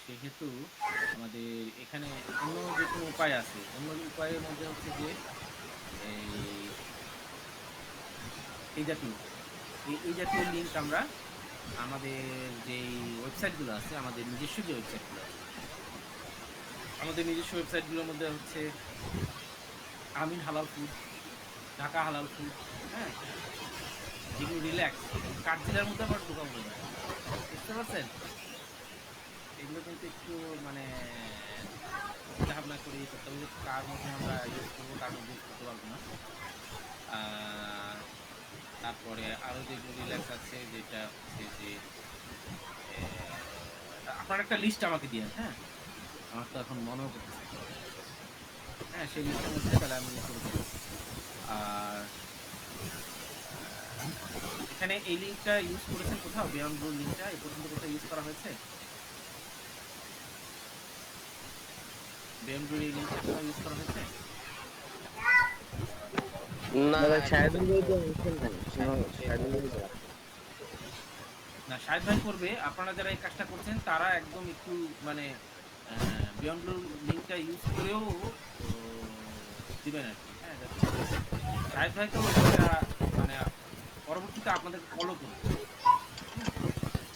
সেহেতু আমাদের এখানে অন্য যে কোনো উপায় আছে, অন্য উপায়ের মধ্যে হচ্ছে যে এই এই জাতীয় এই জাতীয় লিঙ্ক আমরা আমাদের যেই ওয়েবসাইটগুলো আছে, আমাদের নিজস্ব যে ওয়েবসাইটগুলো আছে, আমাদের নিজস্ব ওয়েবসাইটগুলোর মধ্যে হচ্ছে আমিন হালাল ফুড, ঢাকা হালাল ফুড, হ্যাঁ, যেগুলো রিল্যাক্স কাঠজিরার মধ্যে আবার ঢোকাবো না, বুঝতে পারছেন? এগুলো কিন্তু একটু মানে চিন্তা ভাবনা করে করতে হবে যে কার মধ্যে আমরা ইউজ করবো, কার মধ্যে ইউজ করতে পারবো না। তারপরে আরো যেগুলো রিল্যাক্স আছে, যেটা হচ্ছে যে আপনার একটা লিস্ট আমাকে দিয়ে, হ্যাঁ, আমার তো এখন মনেও করতেছে না। হ্যাঁ, সেই লিস্টের মধ্যে তাহলে আমি ইয়ে করে দেবো। আর এখানে এই লিঙ্কটা ইউজ করেছেন কোথাও? বিয়ন্ড ব্লু লিঙ্কটা এই পর্যন্ত কোথাও ইউজ করা হয়েছে? বিয়ন্ড ব্লু এই লিঙ্কটা কোথাও ইউজ করা হয়েছে? না দাদা শাহিদুল ভাই তো অংশ নেন, শাহিদুল ভাই না, শাহেদ ভাই করবে। আপনারা যারা এই কাজটা করছেন তারা একদম একটু মানে বিয়ন্ড ব্লু লিঙ্কটা ইউজ করেও দিবেন আর কি, হ্যাঁ, যাতে করে শাহেদ ভাই তো এটা মানে পরবর্তীতে আপনাদের ফলো করবে।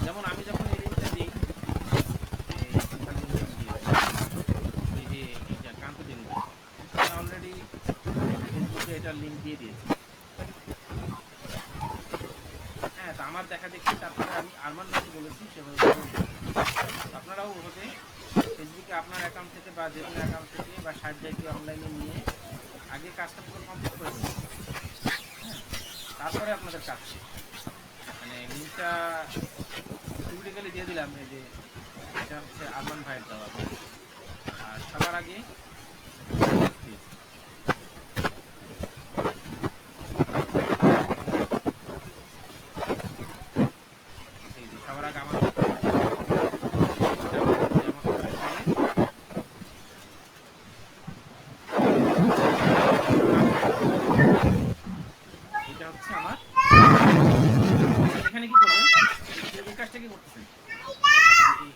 যেমন আমি যখন এই লিঙ্কটা দিই, কোথায় লিঙ্কটা আমি দিয়েছি, এই যে এইটা কান্ত ডেলিভারি, আমি অলরেডি ফেসবুকে এটার লিঙ্ক দিয়ে দিয়েছি। হ্যাঁ, তা আমার দেখা দেখি তারপরে আমি আরমান ভাইকে বলেছি সেভাবে করবে। আপনারাও ওভাবে ফেসবুকে আপনার অ্যাকাউন্ট থেকে বা যে কোনো অ্যাকাউন্ট থেকে বা শাহেদ ভাইকে অনলাইনে নিয়ে আগে কাজটা পুরো কমপ্লিট করে দেবেন, হ্যাঁ, তারপরে আপনাদের কাজ শেষ। মানে লিঙ্কটা থিওরিটিক্যালি দিয়ে দিলাম, এই যে এটা হচ্ছে আরমান ভাইয়ের দেওয়া, আর সবার আগে এই যে সবার আগে আমার করতে হবে। এটা আমার করতে হবে। এটা হচ্ছে আমার। এখানে কি করবেন? এই কাজটা কি করতেছেন?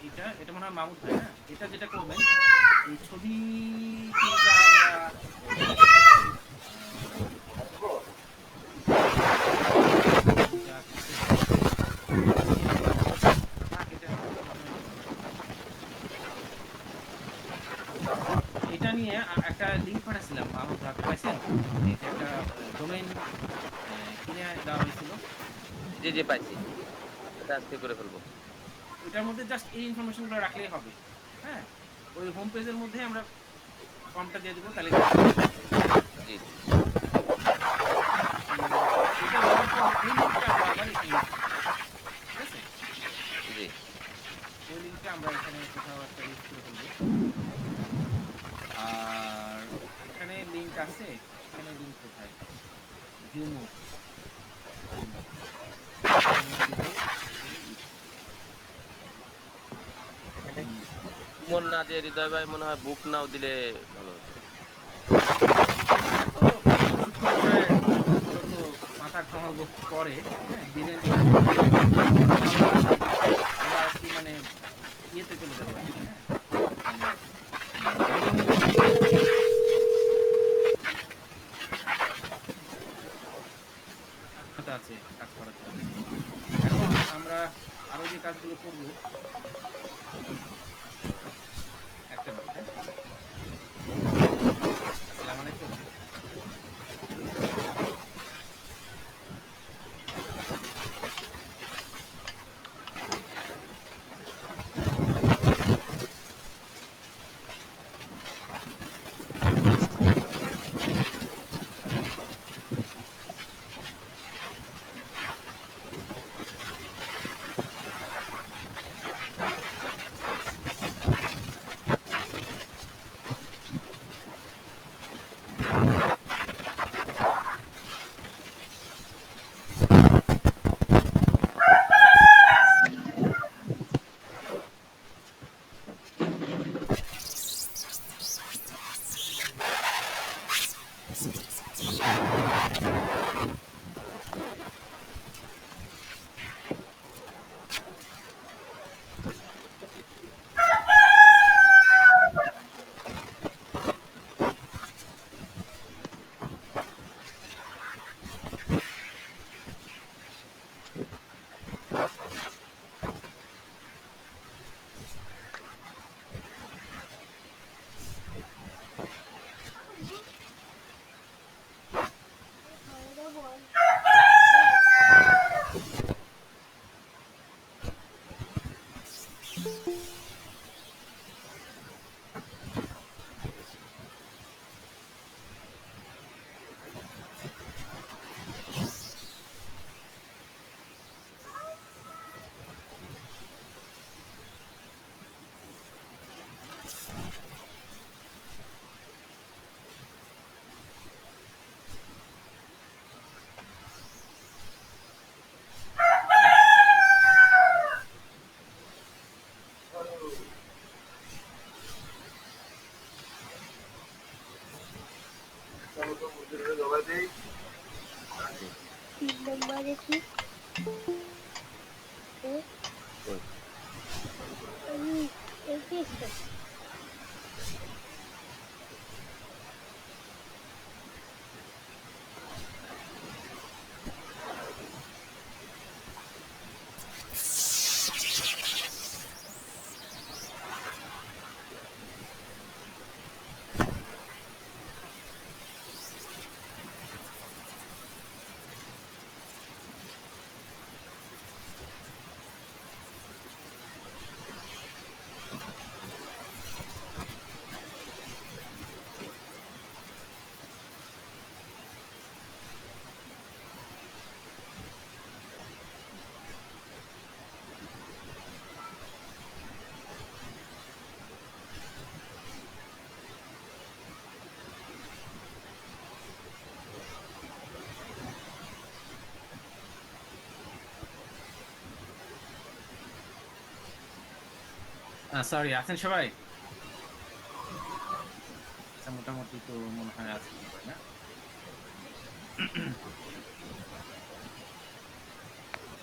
এটা এটা মনে হয় মামুদ ভাই, হ্যাঁ, এটা যেটা করবেন, এই ছবি তিনটা আমরা তিনটা না কেটে না, এটা নিয়ে একটা লিঙ্ক পাঠাচ্ছিলাম মামুদ ভাই, পাইছেন? এই যে একটা ডোমেইন কিনে দেওয়া হয়েছিল, জি জি পাইছি, এটা আজকে করে ফেলবো। ওইটার মধ্যে জাস্ট এই ইনফরমেশনগুলো রাখলেই হবে, হ্যাঁ, ওই হোম পেজের মধ্যে আমরা ফর্মটা দিয়ে দেবো, তাহলে জি এটা দেওয়ার পর এই লিঙ্কটা আমরা আবার এখানে use করবো, ঠিক আছে? জি ওই লিঙ্কটা আমরা এখানে কোথাও একটা ইউজ করে ফেলবো। আর এখানে লিঙ্ক আছে, এখানে লিঙ্ক কোথায়? ভিউ মোড, ভিউ মোড দিব, এটা কি? মন না দিয়ে হৃদয় ভাই মনে হয় বুক নাও দিলে ভালো হতো। তো কিছুক্ষণ পরে মূলত মাথা ঘামাবো পরে, হ্যাঁ, দিনের আমরা আর কি মানে ইয়েতে চলে যাবো আর কি, হ্যাঁ, মানে আছে কাজ করার জন্য। এখন আমরা আরো যে কাজগুলো করবো, একটা মিনিট, হ্যাঁ, আসসালামু আলাইকুম। সরি, আছেন সবাই? আচ্ছা, মোটামুটি তো মনে হয় আছে সবাই, না?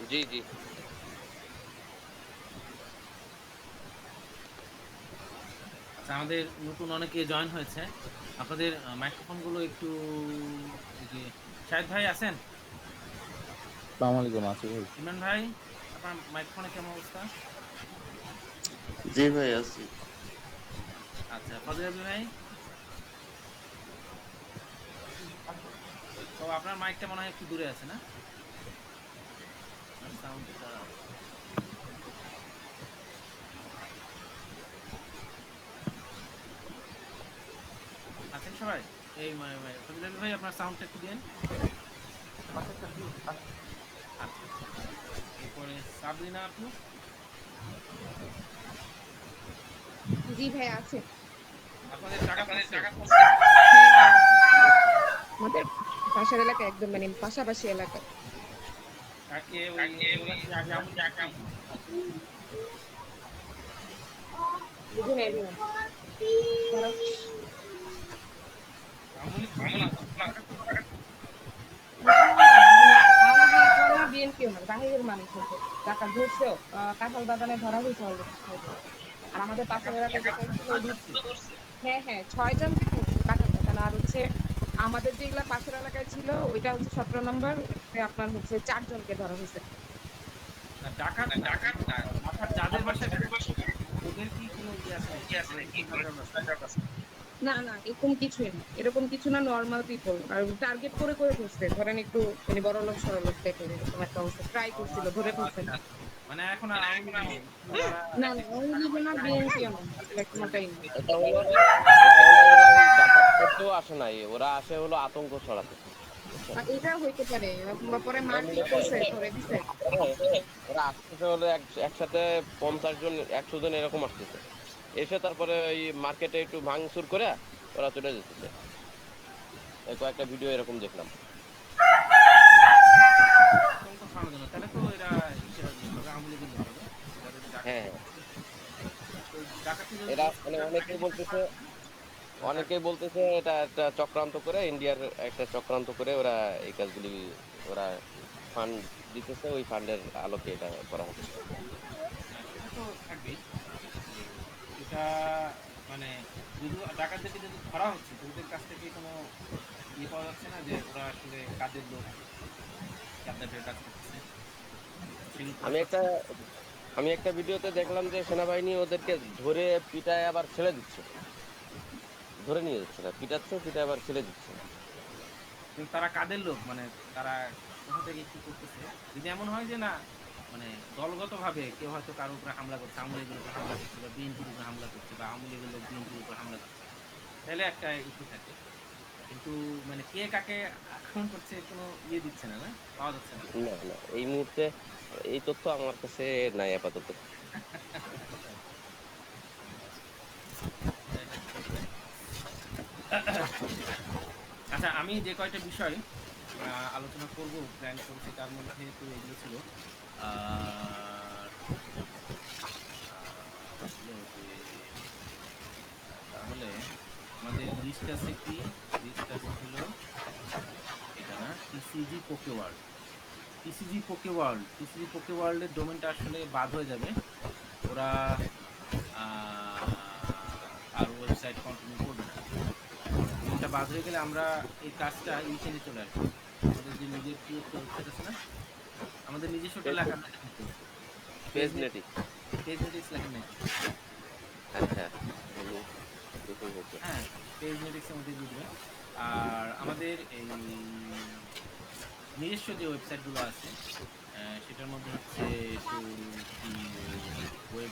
জি জি। আচ্ছা, আমাদের নতুন অনেকে জয়েন হয়েছে। আপনাদের মাইক্রোফোন গুলো একটু, এই যে শাহিদ ভাই আছেন? আসসালামু আলাইকুম, আছি ভাই। ইমরান ভাই, আপনার মাইক্রোফোনে কেমন অবস্থা? জি ভাই আছি। আচ্ছা, ফজল আলী ভাই, তো আপনার মাইকটা মনে হয় একটু দূরে আছে, না? সাউন্ডটা আছেন সবাই? এই ফজল আলী ভাই, আপনার সাউন্ডটা একটু দিন। আচ্ছা, এরপরে সাবরিনা আপু। জি ভাই আছে। আপনাদের টাকা পড়ছে? আমাদের পাশের এলাকা একদম মানে পাশাপাশি এলাকা। কাকে ওই ওরা কি আগে আমল নাকি? বুঝুন এলো আমলি করতো না? বিএনপিও না, বাহিরের মানুষ হচ্ছে টাকা ধরছেও, কাঁঠাল বাগানে ধরা হয়েছে already 6 জন। আর আমাদের পাশের এলাকায় যেটা ছিল হ্যাঁ হ্যাঁ 6 জন কাঁঠাল বাগান। আর হচ্ছে আমাদের যেগুলা পাশের এলাকায় ছিল ওইটা হচ্ছে 17 নম্বর, আপনার হচ্ছে 4 জনকে ধরা হয়েছে। না, ডাকাত না। ডাকাত যাদের বাসায় ওদের কি কোনো ইয়ে আছে নাকি? না না এরকম কিছুই না, এরকম কিছু না, নর্মাল পিপল। আর টার্গেট করে করে ধরছে, ধরেন একটু মানে বড় লোক সরল লোক টাইপের এরকম একটা অবস্থা, ট্রাই করছিল, ধরে ফেলছে না। মানে এখন আর আওয়ামী লীগ নেই। না না আওয়ামী লীগও না, বিএনপিও না, আসলে কোনোটাই না। এটা হলো ওরা ওই ডাকাত করতেও আসে নাই, ওরা আসে হলো আতঙ্ক ছড়াতে। আর এটা হইতে পারে, বা পরে মারপিট করছে, ধরে দিছে। ওরা আসতেছে হলো একসাথে 50 জন 100 জন এরকম আসতেছে, এসে তারপরে ওই মার্কেটে একটু ভাঙচুর করে ওরা চলে যেতেছে। এই কয়েকটা ভিডিও এরকম দেখলাম। আতঙ্ক ছড়ানোর জন্য। তাহলে তো এরা আওয়ামী লীগের লোক হবে। যাদের ডাকাত হ্যাঁ তো ডাকাতি এরা মানে অনেকেই বলতেছে এটা একটা চক্রান্ত করে, ইন্ডিয়ার একটা চক্রান্ত করে ওরা এই কাজগুলি ওরা ফান্ড দিতেছে, ওই ফান্ডের আলোকে এটা করা হচ্ছে। সেটা তো থাকবেই। তো এটা মানে যদি ডাকাতদেরকে যদি ধরা হচ্ছে, তো ওদের কাছ থেকে কোনো ইয়ে পাওয়া যাচ্ছে না যে ওরা আসলে কাজের লোক, আপনাদের কাজ করতেছে সেগুলো আমি প্রমাণ একটা পাচ্ছেন? আমি একটা ভিডিওতে দেখলাম যে সেনাবাহিনী ওদেরকে ধরে পিটায় আবার ছেড়ে দিচ্ছে, ধরে নিয়ে যাচ্ছে না, পিটাচ্ছে, পিটায় আবার ছেড়ে দিচ্ছে। কিন্তু তারা কাদের লোক, মানে তারা কোথা থেকে কি করতেছে? যদি এমন হয় যে না, মানে দলগত ভাবে কেউ হয়তো কারোর উপরে হামলা করছে, আওয়ামী লীগের উপর হামলা করছে, বা বিএনপির উপর হামলা করছে, বা আওয়ামী লীগের লোক বিএনপির উপর হামলা করছে, তাহলে একটা ইস্যু থাকে। কিন্তু মানে কে কাকে আক্রমণ করছে কোনো ইয়ে দিচ্ছে না, না পাওয়া যাচ্ছে না। না না এই মুহূর্তে এই তথ্য আমার কাছে নাই আপাতত। আচ্ছা, আমি যে কয়টা বিষয় আলোচনা করব প্ল্যান করেছি, তার মধ্যে তো এগুলো ছিল। আর ছিল যে, তাহলে আমাদের লিস্ট আছে কি? লিস্ট আছে ছিল এটা, না টিসিজি পোকে ওয়ার্ল্ড। টিসিজি পোকে ওয়ার্ল্ডের ডোমেনটা আসলে বাদ হয়ে যাবে। ওরা বাদ হয়ে গেলে আমরা এই কাজটা ইউকেনে চলে আসবো। আমাদের যে নিজের ওয়েবসাইট আছে না, আমাদের নিজস্বটা লেখা থাকে কিন্তু পেজ নেটিক। পেজ নেটিক্স লেখা নেই। আচ্ছা, আমি দেখে বলছি। হ্যাঁ, পেজ নেটিক্সের মধ্যে দিয়ে দেবেন। আর আমাদের এই নিজস্ব যে ওয়েবসাইটগুলো আছে সেটার মধ্যে হচ্ছে একটু কি ওয়েব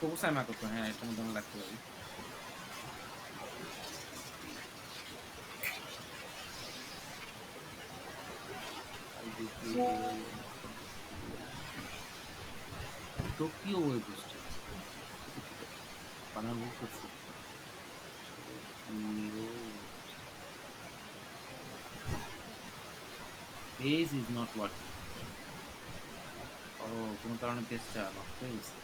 ফোকাস মা করতে, হ্যাঁ এটার মধ্যে আমরা রাখতে পারি। টোকিও ওয়েব হোস্টেল বানানো করছে। Page is not working. ও কোনো কারণে পেজটা নষ্ট হয়ে গেছে,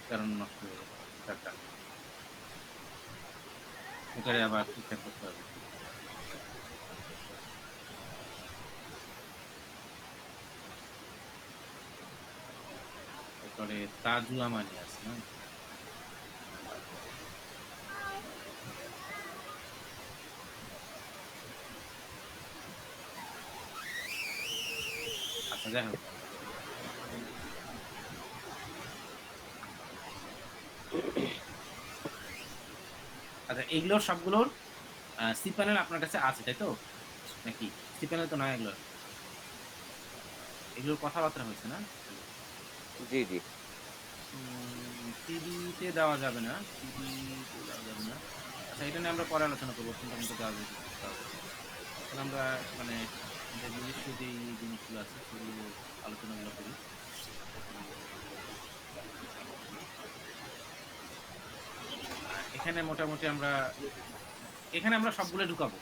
কারণে নষ্ট হয়ে গেছে ডাটা। এটারে আবার ঠিকঠাক করতে হবে। এরপরে তাজু আমানি আছে না, আচ্ছা যাই হোক। আচ্ছা এগুলোর সবগুলোর সি প্যানেল আপনার কাছে আছে তাই তো নাকি? সি প্যানেল তো নয়, এগুলোর কথাবার্তা হয়েছে না? জি জি। সিডিতে দেওয়া যাবে না, সিডিতে দেওয়া যাবে না। আচ্ছা এটা নিয়ে আমরা পরে আলোচনা করবো কোনটা কোনটা দেওয়া যাবে। এখন আমরা মানে আমাদের নিজস্ব যেই জিনিসগুলো আছে সেগুলো আলোচনাগুলো করি। এখানে মোটামুটি এখানে আমরা সবগুলো ঢুকাবো।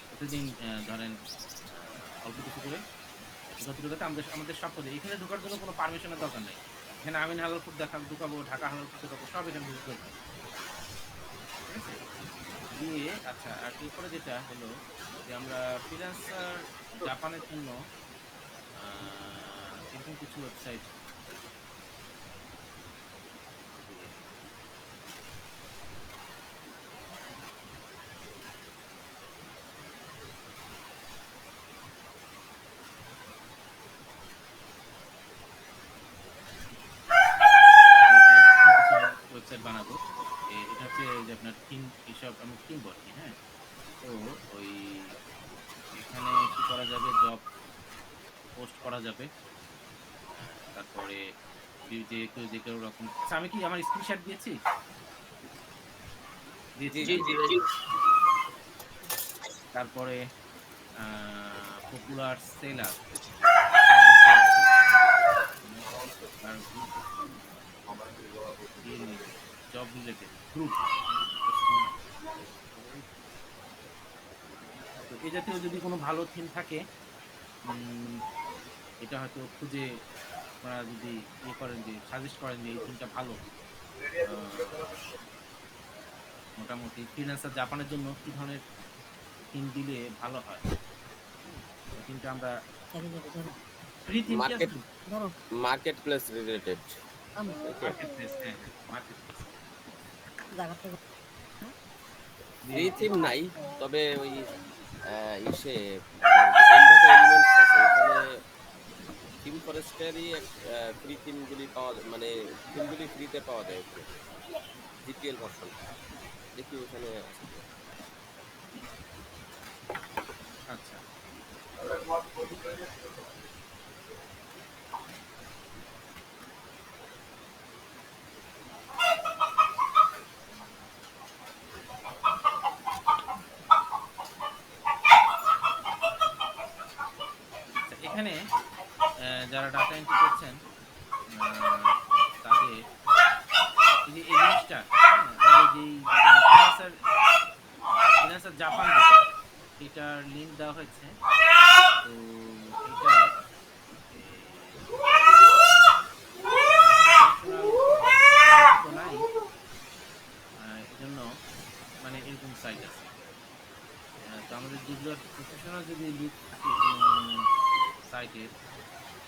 প্রতিদিন ধরেন অল্প কিছু করে ঢুকাতে আমাদের আমাদের সব পদে এখানে ঢোকার জন্য কোনো পারমিশনের দরকার নেই। এখানে আমিন হালালপুর ঢুকাবো, ঢাকা হালালপুর ঢুকাবো, সব এখানে ঢুকতে হবে। ঠিক আছে? দিয়ে আচ্ছা আর এরপরে যেটা হলো যে আমরা ফ্রিল্যান্সার জাপানের জন্য এরকম কিছু ওয়েবসাইট ওয়েবসাইট বানাবো। এটা হচ্ছে যে আপনার থিম এসব আমি কিনবো আর কি। হ্যাঁ, তো ওই এখানে কি করা যাবে, জব পোস্ট করা যাবে। তারপরে যে কেউ যে কেউ রকম। আচ্ছা আমি কি আমার স্ক্রিনশট দিয়েছি? জি জি জি। তারপরে popular seller job related group. তো এই জাতীয় যদি কোনো ভালো থিম থাকে এটা হয়তো খুঁজে আপনারা যদি ইয়ে করেন যে সাজেস্ট করেন যে এই থিমটা ভালো, মোটামুটি ফ্রিল্যান্সার জাপানের জন্য কি ধরনের থিম দিলে ভালো হয়। থিমটা আমরা ফ্রি থিম কি আছে? Market place related. Market place, হ্যাঁ মার্কেট প্লেস। ফ্রি থিম নাই, তবে ওই ইসে এলিমেন্টস আছে এখানে। থিম ফরেস্টেরই ফ্রি থিমগুলি পাওয়া যায়, মানে থিমগুলি ফ্রিতে পাওয়া যায় জিপিএল ভার্সন। দেখি ওখানে আছে। আচ্ছা, আচ্ছা, এখানে যারা ডাটা এন্ট্রি করছেন তাদের এই যে এই জিনিসটা, হ্যাঁ, আমাদের যেই ফ্রিল্যান্সার ফ্রিল্যান্সার জাপান যেটা, এটার লিঙ্ক দেওয়া হয়েছে। তো এটা তো নাই, এজন্য মানে এরকম সাইট আছে। তো আমাদের যেগুলো প্রফেশনাল যদি লুক থাকে কোনো সাইটের,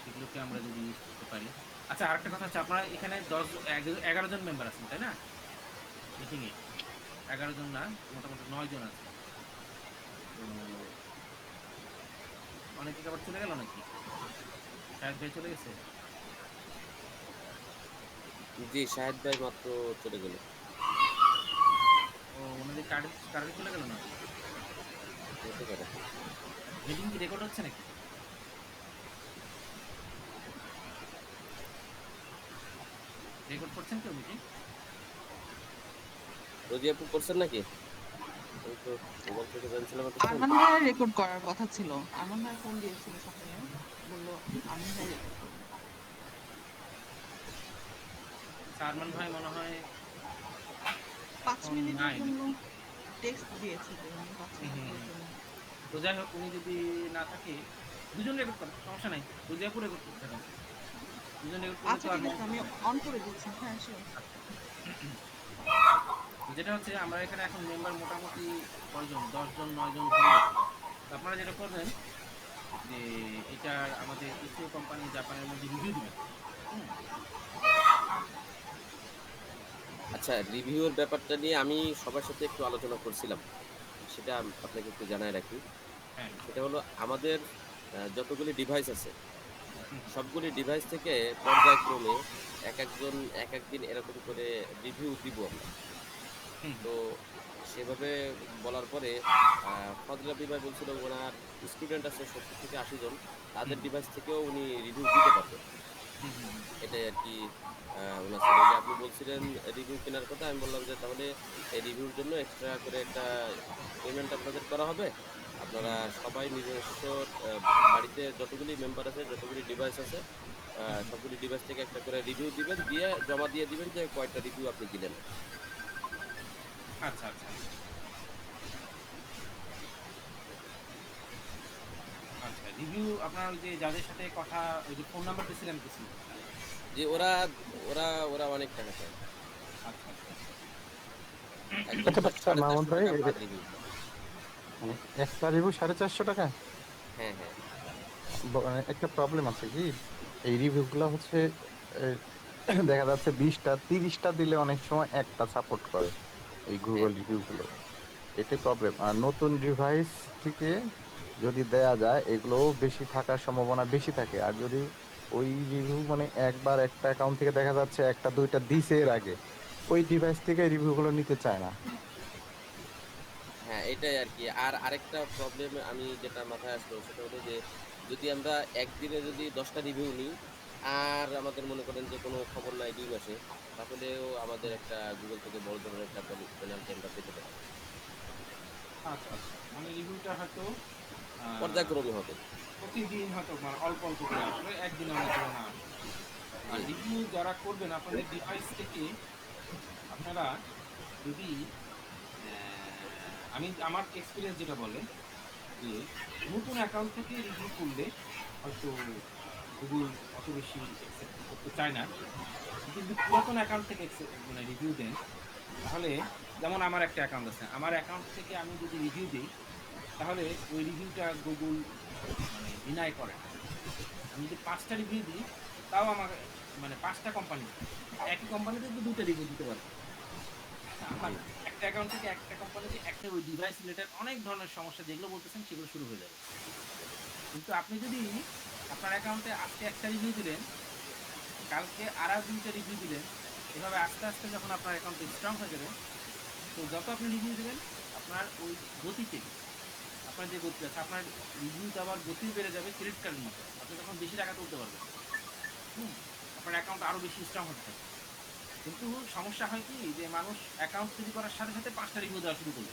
সেগুলোকে আমরা যদি ইউজ করতে পারি। আচ্ছা, আরেকটা কথা হচ্ছে, আপনারা এখানে 11 জন মেম্বার আছেন তাই না মিটিংয়ে? 11 জন না, মোটামুটি 9 জন আছে। তো অনেকে আবার চলে গেল নাকি? শাহেদ ভাই চলে গেছে? জি শাহেদ ভাই মাত্র চলে গেল। ও ওনাদের কার্ডে চলে গেল নাকি? হতে পারে। মিটিং কি রেকর্ড হচ্ছে নাকি? রেকর্ড করছেন কেউ মিটিং? রোজি আপু করছেন নাকি? আমি তো মোবাইল থেকে জানছিলাম একটা ফোন। আরমান ভাইয়ের রেকর্ড করার কথা ছিল। আরমান ভাই ফোন দিয়েছিল সকালে, বললো আরমান ভাই রেকর্ড করবে। সারমান ভাই মনে হয় 5 ফোন মিনিটের নাই জন্য নাকি? টেক্সট দিয়েছে যে উনি 5 হুম, হুম, মিনিটের হুম। জন্য। তো যাই হোক, উনি যদি না থাকে, দুজন রেকর্ড করেন, সমস্যা নাই। রোজিয়াপুর রেকর্ড করতে থাকেন, দুজন রেকর্ড করলে আচ্ছা তো আর ঠিক আছে, আমি অন করে দিচ্ছি। হ্যাঁ শিওর। যেটা হচ্ছে, আমরা এখানে এখন মেম্বার মোটামুটি কয়জন, 10 জন 9 জন হয়ে গেছে। তো আপনারা যেটা করবেন যে এটার আমাদের এসিও কোম্পানি জাপানের মধ্যে রিভিউ দিবেন। হুম, আচ্ছা রিভিউর ব্যাপারটা নিয়ে আমি সবার সাথে একটু আলোচনা করছিলাম, সেটা আপনাকে একটু জানায় রাখি। হ্যাঁ, সেটা হলো আমাদের যতগুলি ডিভাইস আছে হুম, সবগুলি ডিভাইস থেকে পর্যায়ক্রমে এক একজন এক একদিন এরকম করে রিভিউ দিব আমরা। হুম, তো সেভাবে বলার পরে ফজল রাব্বি ভাই বলছিল ওনার স্টুডেন্ট আছে 70 থেকে 80 জন, তাদের হুম, ডিভাইস থেকেও উনি রিভিউ দিতে পারবেন। হুম, হুম, হুম। এটাই আর কি ওনার ছিল যে আপনি বলছিলেন রিভিউ কেনার কথা, আমি বললাম যে তাহলে এই রিভিউর জন্য এক্সট্রা করে একটা পেমেন্ট আপনাদের করা হবে। আপনারা সবাই নিজস্ব আহ, বাড়িতে যতগুলি মেম্বার আছে যতগুলি ডিভাইস আছে সবগুলি ডিভাইস থেকে একটা করে রিভিউ দিবেন, দিয়ে জমা দিয়ে দিবেন যে কয়টা রিভিউ আপনি দিলেন। আচ্ছা, আচ্ছা, আচ্ছা। রিভিউ আপনার ওই যে যাদের সাথে কথা, ওই যে ফোন নাম্বার দিয়েছিলেন কিছু? যে ওরা ওরা ওরা অনেক টাকা চায়, আচ্ছা, আচ্ছা। একজন আচ্ছা তো আচ্ছা, মামুন 450 ভাই, টাকা পার রিভিউ। মানে একটা রিভিউ 450 টাকা? হ্যাঁ হ্যাঁ মানে একটা প্রবলেম আছে কি, এই রিভিউ গুলো হচ্ছে আহ, দেখা যাচ্ছে 20টা 30টা দিলে অনেক সময় একটা সাপোর্ট করে এই হ্যাঁ। গুগল রিভিউ গুলো। এটাই প্রবলেম। আর নতুন ডিভাইস থেকে যদি দেয়া যায় এগুলো বেশি থাকার সম্ভাবনা বেশি থাকে। আর যদি ওই রিভিউ মানে একবার একটা অ্যাকাউন্ট থেকে দেখা যাচ্ছে একটা দুইটা দিছে এর আগে, ওই ডিভাইস থেকে রিভিউ গুলো নিতে চায় না। হ্যাঁ এটাই আর কি। আর আরেকটা প্রবলেম আমি যেটা মাথায় আসলো সেটা হলো যে যদি আমরা একদিনে যদি 10টা রিভিউ নিই আর আমাদের মনে করেন যে কোনো খবর নাই 2 মাসে, তাহলেও আমাদের একটা গুগল থেকে বড় ধরনের একটা পেনাল্টি আমরা পেতে পারি। আচ্ছা, আচ্ছা। মানে রিভিউটা হয়তো পর্যায়ক্রমে হবে। প্রতিদিন হয়তো মানে অল্প অল্প করে আসলে একদিনে হয়তো না আসবে। আর জি রিভিউ যারা করবেন আপনাদের ডিভাইস থেকে, আপনারা যদি আমি আমার এক্সপিরিয়েন্স যেটা বলে যে নতুন অ্যাকাউন্ট থেকে রিভিউ করলে হয়তো গুগল অত বেশি অ্যাকসেপ্ট করতে চায় না। কিন্তু পুরাতন অ্যাকাউন্ট থেকে মানে রিভিউ দেন, তাহলে যেমন আমার একটা অ্যাকাউন্ট আছে, আমার অ্যাকাউন্ট থেকে আমি যদি রিভিউ দিই, তাহলে ওই রিভিউটা গুগল মানে ডিনাই করে না। আমি যদি 5টা রিভিউ দিই, তাও আমার মানে 5টা কোম্পানি, একই কোম্পানিতে কিন্তু 2টা রিভিউ দিতে পারে। আমার জি একটা অ্যাকাউন্ট থেকে একটা কোম্পানিতে একটা ওই ডিভাইস রিলেটেড অনেক ধরনের সমস্যা যেগুলো বলতেছেন সেগুলো শুরু হয়ে যাবে। কিন্তু আপনি যদি আপনার অ্যাকাউন্টে আজকে একটা রিভিউ দিলেন, কালকে আর 2টা রিভিউ দিলেন, এভাবে আস্তে আস্তে যখন আপনার অ্যাকাউন্ট স্ট্রং হয়ে যাবে, তো যত আপনি রিভিউ দেবেন আপনার ওই গতিতে আপনার যে গতি আছে, আপনার রিভিউতে আবার গতি বেড়ে যাবে ক্রেডিট কার্ডের মতো, আপনি তখন বেশি টাকা তুলতে পারবেন। আপনার অ্যাকাউন্ট আরো বেশি স্ট্রং হতে থাকে। কিন্তু সমস্যা হয় কি যে মানুষ অ্যাকাউন্ট তৈরি করার সাথে সাথে 5টা রিভিউ দেওয়া শুরু করলো,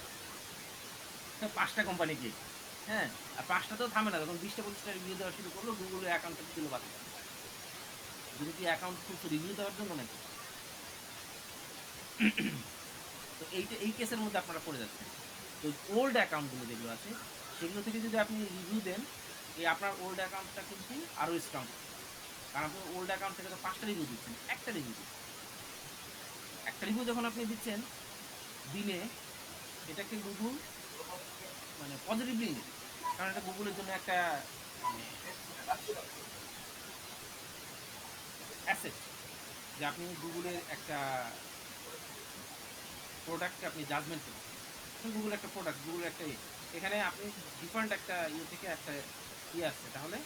5টা কোম্পানিকে। হ্যাঁ, আর 5টাতেও থামে না, যখন 20টা 25টা রিভিউ দেওয়া শুরু করলো, গুগলে অ্যাকাউন্টটা দিল বাতিল। যদি কি অ্যাকাউন্ট খুব রিভিউ দেওয়ার জন্য নাকি? তো এই কেসের মধ্যে আপনারা পড়ে যাচ্ছেন। তো ওল্ড অ্যাকাউন্টগুলো যেগুলো আছে সেগুলো থেকে যদি আপনি রিভিউ দেন, এই আপনার ওল্ড অ্যাকাউন্টটা কিন্তু আরো স্ট্রং, কারণ আপনি ওল্ড অ্যাকাউন্ট থেকে তো 5টা রিভিউ দিচ্ছেন, একটা রিভিউ দিচ্ছেন। একটা রিভিউ যখন আপনি দিচ্ছেন দিনে, এটাকে গুগল মানে পজিটিভলি নেবে, কারণ এটা গুগলের জন্য একটা অ্যাসেট, যে আপনি গুগলের একটা প্রোডাক্টকে আপনি জাজমেন্ট করছেন। গুগল একটা প্রোডাক্ট, গুগল একটা এখানে আপনি ডিফারেন্ট একটা ইয়ে থেকে একটা ইয়ে আসছে, তাহলে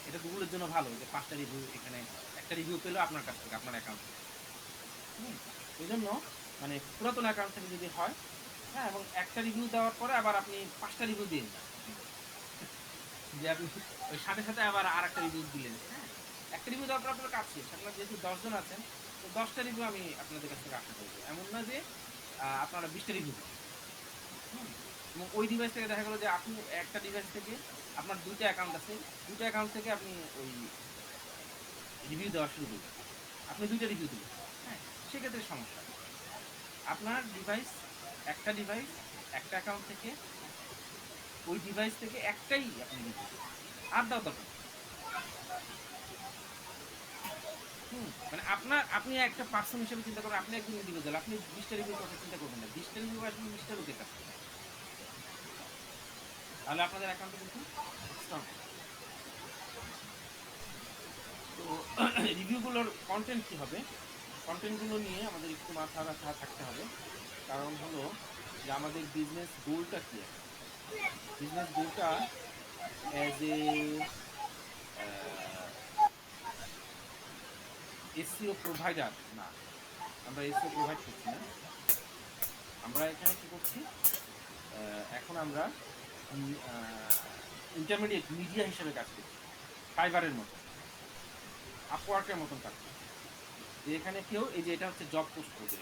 এটা গুগলের জন্য ভালো যে 5টা রিভিউ, এখানে একটা রিভিউ পেলো আপনার কাছ থেকে, আপনার অ্যাকাউন্ট থেকে। এই জন্য মানে পুরাতন অ্যাকাউন্ট থেকে যদি হয়, হ্যাঁ, এবং একটা রিভিউ দেওয়ার পরে আবার আপনি 5টা রিভিউ দিন না, যে আপনি ওই সাথে সাথে আবার আর একটা রিভিউ দিলেন। হ্যাঁ, একটা রিভিউ দেওয়ার পর আপনার কাজ শেষ। আপনার যেহেতু 10 জন আছেন, তো 10টা রিভিউ আমি আপনাদের কাছ থেকে আশা করবো। এমন না যে আপনারা 20টা রিভিউ দেন। এবং ওই ডিভাইস থেকে দেখা গেলো যে আপনি একটা ডিভাইস থেকে আপনার 2টা অ্যাকাউন্ট আছে, 2টা অ্যাকাউন্ট থেকে আপনি ওই রিভিউ দেওয়া শুরু করবেন, আপনি 2টা রিভিউ দিবেন। হ্যাঁ, সেক্ষেত্রে সমস্যা। আপনার ডিভাইস, একটা ডিভাইস, একটা অ্যাকাউন্ট থেকে, ওই ডিভাইস থেকে একটাই আপনি রিভিউ দেবেন, আর দাও দরকার। মানে আপনি একটা পার্সন হিসেবে চিন্তা করেন, আপনি একজন ইন্ডিভিজুয়াল, আপনি 20টা রিভিউ কথা চিন্তা করবেন না, 20টা রিভিউ আসলে 20টা লোকের কাছে, তাহলে আপনাদের অ্যাকাউন্টে কিন্তু স্ট্রং। তো রিভিউগুলোর কন্টেন্ট কি হবে, কন্টেন্টগুলো নিয়ে আমাদের একটু মাথা ব্যথা থাকতে হবে। কারণ হলো যে আমাদের বিজনেস গোলটা কি আছে, বিজনেস গোলটা অ্যাজ এসইও প্রোভাইডার না, আমরা এসইও প্রোভাইড করছি না। আমরা এখানে কি করছি, এখন আমরা ইন্টারমিডিয়েট মিডিয়া হিসেবে কাজ করছি, ফাইবারের মতো, আপওয়ার্কের মতন কাজ করছি। যে এখানে কেউ এই যে এটা হচ্ছে জব পোস্ট করবে,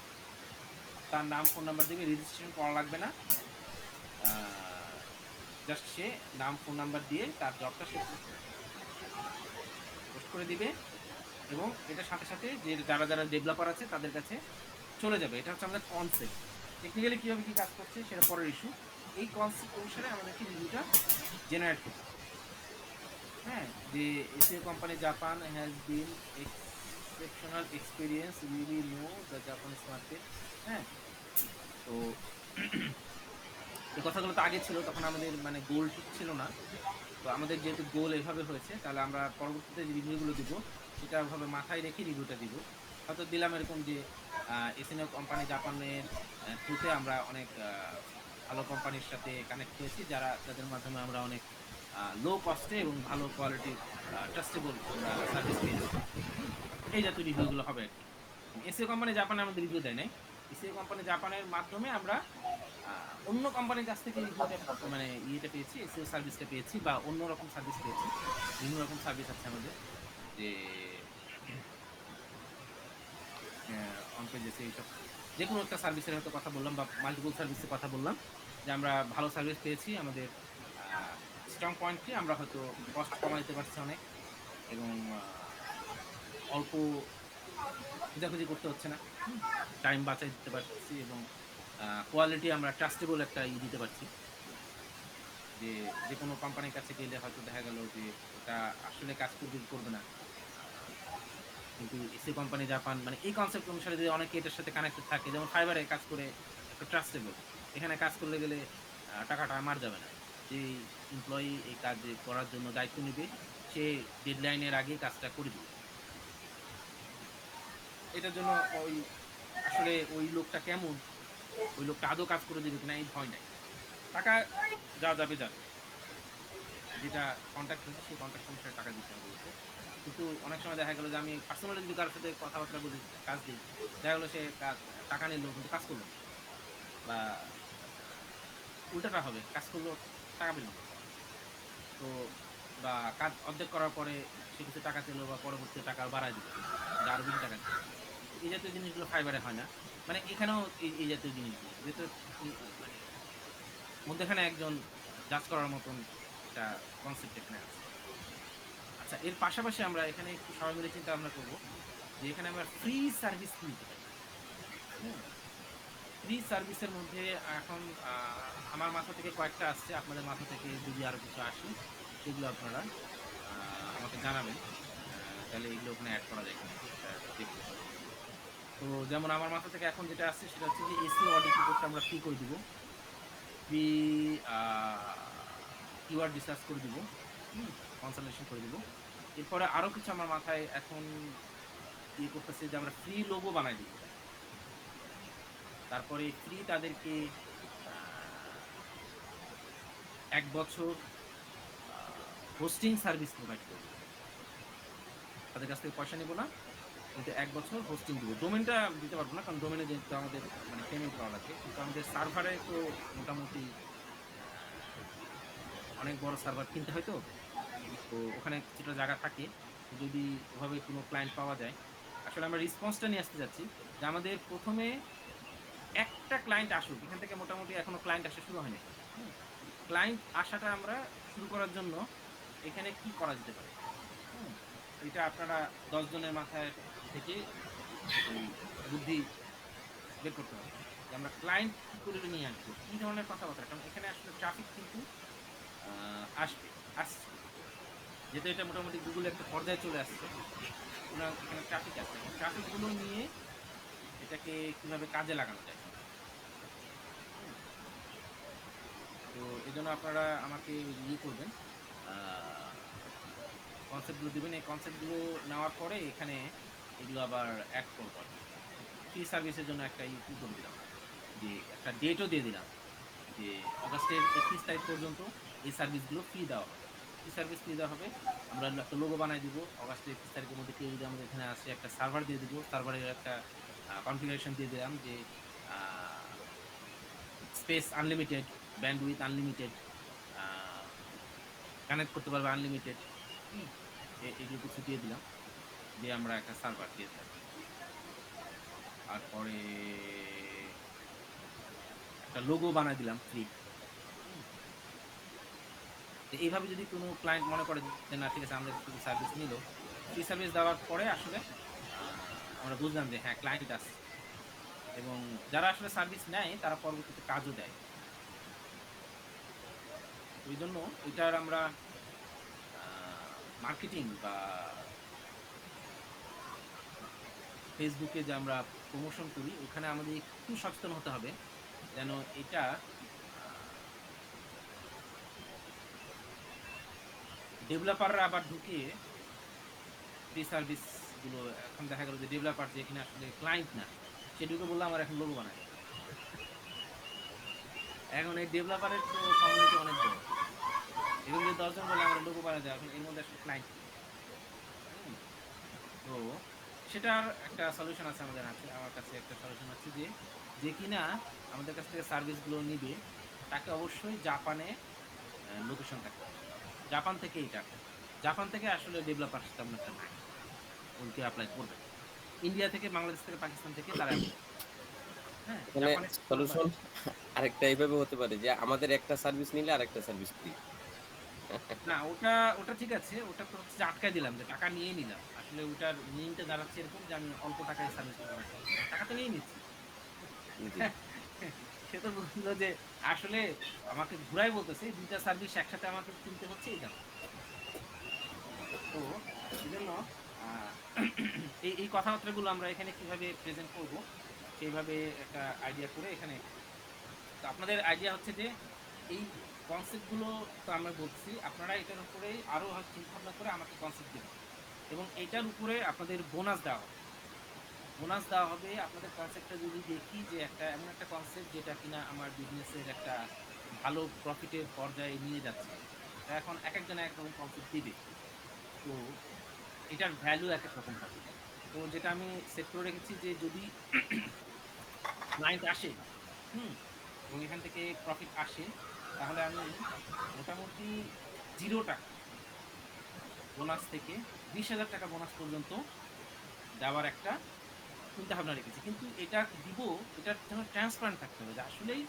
তার নাম ফোন নাম্বার দেবে, রেজিস্ট্রেশন করা লাগবে না, জাস্ট সে নাম ফোন নাম্বার দিয়ে তার জবটা সে পোস্ট করে দিবে, এবং এটার সাথে সাথে যে যারা যারা ডেভেলপার আছে তাদের কাছে চলে যাবে। এটা হচ্ছে আমাদের কনসেপ্ট। টেকনিক্যালি কীভাবে কী কাজ করছে সেটা পরের ইস্যু। এই কনসেপ্ট অনুসারে আমাদেরকে রিভিউটা জেনারেট করতে হবে। হ্যাঁ, যে SEO company Japan has been exceptional experience, really know the Japanese market. হ্যাঁ, তো এই কথাগুলো তো আগে ছিল, তখন আমাদের মানে গোল ঠিক ছিল না। তো আমাদের যেহেতু গোল এভাবে হয়েছে, তাহলে আমরা পরবর্তীতে যে রিভিউগুলো দিব সেটা ভাবে মাথায় রেখে রিভিউটা দিব। হয়তো দিলাম এরকম যে এসএনও কোম্পানি জাপানের থ্রুতে আমরা অনেক ভালো কোম্পানির সাথে কানেক্ট হয়েছি, যাদের মাধ্যমে আমরা অনেক লো কস্টে এবং ভালো কোয়ালিটির ট্রাস্টেবল সার্ভিস পেয়েছি। এই জাতীয় রিভিউগুলো হবে আর কি। এসিও কোম্পানি জাপানে আমাদের রিভিউ দেয় নাই, এসিও কোম্পানি জাপানের মাধ্যমে আমরা অন্য কোম্পানির কাছ থেকে রিভিউটা মানে ইয়েটা পেয়েছি, এসিও সার্ভিসটা পেয়েছি, বা অন্য রকম সার্ভিস পেয়েছি। বিভিন্ন রকম সার্ভিস আছে আমাদের, যে অন পেজেসে এইসব যে কোনো একটা সার্ভিসের হয়তো কথা বললাম, বা মাল্টিপল সার্ভিসের কথা বললাম, যে আমরা ভালো সার্ভিস পেয়েছি। আমাদের স্ট্রং পয়েন্ট কি, আমরা হয়তো কস্ট কমা দিতে পারছি অনেক, এবং অল্প খোঁজাখুঁজি করতে হচ্ছে না, টাইম বাঁচাই দিতে পারছি, এবং কোয়ালিটি আমরা ট্রাস্টেবল একটা দিতে পারছি। যে যে কোনো কোম্পানির কাছে গেলে হয়তো দেখা গেল যে এটা আসলে কাজ করবে না, কিন্তু এসি কোম্পানি জাপান মানে এই কনসেপ্ট অনুসারে যদি অনেকে এটার সাথে কানেক্টেড থাকে, যেমন ফাইবারে কাজ করে একটা ট্রাস্টেবল, এখানে কাজ করলে গেলে টাকাটা আমার যাবে না। যে এমপ্লয়ি এই কাজ করার জন্য দায়িত্ব নেবে, সে ডেডলাইনের আগে কাজটা করে দেবে। এটার জন্য ওই আসলে ওই লোকটা কেমন, ওই লোকটা আদৌ কাজ করে দেবে কিনা এই ভয় নাই, টাকা যা যাবে যাবে, যেটা কন্ট্যাক্ট হয়েছে সেই কন্ট্যাক্ট অনুসারে টাকা দিতে হবে। কিন্তু অনেক সময় দেখা গেলো যে আমি পার্সোনালি যদি কারোর সাথে কথাবার্তা বলি, কাজ দিই, দেখা গেলো সে টাকা নিল কিন্তু কাজ করলো না, বা উল্টাটা হবে, কাজ করলো টাকা পেলাম না। তো বা কাজ অর্ধেক করার পরে সে কিছু টাকা পেলো বা পরবর্তীতে টাকা বাড়ায় দিল, যে আরো বেশি টাকা দিল। এই জাতীয় জিনিসগুলো ফাইবারে হয় না। মানে এখানেও এই জাতীয় জিনিসগুলো যেহেতু মানে মধ্যেখানে একজন জাজ করার মতন একটা কনসেপ্ট এখানে আছে। আচ্ছা, এর পাশাপাশি আমরা এখানে একটু সবাই মিলে চিন্তা ভাবনা করবো যে এখানে আমরা ফ্রি সার্ভিস নিতে পারি। ফ্রি সার্ভিসের মধ্যে এখন আমার মাথা থেকে কয়েকটা আসছে, আপনাদের মাথা থেকে যদি আরো কিছু আসে সেগুলো আপনারা আমাকে জানাবেন। তাহলে এগুলো ওখানে অ্যাড করা যায় কিনা দেখতে। তো যেমন আমার মাথা থেকে এখন যেটা আসছে সেটা হচ্ছে যে এসি অডিট রিপোর্টটা আমরা ফ্রি করে দিব, ফ্রি কিওয়ার্ড রিসার্চ করে দিব, কনসালটেশন করে দিব। এরপরে আরো কিছু আমার মাথায় এখন ইয়ে করতেছে যে আমরা ফ্রি লোগো বানাই দিব। তারপরে ফ্রি তাদেরকে 1 বছর হোস্টিং সার্ভিস প্রোভাইড করব। তাদের কাছ থেকে পয়সা নেব না, কিন্তু 1 বছর হোস্টিং দিব। ডোমেনটা দিতে পারবো না, কারণ ডোমেনে যেহেতু আমাদের মানে পেমেন্ট করা লাগে, কিন্তু আমাদের সার্ভারে তো মোটামুটি অনেক বড় সার্ভার কিনতে হয়। তো তো ওখানে কিছুটা জায়গা থাকে, যদি ওভাবে কোনো ক্লায়েন্ট পাওয়া যায়। আসলে আমরা রেসপন্সটা নিয়ে আসতে যাচ্ছি যে আমাদের প্রথমে একটা ক্লায়েন্ট আসুক। এখান থেকে মোটামুটি এখনো ক্লায়েন্ট আসা শুরু হয়নি। ক্লায়েন্ট আসাটা আমরা শুরু করার জন্য এখানে কি করা যেতে পারে, এটা আপনারা 10 জনের মাথায় থেকে বুদ্ধি বের করতে হবে যে আমরা ক্লায়েন্ট কি করে নিয়ে আসবো, কি ধরনের কথাবার্তা। কারণ এখানে আসলে ট্রাফিক কিন্তু আসবে, আসছে, যেহেতু এটা মোটামুটি গুগলে একটা পর্যায়ে চলে আসছে, এখানে ট্রাফিক আসছে। ট্রাফিকগুলো নিয়ে এটাকে কিভাবে কাজে লাগানো যায়। তো এই জন্য আপনারা আমাকে ইয়ে করবেন, কনসেপ্টগুলো দেবেন। এই কনসেপ্টগুলো নেওয়ার পরে এখানে এগুলো আবার অ্যাড করবো। ফ্রি সার্ভিসের জন্য একটা ইউটিউব করে দিলাম, যে একটা ডেটও দিয়ে দিলাম যে অগাস্টের 31 তারিখ পর্যন্ত এই সার্ভিসগুলো ফ্রি দেওয়া হবে। ফ্রি সার্ভিস ফ্রি দেওয়া হবে। আমরা একটা লোগো বানাই দিব। অগাস্টের 31 তারিখের মধ্যে কেউ যদি আমাদের এখানে আসে, একটা সার্ভার দিয়ে দিব, সার্ভারের একটা কনফিগারেশন দিয়ে দিলাম যে space unlimited, bandwidth unlimited, connect করতে পারবে আনলিমিটেড, এগুলো কিছু দিয়ে দিলাম, দিয়ে আমরা একটা সার্ভার দিয়ে দিলাম। তারপরে একটা লোগো বানাই দিলাম ফ্রি। এইভাবে যদি কোনো ক্লায়েন্ট মনে করে যে না ঠিক আছে আমাদের কিছু সার্ভিস নিল, ফ্রি সার্ভিস দেওয়ার পরে আসলে আমরা বুঝলাম যে হ্যাঁ ক্লায়েন্ট আছে, এবং যারা আসলে সার্ভিস নেয় তারা পরবর্তীতে কাজও দেয়। ওই জন্য এটার আমরা মার্কেটিং বা ফেসবুকে যে আমরা প্রমোশন করি, ওখানে আমাদের একটু সচেতন হতে হবে যেন এটা ডেভেলপাররা আবার ঢুকিয়ে ফ্রি সার্ভিসগুলো। এখন দেখা গেল যে ডেভেলপার যে এখানে আসলে ক্লায়েন্ট না, সে ঢুকে বললো আমার এখন লোগো বানায়। এখন এই ডেভেলপারের তো কমিউনিটি অনেক বড়, এবং যে 10 জন বলে আমরা লোগো বানায় দেয়, এখন এর মধ্যে আসলে ক্লায়েন্ট। তো সেটার একটা সলিউশন আছে আমাদের হাতে। আমার কাছে একটা সলিউশন আছে যে যে কিনা আমাদের কাছ থেকে সার্ভিসগুলো নিবে তাকে অবশ্যই জাপানে লোকেশন থাকতে হবে। জাপান থেকে এটা, জাপান থেকে আসলে ডেভেলপার তেমন একটা নাই, ওকে অ্যাপ্লাই করবে। ইন্ডিয়া থেকে, বাংলাদেশ থেকে, পাকিস্তান থেকে তারা হ্যাঁ এখানে জাপানে সলিউশন আরেকটা এইভাবে হতে পারে যে আমাদের একটা সার্ভিস নিলে আরেকটা সার্ভিস ফ্রি। না, ওটা ওটা ঠিক আছে। ওটা তো হচ্ছে যে আটকায় দিলাম, যে টাকা নিয়ে নিলাম। আসলে ওটার মিনিংটা দাঁড়াচ্ছে এরকম যে আমি অল্প টাকায় সার্ভিস প্রোভাইড করবো, টাকা তো নিয়ে নিচ্ছি। সে তো বললো যে আসলে আমাকে ঘুরাই বলতেছে দুইটা সার্ভিস একসাথে আমাকে কিনতে হচ্ছে এই দাম। তো এই জন্য এই এই কথাবার্তাগুলো আমরা এখানে কিভাবে প্রেজেন্ট করব সেইভাবে একটা আইডিয়া করে এখানে। তো আপনাদের আইডিয়া হচ্ছে যে এই কনসেপ্টগুলো তো আমরা বলছি, আপনারা এটার উপরে আরও চিন্তা ভাবনা করে আমাকে কনসেপ্ট দেবেন, এবং এটার উপরে আপনাদের বোনাস দেওয়া হবে। বোনাস দেওয়া হবে আপনাদের কনসেপ্টটা যদি দেখি যে একটা এমন একটা কনসেপ্ট যেটা কিনা আমার বিজনেসের একটা ভালো প্রফিটের পর্যায়ে নিয়ে যাচ্ছে। তা এখন এক একজন এক রকম কনসেপ্ট দিবে, তো এটার ভ্যালু এক এক রকম হবে। তো যেটা আমি সেট করে রেখেছি যে যদি ক্লায়েন্ট আসে এবং এখান থেকে প্রফিট আসে, তাহলে আমি মোটামুটি 0 টাকা বোনাস থেকে 20,000 টাকা বোনাস পর্যন্ত দেওয়ার একটা চিন্তা ভাবনা রেখেছি। কিন্তু এটা দিব, এটার জন্য ট্রান্সপারেন্ট থাকতে হবে যে আসলেই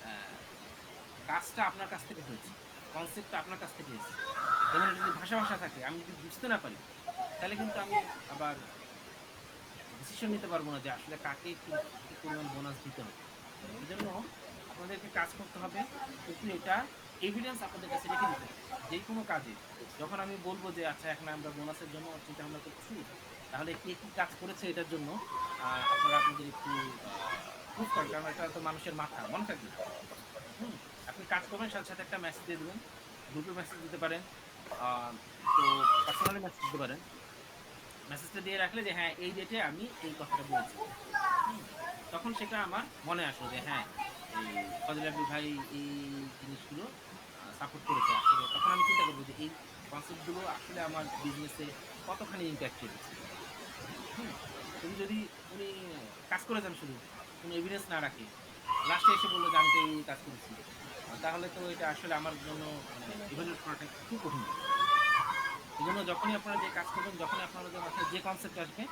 আহ, কাজটা আপনার কাছ থেকে হয়েছে, কনসেপ্টটা আপনার কাছ থেকে এসেছে। যেমন এটা যদি ভাষা ভাষা থাকে, আমি যদি বুঝতে না পারি, তাহলে কিন্তু আমি আবার ডিসিশন নিতে পারবো না যে আসলে কাকে কি পরিমাণ বোনাস দিতে হবে। এই জন্য আপনাদেরকে কাজ করতে হবে, কিন্তু এটা এভিডেন্স আপনাদের কাছে রেখে দিতে হবে। যে কোনো কাজে যখন আমি বলবো যে আচ্ছা এখন আমরা বোনাসের জন্য চিন্তা ভাবনা করছি, তাহলে কে কি কাজ করেছে এটার জন্য আপনারা আপনাদের একটু প্রুফ করেন, কারণ এটা তো মানুষের মাথা মনে থাকবে। হুম, আপনি কাজ করবেন, সাথে সাথে একটা মেসেজ দিয়ে দেবেন, গ্রুপে মেসেজ দিতে পারেন, তো পার্সোনালি মেসেজ দিতে পারেন। মেসেজটা দিয়ে রাখলে যে হ্যাঁ এই ডেটে আমি এই কথাটা বলেছি। হুম, তখন সেটা আমার মনে আসলো যে হ্যাঁ এই ফজল আবি ভাই এই জিনিসগুলো সাপোর্ট করেছে। আসলে তখন আমি চিন্তা করবো যে এই কনসেপ্টগুলো আসলে আমার বিজনেসে কতখানি ইম্প্যাক্ট রেখেছে। হুম, তুমি যদি উনি কাজ করে যান শুধু কোনো এভিডেন্স না রাখে, লাস্টে এসে বললো যে আমি তো এই কাজ করেছি, তাহলে তো এটা আসলে আমার জন্য মানে ইভ্যালুয়েট করাটা খুব কঠিন। এই জন্য যখনই আপনারা যে কাজ করবেন, যখনই আপনাদের মাথায় যে কনসেপ্ট আসবে,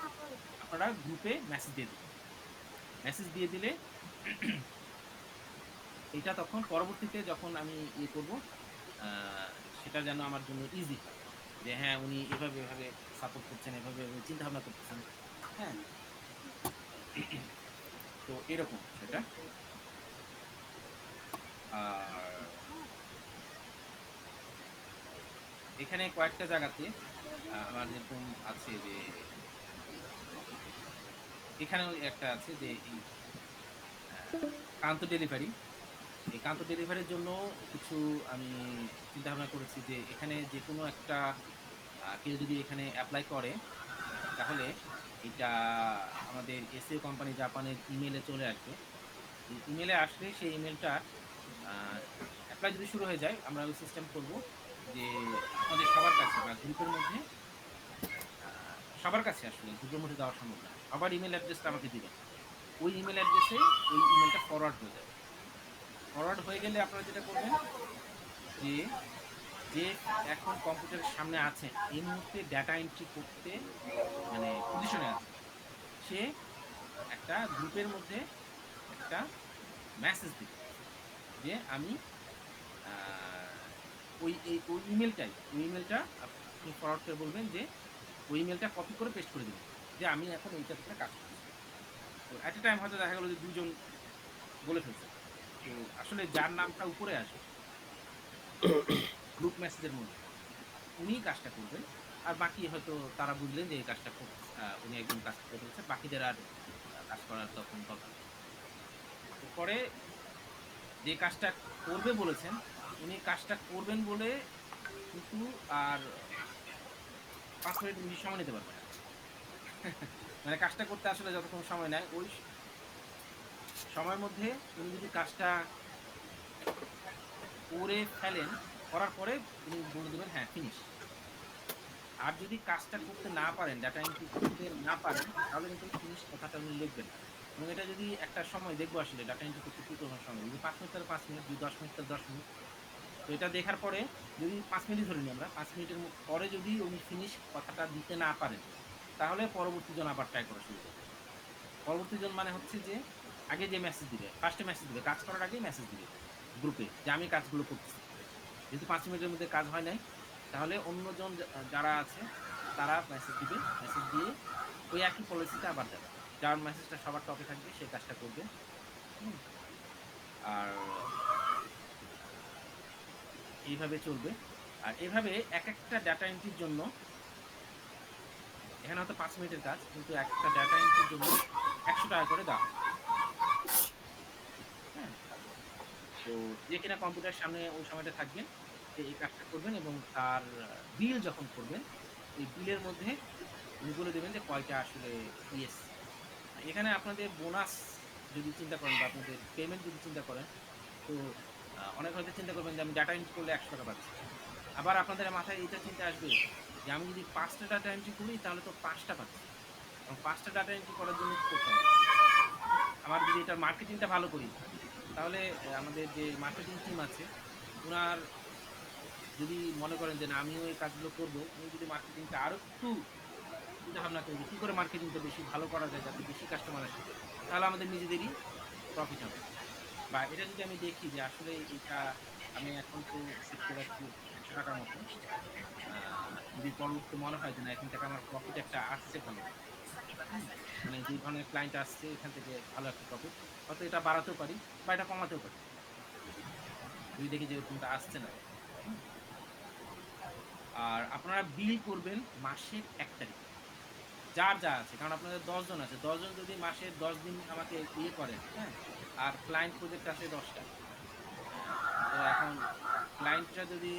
আপনারা গ্রুপে মেসেজ দিয়ে দেবেন। মেসেজ দিয়ে দিলে এটা তখন পরবর্তীতে যখন আমি ইয়ে করব, আহ, সেটা যেন আমার জন্য ইজি হয় যে হ্যাঁ উনি এভাবে এভাবে সাপোর্ট করছেন, এভাবে এভাবে চিন্তা ভাবনা করতেছেন। হ্যাঁ, তো এরকম সেটা। আর এখানে কয়েকটা জায়গাতে আমার যেরকম আছে যে এখানেও একটা আছে যে এই কান্ত ডেলিভারি, এই কান্ত ডেলিভারির জন্য কিছু আমি চিন্তা ভাবনা করেছি যে এখানে যে কোনো একটা কেউ যদি এখানে অ্যাপ্লাই করে, তাহলে এটা আমাদের এসএ কোম্পানি জাপানের ইমেলে চলে আসবে। ইমেলে আসলে সেই ইমেলটা অ্যাপ্লাই যদি শুরু হয়ে যায়, আমরা সিস্টেম করব যে আমাদের সবার কাছে বা গ্রুপের মধ্যে সবার কাছে আসলে গ্রুপের মধ্যে দেওয়া সম্ভব না, আবার ইমেল অ্যাড্রেসটা আমাকে দিবেন। ওই ইমেল অ্যাড্রেসে ওই ইমেলটা ফরওয়ার্ড হয়ে যাবে। ফরওয়ার্ড হয়ে গেলে আপনারা যেটা করবেন যে যে এখন কম্পিউটারের সামনে আছে, এই মুহূর্তে ডাটা এন্ট্রি করতে মানে পজিশনে আছে, সে একটা গ্রুপের মধ্যে একটা মেসেজ দিবে যে আমি ওই ইমেলটা আপনি ফরওয়ার্ড করে বলবেন যে ওই ইমেলটা কপি করে পেস্ট করে দিবেন যে আমি এখন এইটা থেকে কাজ করছি। তো অ্যাট এ টাইম হয়তো দেখা গেলো যে দুজন বলে ফেলছে। তো আসলে যার নামটা উপরে আসে গ্রুপ মেসেজের মধ্যে, উনি কাজটা করবেন। আর বাকি হয়তো তারা বুঝলেন যে এই কাজটা উনি একজন কাজ করে ফেলছে, বাকিদের আর কাজ করার তখন কথা নেই। তো পরে যে কাজটা করবে বলেছেন, উনি কাজটা করবেন বলে কিন্তু আর 5 মিনিট বেশি সময় নিতে পারবে না। মানে কাজটা করতে আসলে যতক্ষণ সময় নেয়, ওই সময়ের মধ্যে উনি যদি কাজটা করে ফেলেন, করার পরে উনি বলে দেবেন হ্যাঁ ফিনিশ। আর যদি কাজটা করতে না পারেন, ডাটা এন্ট্রি করতে না পারেন, তাহলে কিন্তু ফিনিশ কথাটা উনি লিখবেন না। এবং এটা যদি একটা সময় দেখবো আসলে ডাটা এন্ট্রি করতে কি কোনো সময়, যদি 5 মিনিট তাহলে 5 মিনিট, যদি 10 মিনিট তাহলে 10 মিনিট। তো এটা দেখার পরে যদি 5 মিনিট ধরে নিই আমরা, 5 মিনিটের পরে যদি উনি ফিনিশ কথাটা দিতে না পারেন, তাহলে পরবর্তী জন আবার ট্রাই করা শুরু করবে। পরবর্তী জন মানে হচ্ছে যে আগে যে মেসেজ দিবে, ফার্স্টে মেসেজ দিবে, কাজ করার আগেই মেসেজ দিবে গ্রুপে যে আমি কাজগুলো করতেছি। যেহেতু 5 মিনিটের মধ্যে কাজ হয় নাই, তাহলে অন্যজন যারা আছে তারা মেসেজ দিবে, মেসেজ দিয়ে ওই একই পলিসিটা আবার দেবে, যার মেসেজটা সবার টপে থাকবে সেই কাজটা করবে। হুম, আর এইভাবে চলবে। আর এভাবে এক একটা ডাটা এন্ট্রির জন্য, এখানে হয়তো 5 মিনিটের কাজ, কিন্তু একটা ডাটা এন্ট্রির জন্য 100 টাকা করে দাও। হ্যাঁ, তো যে কিনা কম্পিউটার সামনে ওই সময়টা থাকবেন, সে এই কাজটা করবেন এবং তার বিল যখন করবেন, এই বিলের মধ্যে উনি বলে দেবেন যে কয়টা আসলে ইয়েস। এখানে আপনাদের বোনাস যদি চিন্তা করেন বা আপনাদের পেমেন্ট যদি চিন্তা করেন, তো অনেক হয়তো চিন্তা করবেন যে আমি ডাটা এন্ট্রি করলে 100 টাকা পাচ্ছি। আবার আপনাদের মাথায় এটা চিন্তা আসবে যে আমি যদি 5টা ডাটা এন্ট্রি করি তাহলে তো 5টা পাচ্ছি, এবং 5টা ডাটা এন্ট্রি করার জন্য কি করতে হবে, আমার যদি এটার মার্কেটিংটা ভালো করি, তাহলে আমাদের যে মার্কেটিং টিম আছে ওনার যদি মনে করেন যে না আমিও এই কাজগুলো করবো, উনি যদি মার্কেটিংটা আরও একটু চিন্তা ভাবনা করি কী করে মার্কেটিংটা বেশি ভালো করা যায় যাতে বেশি কাস্টমার আসে, তাহলে আমাদের নিজেদেরই প্রফিট হবে। বা এটা যদি আমি দেখি যে আসলে এটা আমি এখন তো সেট করে রাখছি 100 টাকার মতো, যদি পরবর্তী মনে হয় যে না এখান থেকে আমার প্রফিট একটা আসছে ভালো, মানে যে ধরনের ক্লায়েন্ট আসছে এখান থেকে ভালো একটা প্রফিট, হয়তো এটা বাড়াতেও পারি বা এটা কমাতেও পারি যদি দেখি যে এরকমটা আসছে না। আর আপনারা বিল করবেন মাসের 1 তারিখ যার যা আছে, কারণ আপনাদের 10 জন আছে, 10 জন যদি মাসের 10 দিন আমাকে ইয়ে করেন, হ্যাঁ, আর ক্লায়েন্ট প্রজেক্ট আছে 10টা, তো এখন ক্লায়েন্টরা যদি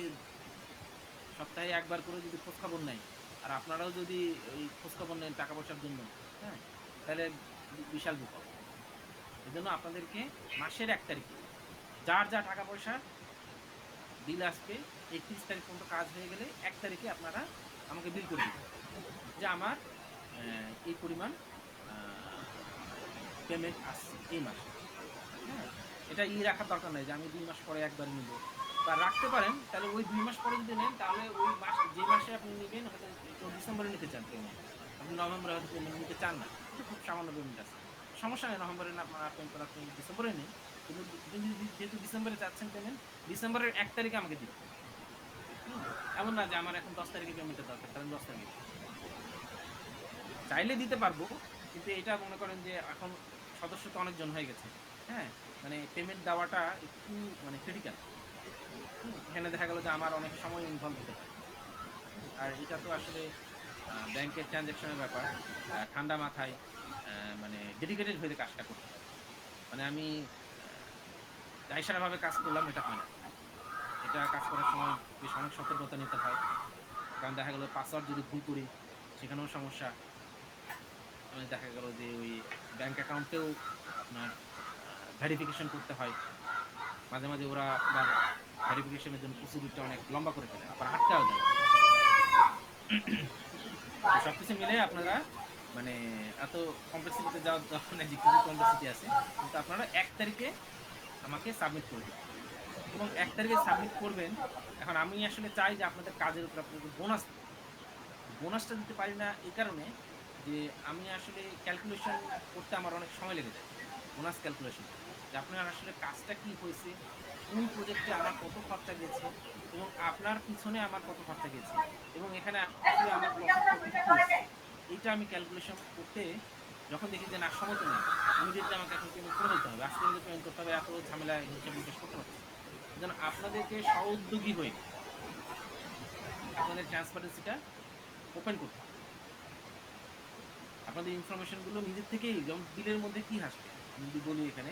সপ্তাহে একবার করে যদি খোঁজখবর নেয় আর আপনারাও যদি ওই খোঁজখবর নেন টাকা পয়সার জন্য, হ্যাঁ, তাহলে বিশাল বিপদ। এই জন্য আপনাদেরকে মাসের 1 তারিখে যার যা টাকা পয়সা বিল আসবে 31 তারিখ পর্যন্ত কাজ হয়ে গেলে 1 তারিখে আপনারা আমাকে বিল করে দেবেন যে আমার এই পরিমাণ পেমেন্ট আসছে এই মাসে। হ্যাঁ, এটা রাখার দরকার নেই যে আমি 2 মাস পরে একবার নিব, বা রাখতে পারেন তাহলে ওই 2 মাস পরে যদি নেন তাহলে ওই মাস যে মাসে আপনি নেবেন হয়তো ডিসেম্বরে নিতে চান পেমেন্ট, আপনি নভেম্বরে হয়তো পেমেন্ট নিতে চান না, এটা খুব সামান্য পেমেন্ট আছে, সমস্যা নেই, নভেম্বরে না আপনার পেমেন্ট করে আপনি ডিসেম্বরে নেন, কিন্তু যেহেতু ডিসেম্বরে যাচ্ছেন পেমেন্ট ডিসেম্বরের 1 তারিখে আমাকে দিবেন। এমন না যে আমার এখন 10 তারিখে পেমেন্টের দরকার, কারণ 10 তারিখে চাইলে দিতে পারবো, কিন্তু এটা মনে করেন যে এখন সদস্য তো অনেকজন হয়ে গেছে, হ্যাঁ, মানে পেমেন্ট দেওয়াটা একটু মানে ক্রিটিক্যাল। এখানে দেখা গেল যে আমার অনেক সময় ইনভলভ হতে পারে, আর এটা তো আসলে ব্যাংকের ট্রানজ্যাকশনের ব্যাপার, ঠান্ডা মাথায় মানে ডেডিকেটেড হয়ে কাজটা করতে হয়, মানে আমি দায়সারাভাবে কাজ করলাম এটা হয় না, এটা কাজ করার সময় বেশ অনেক সতর্কতা নিতে হয়, কারণ দেখা গেল পাসওয়ার্ড যদি ভুল করি সেখানেও সমস্যা, মানে দেখা গেল যে ওই ব্যাংক অ্যাকাউন্টেও আপনার ভেরিফিকেশন করতে হয়, মাঝে মাঝে ওরা আবার ভেরিফিকেশনের জন্য প্রসিডিউরটা অনেক লম্বা করে ফেলে, আবার আটকাও দেয়। সব কিছু মিলে আপনারা মানে এত কমপ্লেক্সিটিতে যাওয়ার দরকার নেই, যে কিছু কমপ্লেক্সিটি আছে, কিন্তু আপনারা 1 তারিখে আমাকে সাবমিট করবেন এবং 1 তারিখে সাবমিট করবেন। এখন আমি আসলে চাই যে আপনাদের কাজের উপর আপনাদের বোনাসটা দিতে পারি না এই কারণে যে আমি আসলে ক্যালকুলেশন করতে আমার অনেক সময় লেগে যায়, বোনাস ক্যালকুলেশন, যে আপনার আসলে কাজটা কি হয়েছে, কোন প্রজেক্টে আমার কত খরচা গেছে এবং আপনার পিছনে আমার কত খরচা গেছে এবং এখানে আসলে আমার এইটা আমি ক্যালকুলেশন করতে যখন দেখি যে না সময় তো নেই, ইমিডিয়েটলি আমাকে এখন পেমেন্ট করে দিতে হবে, আজকে কিন্তু পেমেন্ট করতে হবে, এত ঝামেলা হিসাব নিকাশ করতে পারছি, যেন আপনাদেরকে সহোদ্যোগী হয়ে আপনাদের ট্রান্সপারেন্সিটা ওপেন করতে হবে, আপনাদের ইনফরমেশনগুলো নিজের থেকেই, যেমন বিলের মধ্যে কি আসবে আমি যদি বলি এখানে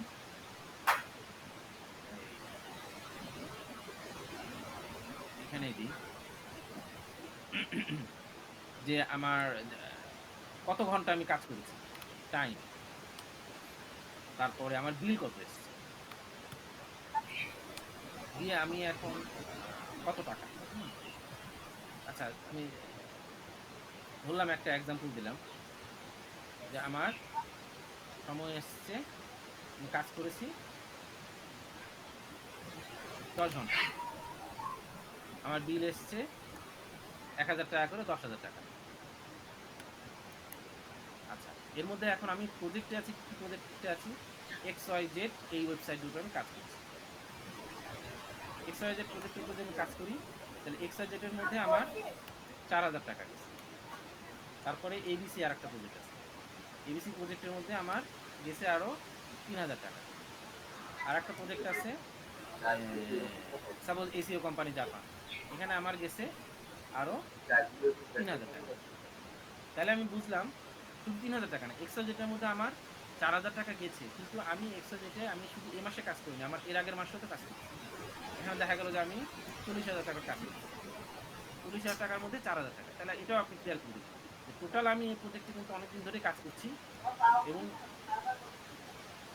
এখানে দিই যে আমার কত ঘন্টা আমি কাজ করেছি টাইম, তারপরে আমার বিল কত এসেছে, দিয়ে আমি এখন কত টাকা, আচ্ছা আমি ধরলাম একটা এক্সাম্পল দিলাম যে আমার সময় এসছে, আমি কাজ করেছি 10 ঘন্টা, আমার বিল এসছে 1000 টাকা করে 10,000 টাকা। আচ্ছা এর মধ্যে এখন আমি প্রজেক্টে আছি, কি প্রজেক্টে আছি, XYZ এই ওয়েবসাইট দুটো আমি কাজ করছি, XYZ প্রজেক্টের উপর আমি কাজ করি, তাহলে XYZ এর মধ্যে আমার 4,000 টাকা গেছে। তারপরে ABC আর একটা প্রজেক্ট আছে, ABC প্রজেক্টের মধ্যে আমার গেছে আরো 3,000 টাকা। আর একটা প্রজেক্ট আছে সাপোজ এসিও কোম্পানি জাপান, এখানে আমার গেছে আরো 3,000 টাকা। তাহলে আমি বুঝলাম শুধু 3,000 টাকা না, XYZ-এর মধ্যে আমার 4,000 টাকা গেছে, কিন্তু আমি XYZ-এ আমি শুধু এই মাসে কাজ করিনি, আমার এর আগের মাসেও তো কাজ করছি, এখানে দেখা গেল যে আমি 40,000 টাকার কাজ করছি, 40,000 টাকার মধ্যে 4,000 টাকা, তাহলে এটাও আপনি ক্লিয়ার করবেন টোটাল আমি এই প্রজেক্টে কিন্তু অনেকদিন ধরে কাজ করছি এবং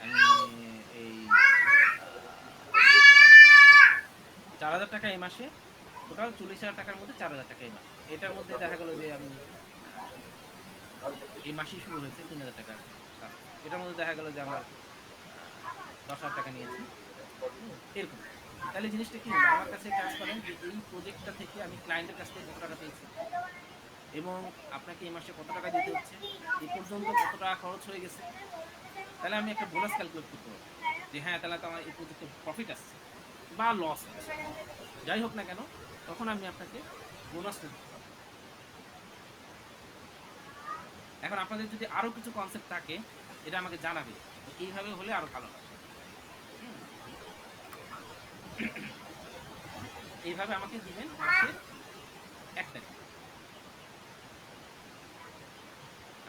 আমি এই 4,000 টাকা এই মাসে, টোটাল 40,000 টাকার মধ্যে 4,000 টাকা এই মাসে, এটার মধ্যে দেখা গেল যে আমি এই মাসেই শুরু হয়েছে 3,000 টাকা কাজ, এটার মধ্যে দেখা গেল যে আমার 10,000 টাকা নিয়েছি, এরকম। তাহলে জিনিসটা কি হলো, আমার কাছে কাজ করেন যে এই প্রজেক্টটা থেকে আমি ক্লায়েন্টের কাছ থেকে কত টাকা পেয়েছি এবং আপনাকে এই মাসে কত টাকা দিতে হচ্ছে, এ পর্যন্ত কত টাকা খরচ হয়ে গেছে, তাহলে আমি একটা বোনাস ক্যালকুলেট করতে পারবো যে হ্যাঁ তাহলে তো আমার এই প্রজেক্টে প্রফিট আসছে বা লস হচ্ছে, যাই হোক না কেন, তখন আমি আপনাকে বোনাসটা দিতে পারবো। এখন আপনাদের যদি আরো কিছু কনসেপ্ট থাকে এটা আমাকে জানাবে, এইভাবে হলে আরো ভালো হয়। হুম, এইভাবে আমাকে দিবেন মাসের 1 তারিখ।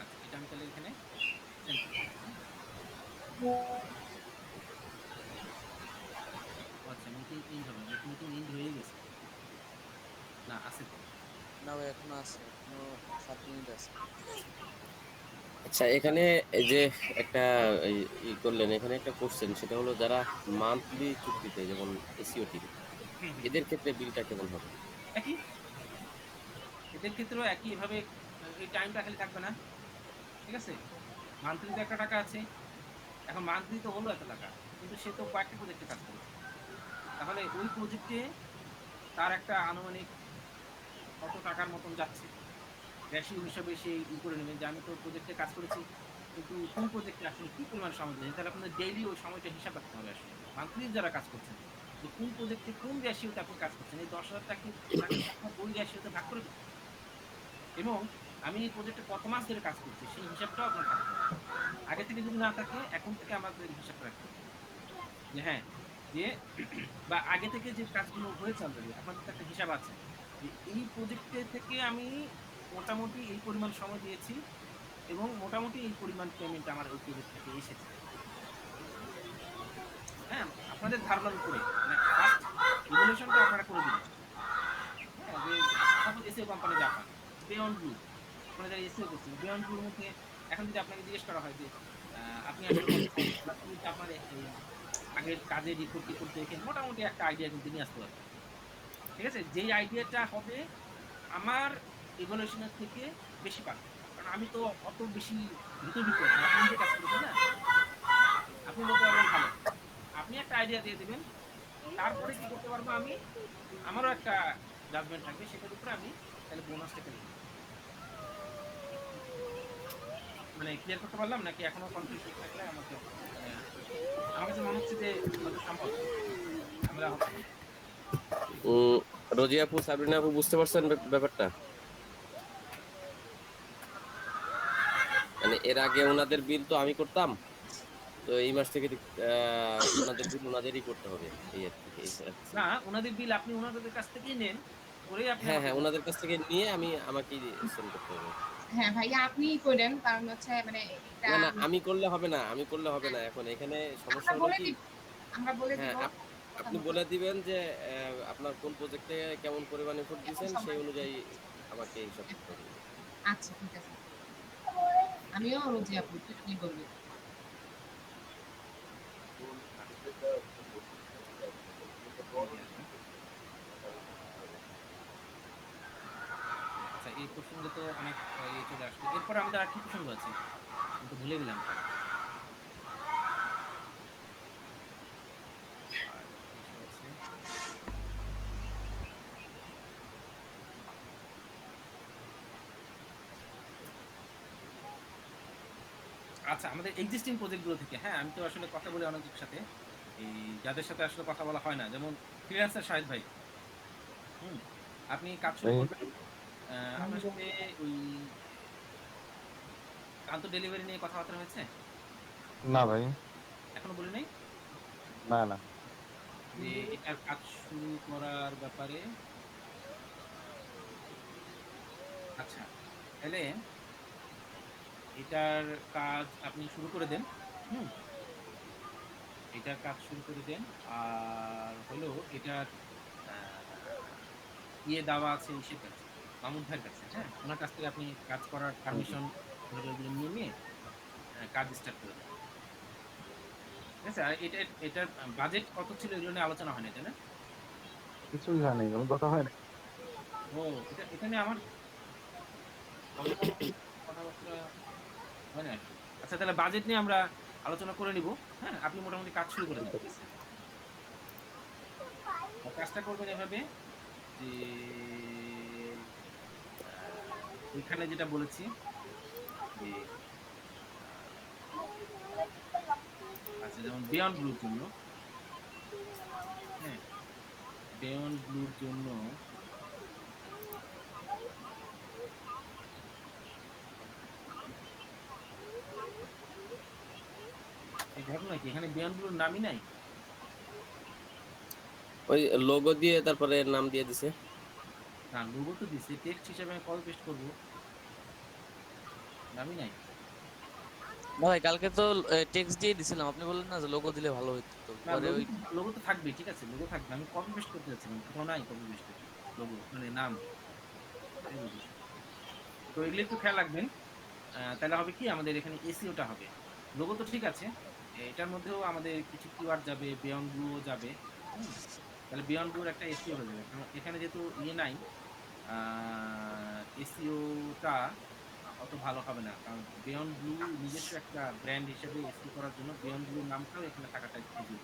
আচ্ছা, এটা আমি তাহলে এখানে সেন্ড করব। আচ্ছা, মিটিং এন্ড হবে, মিটিং এন্ড হয়ে গেছে না, আছে তো? না ভাই এখনো আছে, এখনো 7 মিনিট আছে। আচ্ছা এখানে এই যে একটা করলেন, এখানে একটা কোশ্চেন, সেটা হলো যারা মান্থলি চুক্তিতে, যেমন এসিও টিম, হুম, হুম। এদের ক্ষেত্রে বিলটা কেমন হবে? একই, এদের ক্ষেত্রেও একই, এভাবে এই টাইমটা খালি থাকবে না, ঠিক আছে? মান্থলি তো একটা টাকা আছে, এখন মান্থলি তো হলো এত টাকা, কিন্তু সে তো কয়েকটা প্রজেক্টে কাজ করেছে, তাহলে ওই প্রজেক্টে তার একটা আনুমানিক কত টাকার মতন যাচ্ছে রেশিও হিসাবে সে করে নেবেন যে আমি তো প্রজেক্টে কাজ করেছি, কিন্তু কোন প্রজেক্টে আসলে কি পরিমাণ সময় দিয়েছে, তাহলে আপনাদের ডেইলি ওই সময়টা হিসাব রাখতে হবে। আসলে মান্থলি যারা কাজ করছেন যে কোন প্রজেক্টে কোন রেশিওতে আপনি কাজ করছেন, এই 10,000 টাকা আপনার ওই রেশিওতে ভাগ করে দিন এবং আমি এই প্রজেক্টে কত মাস ধরে কাজ করছি সেই হিসাবটাও আপনার থাকতে হবে। আগে থেকে যদি না থাকে এখন থেকে আমাদের হিসাবটা রাখতে হবে যে হ্যাঁ, যে বা আগে থেকে যে কাজগুলো হয়েছে অলরেডি আপনাদের তো একটা হিসাব আছে যে এই প্রজেক্টে থেকে আমি মোটামুটি এই পরিমাণ সময় দিয়েছি এবং মোটামুটি এই পরিমাণ পেমেন্ট আমার ওই প্রজেক্ট থেকে এসেছে। হ্যাঁ, আপনাদের ধারণার উপরে মানে ফার্স্ট রিভলিউশনটা আপনারা করে দিবেন। হ্যাঁ, যে suppose SEO company Japan, beyond blue, আপনারা যারা এসিও করছেন, বিয়ন্ড ব্লুর মধ্যে এখন যদি আপনাকে জিজ্ঞেস করা হয় যে আপনি আসলে কত আপনি কিন্তু আপনার এই আগের কাজের রিপোর্ট টিপোর্ট দেখে মোটামুটি একটা আইডিয়া কিন্তু নিয়ে আসতে পারবেন। ঠিক আছে? যেই আইডিয়াটা হবে আমার ইভ্যালুয়েশনের থেকে বেশি পারফেক্ট। কারণ আমি তো অত বেশি ভিতর ভিতর না। আপনি নিজে কাজ করেছেন না? আপনি বলতে পারবেন ভালো। আপনি একটা আইডিয়া দিয়ে দিবেন। তারপরে কি করতে পারবো আমি? আমারও একটা জাজমেন্ট থাকবে। সেটার উপরে আমি তাহলে বোনাসটাকে নিব। মানে ক্লিয়ার করতে পারলাম নাকি এখনো কনফিউশন থাকলে আমাকে আমার কাছে মনে হচ্ছে যে হয়তো সম্ভব। আমরা উম, রোজি আপু, সাবরিনা আপু, বুঝতে পারছেন ব্যাপারটা? মানে এর আগে ওনাদের বিল তো আমি করতাম, তো এই মাস থেকে ওনাদের বিল ওনাদেরই করতে হবে, এই আর কি, এই আর কি। না, উনাদের বিল আপনি উনাদের কাছ থেকেই নেন। করেই আপনি হ্যাঁ আমাকে হ্যাঁ, দেন। ওনাদের কাছ থেকে নিয়ে আমি আমাকে সেন্ড করতে হবে। হ্যাঁ ভাইয়া আপনিই করেন, কারণ হচ্ছে মানে এটা না না, আমি করলে হবে না, আমি করলে হবে না। এখন এখানে সমস্যা আমরা হলো বলে কি, দিব, আমরা বলে হ্যাঁ দিব কথা আপনি মতো। বলে দিবেন যে আপনার কোন প্রজেক্টে কেমন পরিমাণ এফোর্ট এমন দিয়েছেন, সেই সময় অনুযায়ী আমাকে হিসাব করতে হবে। আচ্ছা ঠিক আছে, আমিও রোজি আপু কি বলবো। আচ্ছা, এই প্রসঙ্গে তো অনেক চলে আসলো। এরপরে আমাদের আর কি প্রসঙ্গ আছে? আমি তো ভুলে গেলাম। আর কি বিষয় আছে? আচ্ছা, আমাদের এক্সিস্টিং প্রজেক্ট গুলো থেকে, হ্যাঁ আমি তো আসলে কথা বলি অনেকের সাথে, এই যাদের সাথে আসলে কথা বলা হয় না, যেমন ফ্রিল্যান্সার শাহিদ ভাই। হুম, আপনি কাজ শুরু ভাই, করবেন, আপনার সাথে ওই কান্ত ডেলিভারি নিয়ে কথাবার্তা হয়েছে? না ভাই, এখনো বলি নাই না না। যে এটার কাজ শুরু করার ব্যাপারে? আচ্ছা, তাহলে এটার কাজ আপনি শুরু করে দেন। হুম, এটার কাজ শুরু করে দেন। আর হলো এটার ইয়ে দেওয়া আছে ইসের কাছে, মামুন ভাইয়ের কাছে। হ্যাঁ, ওনার কাছ থেকে আপনি কাজ করার পারমিশন ওগুলো নিয়ে নিয়ে কাজ স্টার্ট করে দেন। ঠিক আছে? আর এটার বাজেট কত ছিল এগুলো নিয়ে আলোচনা হয় না, তাই না? কিছুই জানি, কোনো কথা হয় না। ও, এটা এটা নিয়ে আমার কথাবার্তা হয় না আসলে। আচ্ছা, তাহলে বাজেট নিয়ে আমরা আলোচনা করে নিব। হ্যাঁ, আপনি মোটামুটি কাজ শুরু করে দিন। আর কাজটা করবেন এভাবে যে ওইখানে যেটা বলেছি যে আচ্ছা, যেমন বিয়ন্ড ব্লুর জন্য, হ্যাঁ, বিয়ন্ড ব্লুর জন্য এই ঘটনা কি, এখানে বিয়ন্ড ব্লুর নামই নাই? ওই লোগো দিয়ে তারপরে নাম দিয়ে দিছে। না, লোগো তো দিছে, টেক্সট হিসেবে আমি কপি পেস্ট করবো, নামই নাই। ভাই কালকে তো টেক্সট দিয়ে দিছিলাম, আপনি বললেন না যে লোগো দিলে ভালো হতো, তো না, পরে ওই লোগো তো থাকবে, ঠিক আছে, লোগো থাকবে, আমি কপি পেস্ট করতে যাচ্ছিলাম, কোথাও নাই কপি পেস্টের লোগো, মানে নাম, এটাই বলছি। তো এগুলো একটু খেয়াল রাখবেন। তাহলে হবে কি, আমাদের এখানে এসইওটা হবে। লোগো তো ঠিক আছে, এটার মধ্যেও আমাদের কিছু কিওয়ার্ড যাবে, বিয়ন্ড ব্লু যাবে। হুম, তাহলে বিয়ন্ড ব্লুর একটা এসইও হয়ে যাবে, কারণ এখানে যেহেতু ইয়ে নাই, এসইওটা অত ভালো হবে না, কারণ বিয়ন্ড ব্লু নিজস্ব একটা ব্র্যান্ড হিসেবে এসইও করার জন্য বিয়ন্ড ব্লু নামটাও এখানে থাকাটা একটু জরুরি।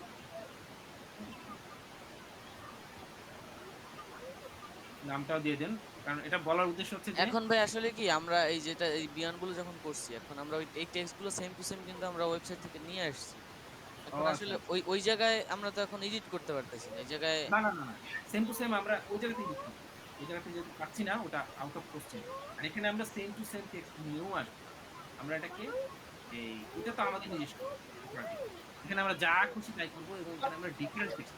নামটাও দিয়ে দেন, কারণ এটা বলার উদ্দেশ্য হচ্ছে যে এখন ভাই আসলে কি আমরা এই যেটা এই বিয়ান গুলো যখন করছি, এখন আমরা ওই এই টেক্সট গুলো সেম টু সেম কিন্তু আমরা ওয়েবসাইট থেকে নিয়ে আসছি। ও এখন আচ্ছা আসলে আচ্ছা। ওই ওই জায়গায় আমরা তো এখন এডিট করতে পারতেছি না এই জায়গায়। না না না না, সেম টু সেম আমরা ওই জায়গাতেই লিখছি, ওই জায়গাতে যেহেতু পাচ্ছি না, ওটা আউট অফ কোশ্চেন। আর এখানে আমরা সেম টু সেম টেক্সট নিয়েও আসবো। আমরা এটাকে এই, এটা তো আমাদের নিজস্ব property। এখানে আমরা যা খুশি তাই করবো, এবং এখানে আমরা ডিফারেন্ট টেক্সট,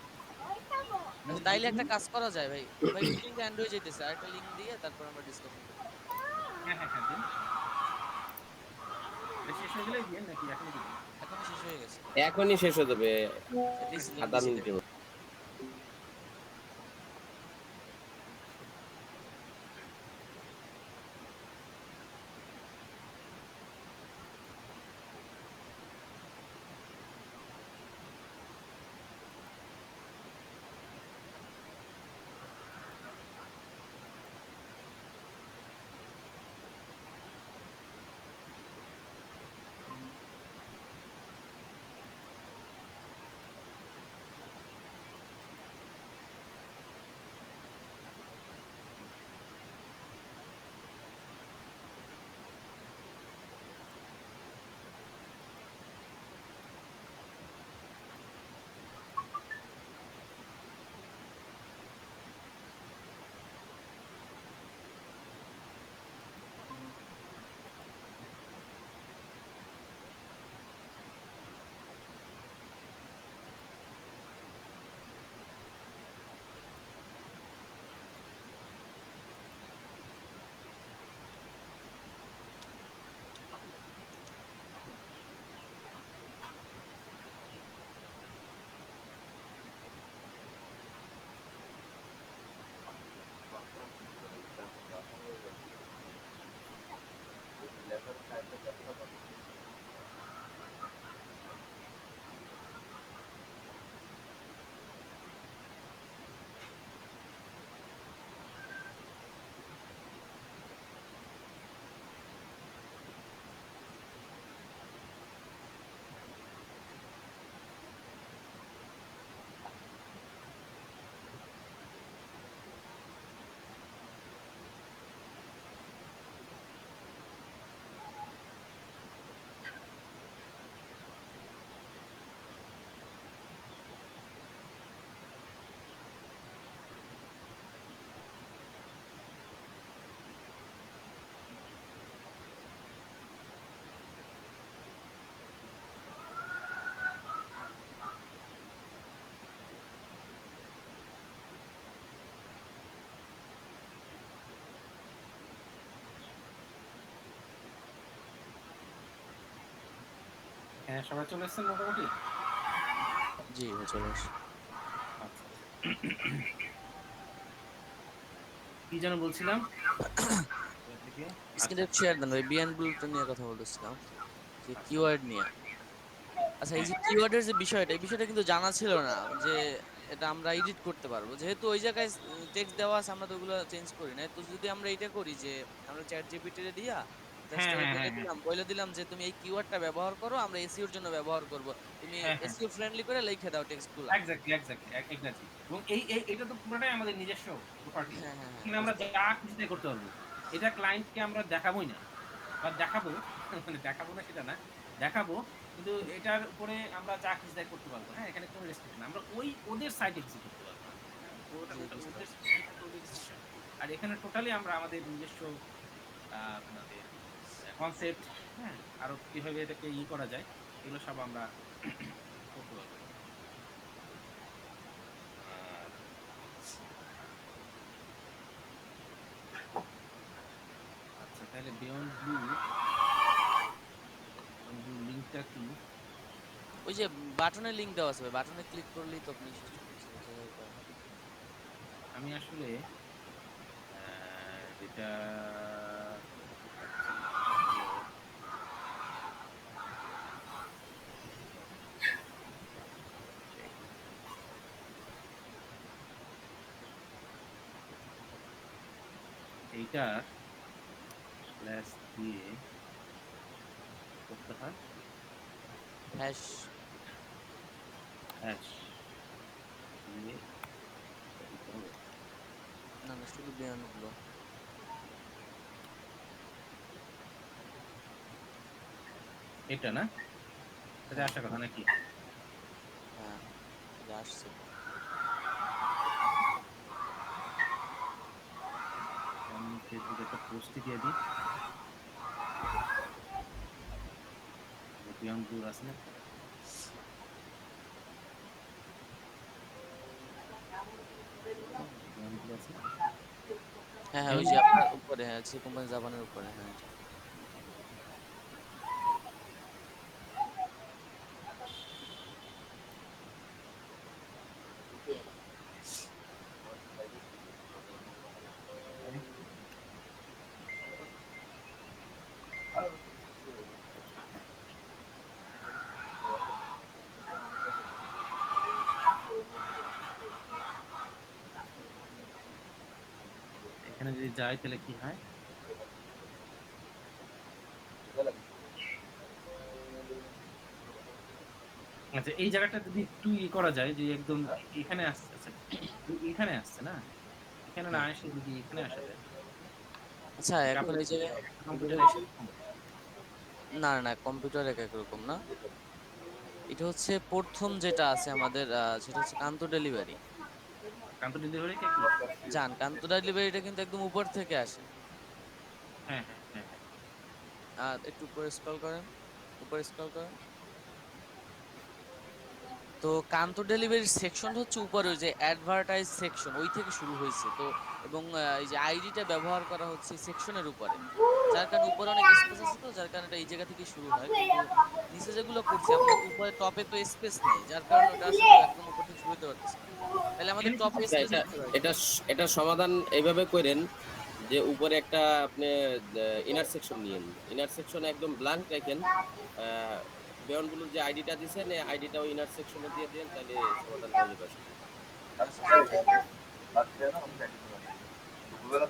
আচ্ছা, তাইলে একটা কাজ করা যায় ভাই, ভাই মিটিং টা এন্ড হয়ে যাইতেছে, আরেকটা লিংক দিয়ে তারপর আমরা ডিসকাশন করি। হ্যাঁ হ্যাঁ হ্যাঁ দেন। এটা শেষ হয়ে গেলে দিয়ে নাকি এখনই দিবেন? এখনই শেষ হয়ে গেছে, এখনই শেষ হয়ে যাবে দিছি লিংক আধা দিছি মিনিটের মধ্যে। হ্যাঁ, সবাই চলে এসেছেন মোটামুটি। জি ভাই চলে আসি। আচ্ছা, কি যেন বলছিলাম থেকে? আচ্ছা স্ক্রিনে শেয়ার দেন ভাই, বিয়ান ব্লুটা নিয়ে কথা বলতেছিলাম, যে আচ্ছা কিওয়ার্ড নিয়ে। আচ্ছা এই যে কিওয়ার্ডের যে বিষয়টা, এই বিষয়টা কিন্তু জানা ছিল না যে এটা আমরা এডিট করতে পারবো, যেহেতু ওই জায়গায় টেক্সট দেওয়া আছে আমরা তো ওগুলো চেঞ্জ করি না। তো যদি আমরা এটা করি যে আমরা চ্যাট জিপিটি রে দিয়া জাস্ট বলে দিলাম যে তুমি এই কিওয়ার্ডটা ব্যবহার করো, আমরা এসইওর জন্য ব্যবহার করব, তুমি হ্যাঁ, হ্যাঁ। এসইও ফ্রেন্ডলি করে লিখে দাও টেক্সটগুলা। এক্সাক্টলি। এবং এটা তো পুরোটাই আমাদের নিজস্ব প্রপার্টি। হ্যাঁ হ্যাঁ হ্যাঁ, এখানে আমরা বুঝতে যা খুশি তাই করতে পারবো। এটা ক্লায়েন্টকে আমরা দেখাবোই না। বা দেখাবো, মানে দেখাবো না সেটা না। দেখাবো, কিন্তু এটার উপরে আমরা যা খুশি তাই করতে পারবো। হ্যাঁ, এখানে কোনো রেস্ট্রিকশন আমরা ওদের সাইটে কিছু করতে পারবো না। ওটা জি, ওটা বুঝতে ওদের পারছি। এটা ওদের decision। আর এখানে টোটালি আমরা আমাদের নিজস্ব আপনাদের কনসেপ্ট, হ্যাঁ, আরো কিভাবে এটাকে করা যায়, এগুলো সব আমরা করতে পারবো। আর আচ্ছা, তাহলে বিয়ন্ড ব্লু লিঙ্কটা কি? ওই যে বাটনে লিংক দেওয়া আছে, বাটনে ক্লিক করলেই তো আপনি আমি আসলে যেটা এইটা স্ল্যাশ দিয়ে করতে হয় হ্যাশ। হ্যাশ দিয়ে দিতে হবে। না না, শুধু বিয়ন্ড ব্লু। এটা না, এটা আসার কথা নাকি? হ্যাঁ, এটা আসছে। আমি ফেসবুকে একটা পোস্ট দিয়ে দিই, বিয়ন্ড ব্লু আছে না? বিয়ন্ড ব্লু আছে না? হ্যাঁ হ্যাঁ, ওই যে আপনার উপরে, হ্যাঁ, সি কোম্পানি জাপানের উপরে, হ্যাঁ। এখানে যদি যাই তাহলে কি হয়? আচ্ছা, এই জায়গাটা যদি একটু করা যায় যে একদম এখানে আসছে, আচ্ছা এখানে আসছে না, এখানে না এসে যদি এখানে আসা যায়, আচ্ছা, এখন এই যে কম্পিউটারে এসে না না, কম্পিউটার এক এক রকম না। এটা হচ্ছে প্রথম যেটা আছে আমাদের, সেটা হচ্ছে কান্ত ডেলিভারি। কান্ত ডেলিভারি কি? কান্ত ডেলিভারিটা কিন্তু একদম উপর থেকে আসে। হ্যাঁ হ্যাঁ হ্যাঁ হ্যাঁ। একটু উপরে স্ক্রল করেন, উপরে স্ক্রল করেন। তো কান্ত ডেলিভারির সেকশনটা হচ্ছে উপরে, ওই যে অ্যাডভার্টাইজ সেকশন, ওই থেকে শুরু হয়েছে তো। এবং এই যে আইডিটা ব্যবহার করা হচ্ছে সেকশনের উপরে, যার কারণে উপরে অনেক স্পেস আছে, তো যার কারণে এটা এই জায়গা থেকে শুরু হয়। কিন্তু নিচে যেগুলো করছি আমরা, তো উপরে টপে তো স্পেস নেই, যার কারণে ওটা আসলে একদম উপর থেকে শুরু হতে পারতেছে না। তাহলে আমাদের টপে আচ্ছা, স্পেস এটা দিতে হয়। এটা এটা সমাধান এইভাবে করেন যে উপরে একটা আপনি ইন্টারসেকশন নিয়েন, ইন্টারসেকশন একদম ব্ল্যাঙ্ক রাখেন, বিয়ন্ড ব্লুর যে আইডিটা দিয়েছেন এই আইডিটা ওই ইন্টারসেকশনে দিয়ে দেন, তাহলে সমাধান হয়ে যাবে আসলে। আচ্ছা আচ্ছা, ঠিক আছে। ওয়াল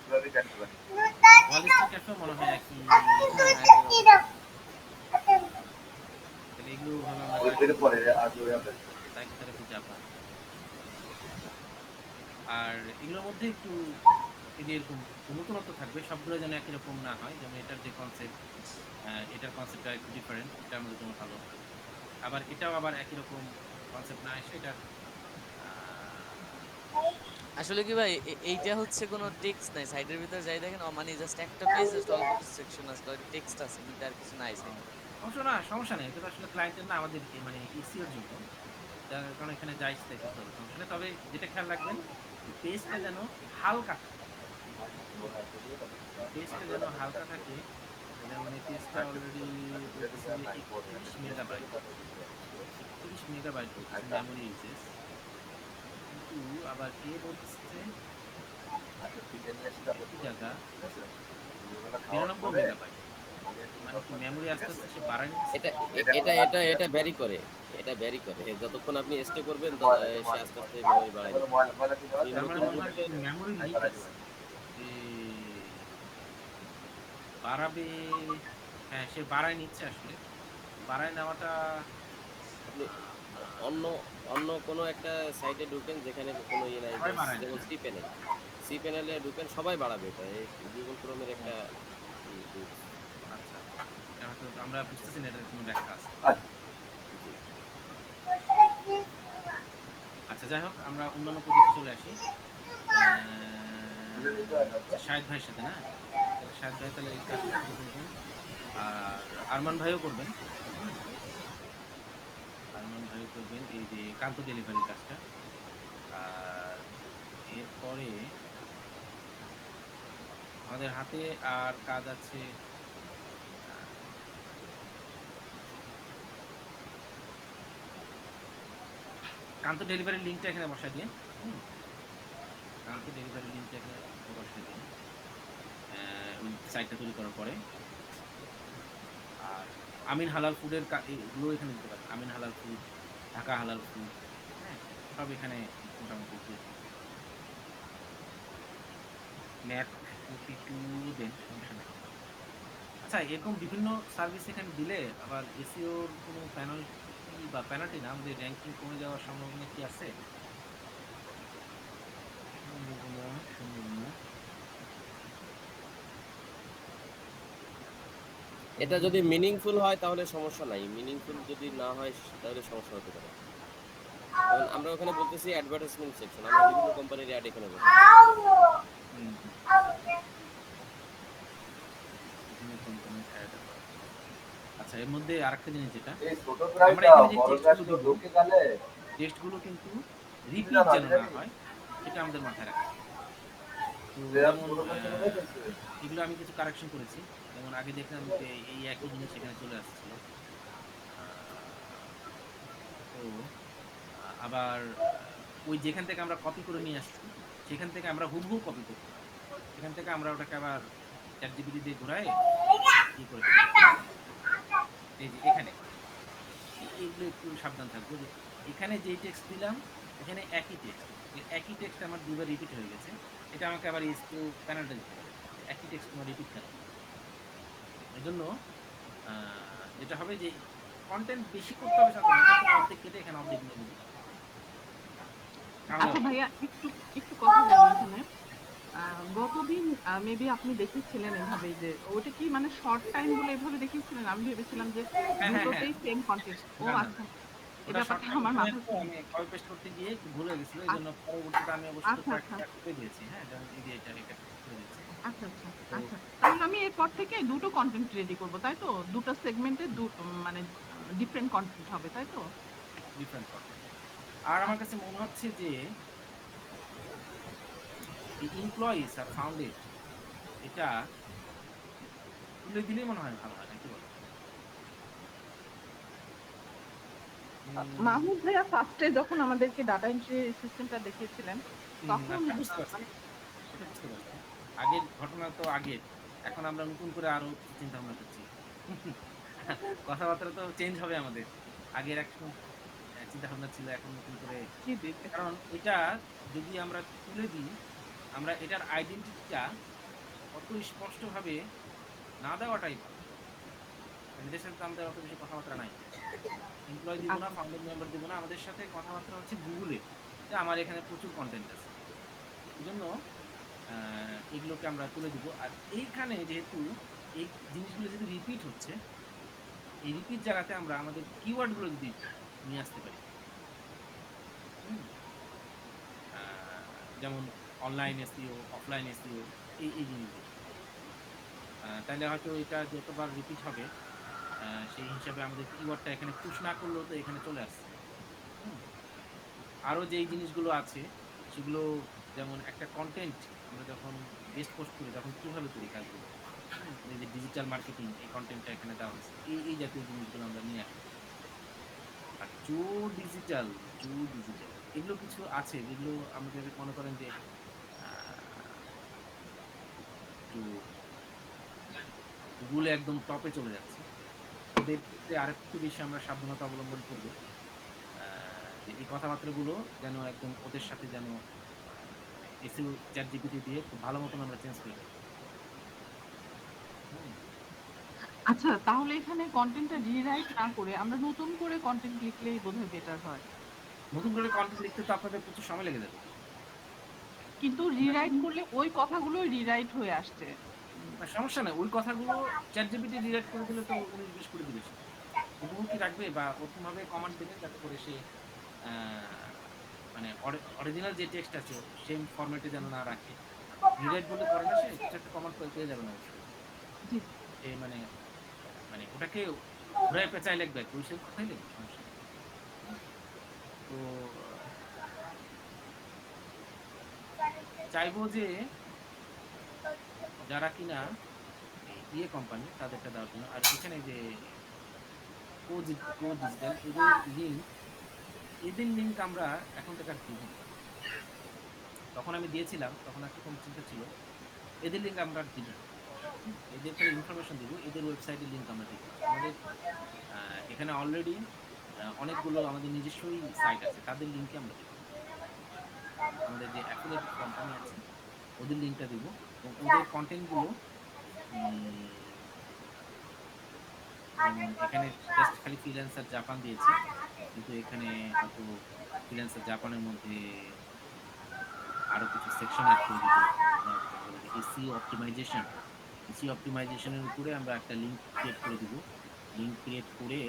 স্ট্রিট ক্যাফে মনে হয় একই। হ্যাঁ হ্যাঁ, একই রকম। তাহলে এগুলো ভাবে আমরা সাইট থেরাপি জাপান, আর এগুলোর মধ্যে একটু এই যে এরকম নতুনত্ব থাকবে, সবগুলো যেন একই রকম না হয়। যেমন এটার যে কনসেপ্ট, এটার কনসেপ্টটা একটু ডিফারেন্ট, এটা আমাদের জন্য ভালো। আবার এটাও আবার একই রকম কনসেপ্ট না এসে এটা আসলে কি ভাই, এইটা হচ্ছে কোনো টেক্সট নাই সাইটের ভিতরে, যাই দেখেন মানে জাস্ট একটা পেজ, জাস্ট অল্প কিছু সেকশন আছে, টেক্সট আছে কিন্তু আর কিছু নাই সাইটে। সমস্যা নেই। এটা তো আসলে ক্লায়েন্টের না, আমাদের মানে ইসিওর জন্য, যার কারণে এখানে যাই তাই করতে হবে, সমস্যা নেই। তবে যেটা খেয়াল রাখবেন, পেজটা যেন হালকা থাকে, পেজটা যেন হালকা থাকে। যেমন এই পেজটা already 31 megabyte, 31 megabyte memory uses, কিন্তু আবার এ বলছে একই জায়গা 93 মেগাবাইট, মানে কি মেমোরি আস্তে আস্তে সে বাড়ায় নিচ্ছে। এটা এটা এটা এটা ভ্যারি করে, এটা ভ্যারি করে, যতক্ষণ আপনি স্টে করবেন সে আস্তে আস্তে মেমরি বাড়ায় দিবে। এই তার মানে নতুন মনে হয় যুগে মেমোরি লিক আছে, যে বাড়াবে, হ্যাঁ সে বাড়ায় নিচ্ছে আসলে। বাড়ায় নেওয়াটা আপনি অন্য অন্য কোনো একটা সাইটে ঢুকেন যেখানে কোনো ইয়ে নাই, সবাই বাড়ায় না, যেমন না? সি প্যানেল, সি প্যানেলে ঢুকেন, সবাই বাড়াবে এটা, এই গুগল ক্রোমের ও, একটা রুলস। আচ্ছা আচ্ছা। এটা হয়তো আমরা বুঝতেছি না, এটার কোনো ব্যাখ্যা আছে। জি। আচ্ছা যাই হোক, আমরা অন্যান্য প্রজেক্টে চলে আসি। আচ্ছা, শাহেদ ভাইয়ের সাথে না, তাহলে শাহেদ ভাই তাহলে এই কাজটা শুরু করবেন, আর আরমান ভাইও করবেন। হুম, আরমান ভাইও করবেন এই যে কান্ত ডেলিভারির কাজটা। আর এরপরে আমাদের হাতে আর কাজ আছে কান্ত ডেলিভারির লিঙ্কটা এখানে বসাই দিয়ে, হুম, কান্ত ডেলিভারির লিঙ্কটা এখানে বসাই দিয়ে ওই সাইটটা তৈরি করার পরে, আর আমিন হালাল ফুডের এগুলো এখানে দিতে পারেন। আমিন হালাল ফুড, ঢাকা হালাল ফুড, হ্যাঁ সব এখানে মোটামুটি দিয়ে দিন। ম্যাথ 42 দেন, সমস্যা নেই। আচ্ছা এরকম বিভিন্ন সার্ভিস এখানে দিলে আবার এসইওর কোনো পেনাল্টি বা পেনাল্টি না, আমাদের র্যাঙ্কিং কমে যাওয়ার সম্ভাবনা কি আছে? সম্ভাবনা, সম্ভাবনা। এটা যদি মিনিংফুল হয় তাহলে সমস্যা নাই, মিনিংফুল যদি না হয় তাহলে সমস্যা হতে পারে। কারণ আমরা ওখানে বলতেছি অ্যাডভার্টাইজমেন্ট সেকশন, আমরা বিভিন্ন কোম্পানির অ্যাড এখানে বলতেছি। হুম, বিভিন্ন কোম্পানির অ্যাড। আচ্ছা এর মধ্যে আরেকটা জিনিস যেটা আমরা এখানে যে টেস্টগুলো দিব, টেস্টগুলো কিন্তু রিপিট যেন না হয়, এটা আমাদের মাথায় রাখতে হবে। তো যেমন এগুলো আমি কিছু কারেকশন করেছি। যেমন আগে দেখলাম যে এই একই জিনিস এখানে চলে আসছিল। তো আবার ওই যেখান থেকে আমরা কপি করে নিয়ে আসছি সেখান থেকে আমরা হুবহু কপি করতে পারি। সেখান থেকে আমরা ওটাকে আবার চ্যাট জিপিটি দিয়ে ঘোরায় কি করে ফেলি। এই যে এখানে এইগুলো একটু সাবধান থাকবো যে এখানে যেই টেক্সট দিলাম এখানে একই টেক্সট, একই টেক্সট আমার দুবার রিপিট হয়ে গেছে, এটা আমাকে আবার ইসকিউ প্যানেলটা দিতে পারে একই টেক্সট তোমার রিপিট কেন। এই জন্য যেটা হবে যে কন্টেন্ট বেশি করতে হবে সাথে না, এখানে অর্ধেক কেটে এখানে অর্ধেক নিয়ে দিতে হবে। তাহলে আচ্ছা হবে। ভাইয়া, একটু একটু কথা বলুন এখানে। গতদিন মেবি আপনি দেখিয়েছিলেন এভাবে, যে ওটা কি মানে শর্ট টাইম বলে এভাবে দেখিয়েছিলেন? আমি ভেবেছিলাম যে হ্যাঁ হ্যাঁ হ্যাঁ, দুটোতেই সেম কন্টেন্ট। ও না না না, আচ্ছা, এই ওটা শর্ট ব্যাপারটা টাইম আমার সময় মাথায় তো ছিল আমি না। কপি পেস্ট করতে গিয়ে একটু ভুল হয়ে গেছিল, এই জন্য পরবর্তীতে আমি অবশ্য আচ্ছা আচ্ছা কয়েকটা করে দিয়েছি। হ্যাঁ যেমন এই যে এটা এটা করে দিয়েছি। আচ্ছা আচ্ছা তো আচ্ছা, তাহলে আমি এরপর থেকে দুটো কন্টেন্ট রেডি করব, তাই তো? দুটো সেগমেন্টে মানে ডিফারেন্ট কন্টেন্ট হবে, তাই তো? Different content. আর আমার আচ্ছা কাছে মনে হচ্ছে যে এই এমপ্লয়িজ আর ফাউন্ডেড এটা তুলে দিলেই মনে হয় ভালো হয়, নাকি বলো? মাহমুদ ভাইয়া ফার্স্টে যখন আমাদেরকে ডাটা এন্ট্রি সিস্টেমটা দেখিয়েছিলেন, তখন আচ্ছা, বুঝতে পারছি, মানে এটা বুঝতে পারছি। আগের ঘটনা তো আগের, এখন আমরা নতুন করে আরো কিছু চিন্তা ভাবনা করছি। কথাবার্তা তো চেঞ্জ হবে আমাদের। আগের এক চিন্তা ভাবনা ছিল, এখন নতুন করে। জি জি জি। কারণ এটা যদি আমরা তুলে দিই, আমরা এটার আইডেন্টিটিটা অত স্পষ্টভাবে না দেওয়াটাই ভালো। এদের সাথে তো আমাদের অত বেশি কথাবার্তা নাই। এমপ্লয় দিব না, আচ্ছা ফাউন্ডার মেম্বার দিব না, আমাদের সাথে কথাবার্তা হচ্ছে গুগলে যে আমার এখানে প্রচুর কন্টেন্ট আছে। এই জন্য এগুলোকে আমরা তুলে দিব। আর এইখানে যেহেতু এই জিনিসগুলো যদি রিপিট হচ্ছে, এই রিপিট জায়গাতে আমরা আমাদের কিওয়ার্ডগুলো যদি নিয়ে আসতে পারি, হুম, যেমন অনলাইন এসইও, অফলাইন এসইও, এই জিনিসগুলো, তাহলে হয়তো এটা যতবার রিপিট হবে সেই হিসাবে আমাদের কিওয়ার্ডটা এখানে পুশ না করলেও তো এখানে চলে আসছে। হুম, আরও যেই জিনিসগুলো আছে সেগুলো, যেমন একটা কন্টেন্ট আমরা যখন বেস্ট পোস্ট করি তখন কীভাবে করি কাজগুলো, এই যে ডিজিটাল মার্কেটিং, এই কন্টেন্টটা এখানে দেওয়া হয়েছে, এই জাতীয় জিনিসগুলো আমরা নিয়ে আসবো। আর ডিজিটাল ডিজিটাল এগুলো কিছু আছে যেগুলো আমাদের মনে করেন যে একটু গুগলে একদম টপে চলে যাচ্ছে, ওদের ক্ষেত্রে আরেকটু বেশি আমরা সাবধানতা অবলম্বন করব। যে এই কথাবার্তাগুলো যেন একদম ওদের সাথে যেন এসইও চ্যাট জিপিটি দিয়ে খুব ভালো মতন আমরা চেঞ্জ করে দেবো। আচ্ছা, তাহলে এখানে কনটেন্টটা রিরাইট না করে আমরা নতুন করে কনটেন্ট লিখলেই বোধহয় বেটার হয়। নতুন করে কন্টেন্ট লিখতে তো আপনাদের প্রচুর সময় লেগে যাবে। কিন্তু রিরাইট করলে ওই কথাগুলোই রিরাইট হয়ে আসছে। সমস্যা নাই। ওই কথাগুলো ChatGPT রিরাইট করে দিলে তো ১৯-২০ করে দিবে সে। হুবহু কি রাখবে বা ওরকমভাবে কমান্ড দেবে যাতে করে সে আ মানে অরিজিনাল যে টেক্সট আছে সেম ফরম্যাটে যেন না রাখে। রিরাইট বললে করে না সে, কিছু একটা কমান্ড পেয়ে যাবেন অবশ্যই। জি, সে মানে মানে ওটাকে ঘুরায় পেঁচায় লিখবে আরকি, ওই সেম কথাই লিখবে, সমস্যা নেই। তো চাইবো যে যারা কিনা এই কোম্পানি তাদেরটা দেওয়ার জন্য। আর এখানে যে কো ডিজিটাল এদের লিঙ্ক আমরা এখন থেকে আর দিব না। তখন আমি দিয়েছিলাম, তখন একরকম চিন্তা ছিল। এদের লিঙ্ক আমরা আর দিব না। এদের খালি ইনফরমেশন দিব, এদের ওয়েবসাইটের লিঙ্ক আমরা দিব। আমাদের এখানে অলরেডি অনেকগুলো আমাদের নিজস্বই সাইট আছে, তাদের লিঙ্কে আমরা দিব। আমাদের যে অ্যাফিলিয়েট কোম্পানি আছে ওদের লিঙ্কটা দিব এবং ওদের কনটেন্টগুলো যেমন এখানে জাস্ট খালি ফ্রিল্যান্সার জাপান দিয়েছি, কিন্তু এখানে হয়তো ফ্রিল্যান্সার জাপানের মধ্যে আরো কিছু সেকশন অ্যাড করে দিব। এসিও অপটিমাইজেশনের উপরে আমরা একটা লিঙ্ক ক্রিয়েট করে দিব। লিঙ্ক ক্রিয়েট করে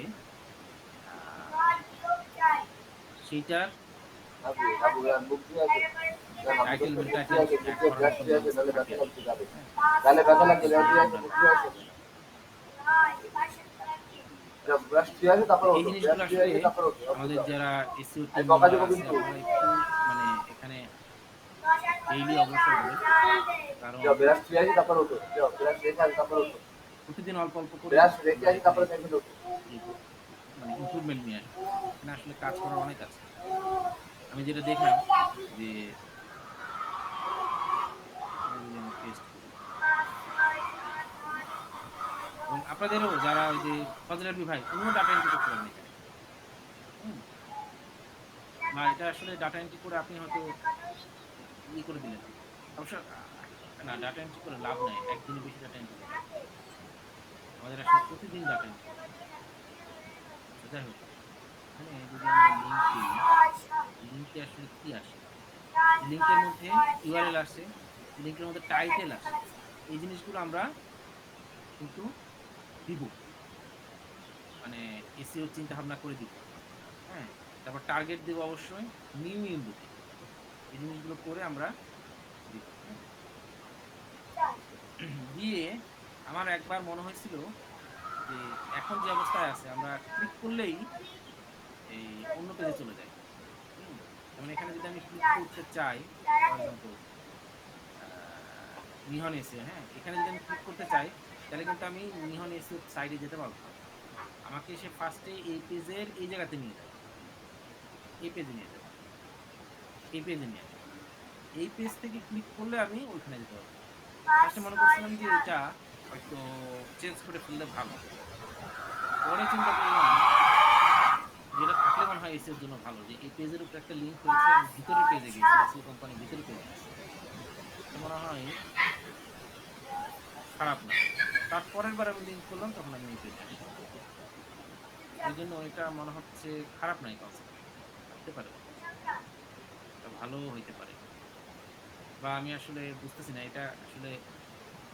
সেইটার টাইটেল অ্যাড করার মতো ব্যবস্থা থাকে আরকি। এই জিনিসগুলো আসলে আমাদের যারা এসইও টিম মেম্বার আছে আপনারা একটু মানে এখানে ডেইলি অগ্রসর হবেন। কারণ প্রতিদিন অল্প অল্প করে মানে ইমপ্রুভমেন্ট নিয়ে আসবে। এখানে আসলে কাজ করার অনেক আছে। আমি যেটা দেখলাম যে এখানে যদি আমি পেস্ট করি এবং আপনাদেরও যারা ওই যে ফজল আলী ভাই উনিও ডাটা এন্ট্রি করতে পারেন এখানে। হুম? বা এটা আসলে ডাটা এন্ট্রি করে আপনি হয়তো করে দিলেন। অবশ্য না, ডাটা এন্ট্রি করে লাভ নাই। একদিনে বেশি ডাটা এন্ট্রি করে। আমাদের আসলে প্রতিদিন ডাটা এন্ট্রি করতে হবে। আচ্ছা, যাই হোক। এখানে যদি আমরা লিঙ্ক দিই, লিঙ্কে আসলে কি আসে? লিঙ্কের মধ্যে ইউআরএল আসে, লিঙ্কের মধ্যে টাইটেল আসে। এই জিনিসগুলো আমরা কিন্তু দিব। মানে এসইও চিন্তা ভাবনা করে দিব। হ্যাঁ? তারপর টার্গেট দিব অবশ্যই নিউ ইউনিটি। এই জিনিসগুলো করে আমরা দিব। হ্যাঁ? দিয়ে আমার একবার মনে হয়েছিল যে এখন যে অবস্থায় আছে আমরা ক্লিক করলেই এই অন্য পেজে চলে যাই। হুম? যেমন এখানে যদি আমি ক্লিক করতে চাই, ফর এক্সাম্পল নিহন এসিও, হ্যাঁ? এখানে যদি আমি ক্লিক করতে চাই তাহলে কিন্তু আমি নিহন এসিও সাইডে যেতে পারবো না। আমাকে সে ফার্স্টে এই পেজের এই জায়গাতে নিয়ে যাবে। এই পেজে নিয়ে যাবে। এই পেজে নিয়ে যাবে। এই পেজ থেকে ক্লিক করলে আমি ওইখানে যেতে পারবো। ফার্স্টে মনে করছিলাম যে এটা হয়তো চেঞ্জ করে ফেললে ভালো। পরে চিন্তা করলাম যেটা থাকলে মনে হয় এসিওর জন্য ভালো, যে এই পেজের উপরে একটা লিঙ্ক হয়েছে আমি ভিতরের পেজে গেছি, এসিও কোম্পানির ভিতরে পেজে গেছি। এটা মনে হয় খারাপ না। তারপরের বার আমি লিঙ্ক করলাম তখন আমি এই পেজে আসলাম। এই জন্য এটা মনে হচ্ছে খারাপ নাই কনসেপ্ট। হতে পারে। এটা ভালো হইতে পারে। বা আমি আসলে বুঝতেছি না এটা আসলে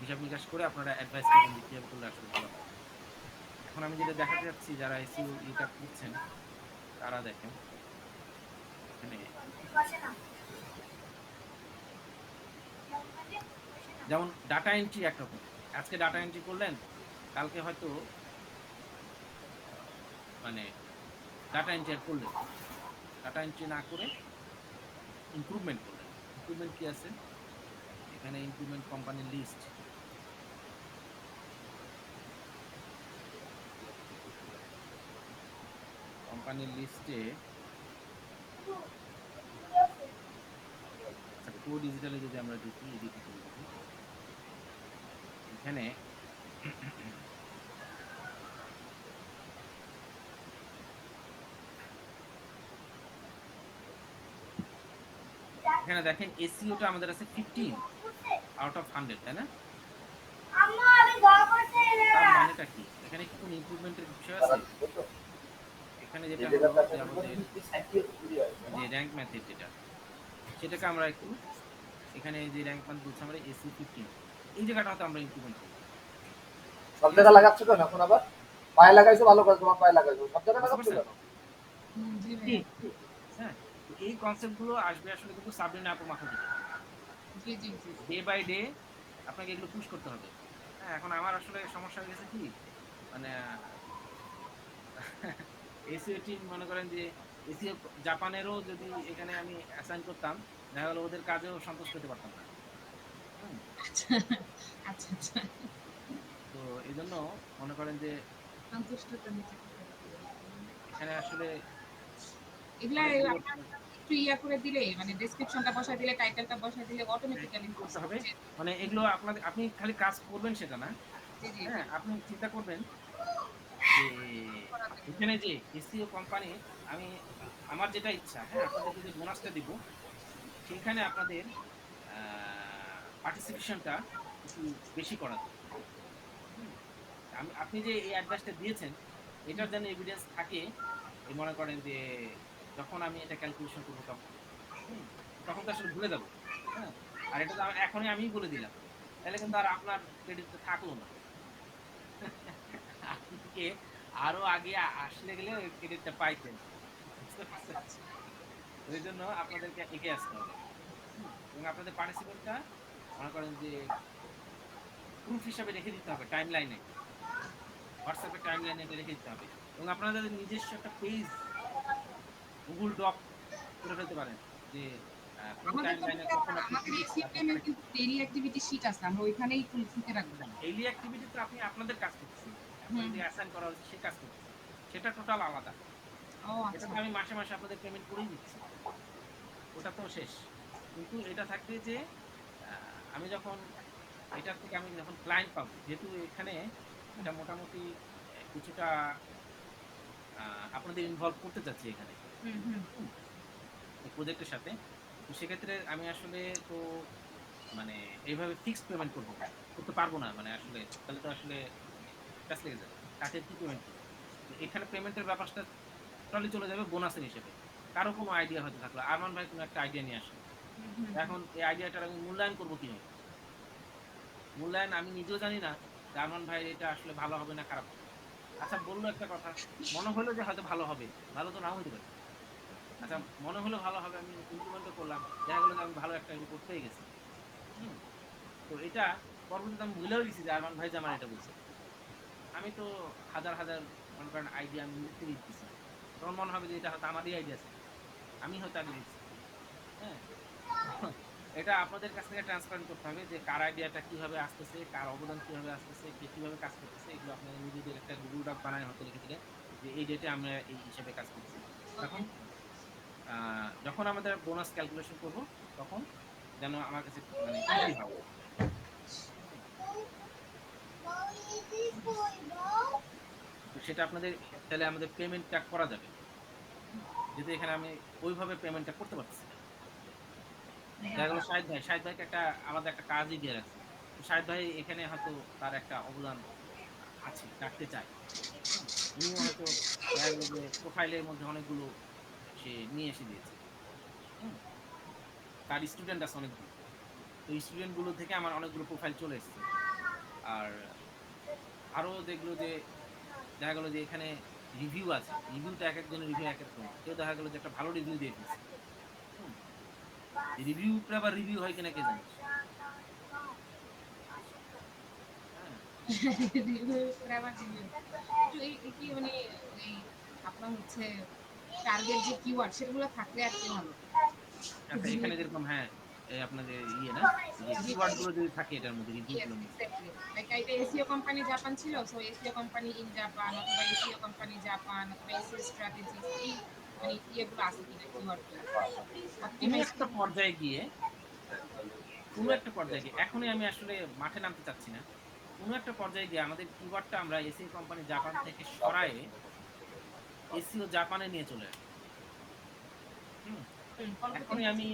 হিসাব নিকাশ করে আপনারা অ্যাডভাইস করবেন যে কিভাবে করলে আসলে ভালো হয়। এখন আমি যেটা দেখাতে যাচ্ছি যারা এসইও এটা করছেন তারা দেখেন এখানে যেমন ডাটা এন্ট্রি একরকম। আজকে ডাটা এন্ট্রি করলেন, কালকে হয়তো মানে ডাটা এন্ট্রি আর করলেন না। ডাটা এন্ট্রি না করে ইমপ্রুভমেন্ট করলেন। ইমপ্রুভমেন্ট কি আছে? এখানে ইমপ্রুভমেন্ট কোম্পানির লিস্ট। কোম্পানির লিস্টে আচ্ছা কো ডিজিটালে যদি আমরা দেখি এডিট করে দেখি এখানে এখানে দেখেন এসইওটা আমাদের আছে 15 আউট অফ 100, তাই না? তার মানেটা কি? এখানে কি কোনো ইমপ্রুভমেন্টের বিষয় আছে? এখানে যেটা হলো যে আমাদের যে র‍্যাংক মেথড যেটা, সেটাকে আমরা একটু এখানে যে র‍্যাংক মান বলছি আমরা এসি 15, এই জায়গাটা হয়তো আমরা ইমপ্রুভমেন্ট করব। সব জায়গা লাগাচ্ছ কেন এখন আবার? পায়ে লাগাইছো ভালো করে, তোমার পায়ে লাগাইছো, সব জায়গা বুঝতে লাগাচ্ছ পারছেন? কেন? জি ভাইয়া। হ্যাঁ, তো এই কনসেপ্ট গুলো আসবে আসলে কিন্তু সাবরিনা আপুর মাথা থেকে। জি জি জি। ডে বাই ডে আপনাকে এগুলো পুশ করতে হবে। হ্যাঁ, এখন আমার আসলে সমস্যা হয়ে গেছে কি, মানে এসিও টিম মনে করেন যে এসিও জাপানেরও যদি এখানে আমি অ্যাসাইন করতাম, দেখা গেল ওদের কাজেও সন্তুষ্ট হতে পারতাম না। হুম, আচ্ছা আচ্ছা আচ্ছা। তো এই জন্য মনে করেন যে সন্তুষ্ট তো নিজেকে করতে হবে। এখানে আসলে এগুলা অনেকগুলো আপনার একটু ইয়া করে দিলে মানে ডেসক্রিপশনটা বসায় দিলে টাইটেলটা বসায় দিলে অটোমেটিক্যালি কি করতে হবে, মানে এগুলো আপনাদের, আপনি খালি কাজ করবেন সেটা না। জি জি জি হ্যাঁ, আপনি চিন্তা করবেন যে এখানে যে এসিও কোম্পানি, আমি আমার যেটা ইচ্ছা, হ্যাঁ, আপনাদেরকে যে বোনাসটা দিব সেখানে আপনাদের পার্টিসিপেশনটা একটু বেশি করা যায়। হুম, আপনি যে এই অ্যাডভাইসটা দিয়েছেন এটার যেন এভিডেন্স থাকে, এই মনে করেন যে যখন আমি এটা ক্যালকুলেশন করবো তখন, হুম, তখন তো আসলে ভুলে যাবো। হ্যাঁ, আর এটা তো এখনই আমিই বলে দিলাম, তাহলে কিন্তু আর আপনার ক্রেডিটটা থাকলো না। আপনাকে আরো আগে আসলে গেলে ওই ক্রেডিটটা পাইতেন। বুঝতে পারছেন? ওই জন্য আপনাদেরকে এগিয়ে আসতে হবে। এবং আপনাদের পার্টিসিপেন্টটা মনে করেন যে প্রুফ হিসাবে রেখে দিতে হবে টাইম লাইনে, হোয়াটসঅ্যাপে টাইম লাইনে রেখে দিতে হবে। এবং আপনাদের নিজস্ব একটা পেজ গুগল ডক করে ফেলতে পারেন যে কোন আমাদের টাইম তো লাইনে কখন আপনি কি আমাদের দিচ্ছেন, এসিও টিমের কিন্তু ডেইলি অ্যাক্টিভিটি শিট আছে। আমরা ওইখানেই লিখে রাখবো। ডেইলি অ্যাক্টিভিটি তো আপনি আপনাদের কাজ করতেছেন, আপনাদের হুম। যে অ্যাসাইন করা হচ্ছে সে কাজ করতেছেন, সেটা টোটাল আলাদা। ও এটা আচ্ছা। তো আমি মাসে মাসে আপনাদের পেমেন্ট করেই দিচ্ছি, ওটা তো শেষ। কিন্তু এটা থাকবে যে আমি যখন এটার থেকে আমি যখন ক্লায়েন্ট পাবো, যেহেতু এখানে এটা মোটামুটি কিছুটা আপনাদের ইনভলভ করতে চাচ্ছি এখানে হুম হুম। প্রজেক্টের সাথে। তো সেক্ষেত্রে আমি আসলে তো মানে এইভাবে ফিক্সড পেমেন্ট করতে পারবো না, মানে আসলে তাহলে তো আসলে কাজ লেগে যাবে, কাকে কি পেমেন্ট করবো। তো এখানে পেমেন্টের ব্যাপারটা টোটালি চলে যাবে বোনাসের হিসেবে। কারো কোনো আইডিয়া হয়তো থাকলো, আরমান ভাই কোনো একটা আইডিয়া নিয়ে আসলো, হুম হুম। এখন এই আইডিয়াটার আমি মূল্যায়ন করবো কিভাবে? মূল্যায়ন আমি নিজেও জানি না যে আরমান ভাই এটা আসলে ভালো হবে না খারাপ হবে। আচ্ছা, বললো একটা কথা, মনে হলো যে হয়তো ভালো হবে, ভালো তো নাও হতে পারে। আচ্ছা, মনে হলো ভালো হবে, আমি ইমপ্লিমেন্টও করলাম, দেখা গেলো যে আমি ভালো একটা রিপোর্ট পেয়ে গেছি। হুম, তো এটা পরবর্তীতে আমি ভুলেও গেছি যে আরমান ভাই যে আমার এটা বলছে। আমি তো হাজার হাজার মনে করেন আইডিয়া আমি লিখতে দিচ্ছি, তখন মনে হবে যে এটা হয়তো আমারই আইডিয়া ছিল, আমি হয়তো আগে দিচ্ছি। হ্যাঁ, এটা আপনাদের কাছ থেকে ট্রান্সপারেন্ট করতে হবে যে কার আইডিয়াটা কিভাবে আসতেছে, কার অবদান কিভাবে আসতেছে, কে কিভাবে কাজ করতেছে, এগুলো আপনাদের নিজেদের একটা গুগল ডক বানায় হতে লিখে দিলে যে এই ডেটে আমরা এই হিসেবে কাজ করছি। এখন যখন আমাদের বোনাস ক্যালকুলেশন করব তখন যেন আমার কাছে মানে ইজি হয়। তো সেটা আপনাদের তাহলে আমাদের পেমেন্টটা করা যাবে, যেহেতু এখানে আমি ওইভাবে পেমেন্টটা করতে পারতেছি না। দেখা গেল শাহিদ ভাইকে একটা আলাদা একটা কাজই দিয়ে রাখছি, তো শাহিদ ভাই এখানে হয়তো তার একটা অবদান আছে, রাখতে চায়। হুম, উনিও হয়তো দেখা গেল যে প্রোফাইলের মধ্যে অনেকগুলো সে নিয়ে এসে দিয়েছে। হুম, তার স্টুডেন্ট আছে অনেকগুলো, তো স্টুডেন্ট গুলো থেকে আমার অনেকগুলো প্রোফাইল চলে এসেছে। আর আরো দেখলো যে দেখা গেল যে এখানে রিভিউ আছে, রিভিউটা এক একজনের রিভিউ এক এক রকম, কেউ দেখা গেল যে একটা ভালো রিভিউ দিয়ে ফেলছে। রিভিউটা আবার রিভিউ হয় কিনা কে জানে। হ্যাঁ, রিভিউ করে আবার রিভিউ। একটু এই কি মানে ওই আপনার হচ্ছে টার্গেট যে কিওয়ার্ড সেগুলো থাকলে আর কি ভালো। আচ্ছা, এখানে যেরকম হ্যাঁ, এই আপনাদের ইয়ে না, যে কিওয়ার্ড গুলো যদি থাকে এটার মধ্যে, রিভিউ ইয়েস গুলোর মধ্যে। এক্স্যাক্টলি। লাইক এটা এসিও কোম্পানি জাপান ছিল। So SEO company in Japan অথবা এসিও কোম্পানি জাপান অথবা এসিও স্ট্র্যাটেজি এই মানে ইয়েগুলো আছে কিনা কিওয়ার্ড গুলো কোনো অপটিমাইজ একটা পর্যায়ে গিয়ে, এখনই আমি আসলে মাঠে নামতে চাচ্ছি না, কোনো একটা পর্যায়ে গিয়ে আমাদের কিওয়ার্ডটা আমরা এসিও কোম্পানি জাপান থেকে সরায়ে এসিও জাপানে নিয়ে চলে আসবো। হুম, এখনই আমি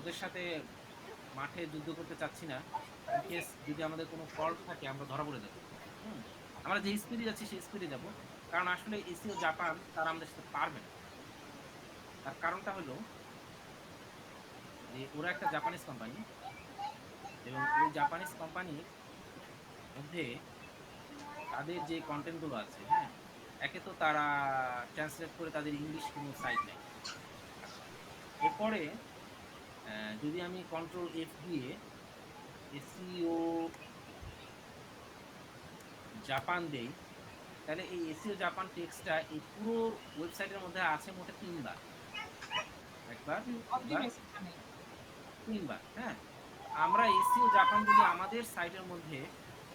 ওদের সাথে মাঠে যুদ্ধ করতে চাচ্ছি না। ইন কেস যদি আমাদের কোনো ফল্ট থাকে আমরা ধরা পড়ে যাবো। হুম? আমরা যে স্পিডে যাচ্ছি সেই স্পিডে যাব। কারণ আসলে এসিও জাপান তারা আমাদের সাথে পারবে না। তার কারণটা হলো যে ওরা একটা জাপানিজ কোম্পানি এবং ওই জাপানিজ কোম্পানির মধ্যে তাদের যে কনটেন্ট গুলো আছে, হ্যাঁ, একে তো তারা ট্রান্সলেট করে তাদের ইংলিশ কোনো সাইট নেই। আচ্ছা, এরপরে যদি আমি কন্ট্রোল এফ দিয়ে এসিও জাপান দেই, তাহলে এই এসিও জাপান টেক্সটটা এই পুরো ওয়েবসাইটের মধ্যে আছে মোটে 3 বার। একবার, দুবার, অপটিমাইজ মানে 3 বার। হ্যাঁ, আমরা এসিও জাপান যদি আমাদের সাইটের মধ্যে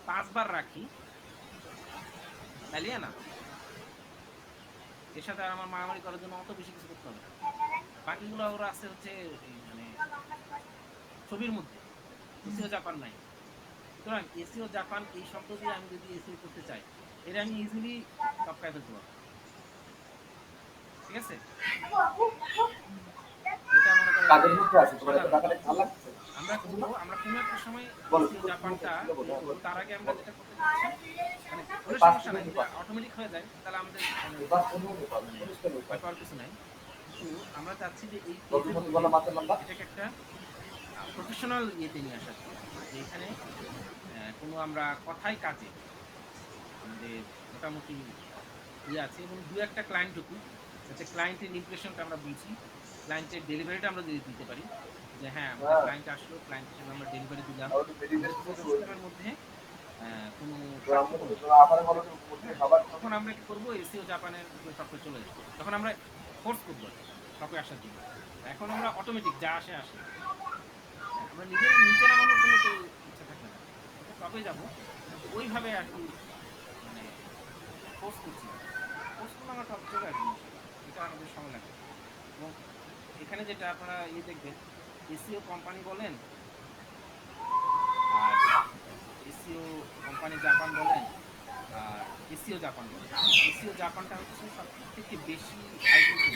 5 বার রাখি তাহলে না, এর সাথে আর আমার মারামারি করার জন্য অত বেশি কিছু করতে হবে না। বাকিগুলো ওরা আছে হচ্ছে এই মানে ছবির মধ্যে, এসিও জাপান নাই। সুতরাং এসিও জাপান এই শব্দ দিয়ে আমি যদি এসিও করতে চাই, এটা আমি ইজিলি টপকায় ফেলতে পারবো। ঠিক আছে, এটা মনে করেন কাজের যে মধ্যে আছে তোমার টাকাটা ভালো লাগছে আমরা করবো, আমরা কোনো একটা সময় বলো এসিও জাপানটা বলো করবো। তার আগে আমরা যেটা করতে চাচ্ছি, মানে কোনো পাঁচ সমস্যা নাই, মিনিট অটোমেটিক হয়ে যায়, তাহলে আমাদের মানে এবার কোন মধ্যে পাবো মানে পুরস্কার ভয় পাবো পাওয়ার কিছু নাই। কিন্তু আমরা চাচ্ছি যে এই কত পেজের মধ্যে মধ্যে বলো মাত্র নাম্বার এটাকে একটা প্রফেশনাল ইয়েতে নিয়ে আসার জন্য, যে এখানে কোনো আমরা কথাই কাজে আমাদের মোটামুটি ইয়ে আছে এবং দু একটা ক্লায়েন্ট ঢুকুক, যাতে ক্লায়েন্টের ইমপ্রেশনটা আমরা বুঝি, ক্লায়েন্টের ডেলিভারিটা আমরা যদি দিতে পারি, যে হ্যাঁ আমাদের ক্লায়েন্ট আসলো, ক্লায়েন্ট হিসেবে আমরা ডেলিভারি দিলাম, আর তো বেরিয়ে আমাদের পুরো যাচ্ছে সিস্টেমের মধ্যে কোনো তো আমরা পার্থক্য তো নেই। আমার বলো তো খাবার তখন আমরা কি করবো, এসিও জাপানের সফটওয়্যার চলে যাবো, তখন আমরা ফোর্স করবো সফটওয়্যার আসার জন্য। এখন আমরা অটোমেটিক যা আসে আসে, আমরা নিজের নিচে নামানোর কোনো তো ইচ্ছা থাকবে না, টপে যাবো ওইভাবে আর কি, মানে ফোর্স করছি, ফোর্স করলে আমরা টপ চলে আসবো, এটা আমাদের সময় লাগবে। এবং এখানে যেটা আপনারা ইয়ে দেখবেন, এসিও কোম্পানি বলেন আর এসিও কোম্পানি জাপান বলেন আর এসিও জাপান বলেন, এসিও জাপানটা হচ্ছে সব থেকে বেশি আইটি,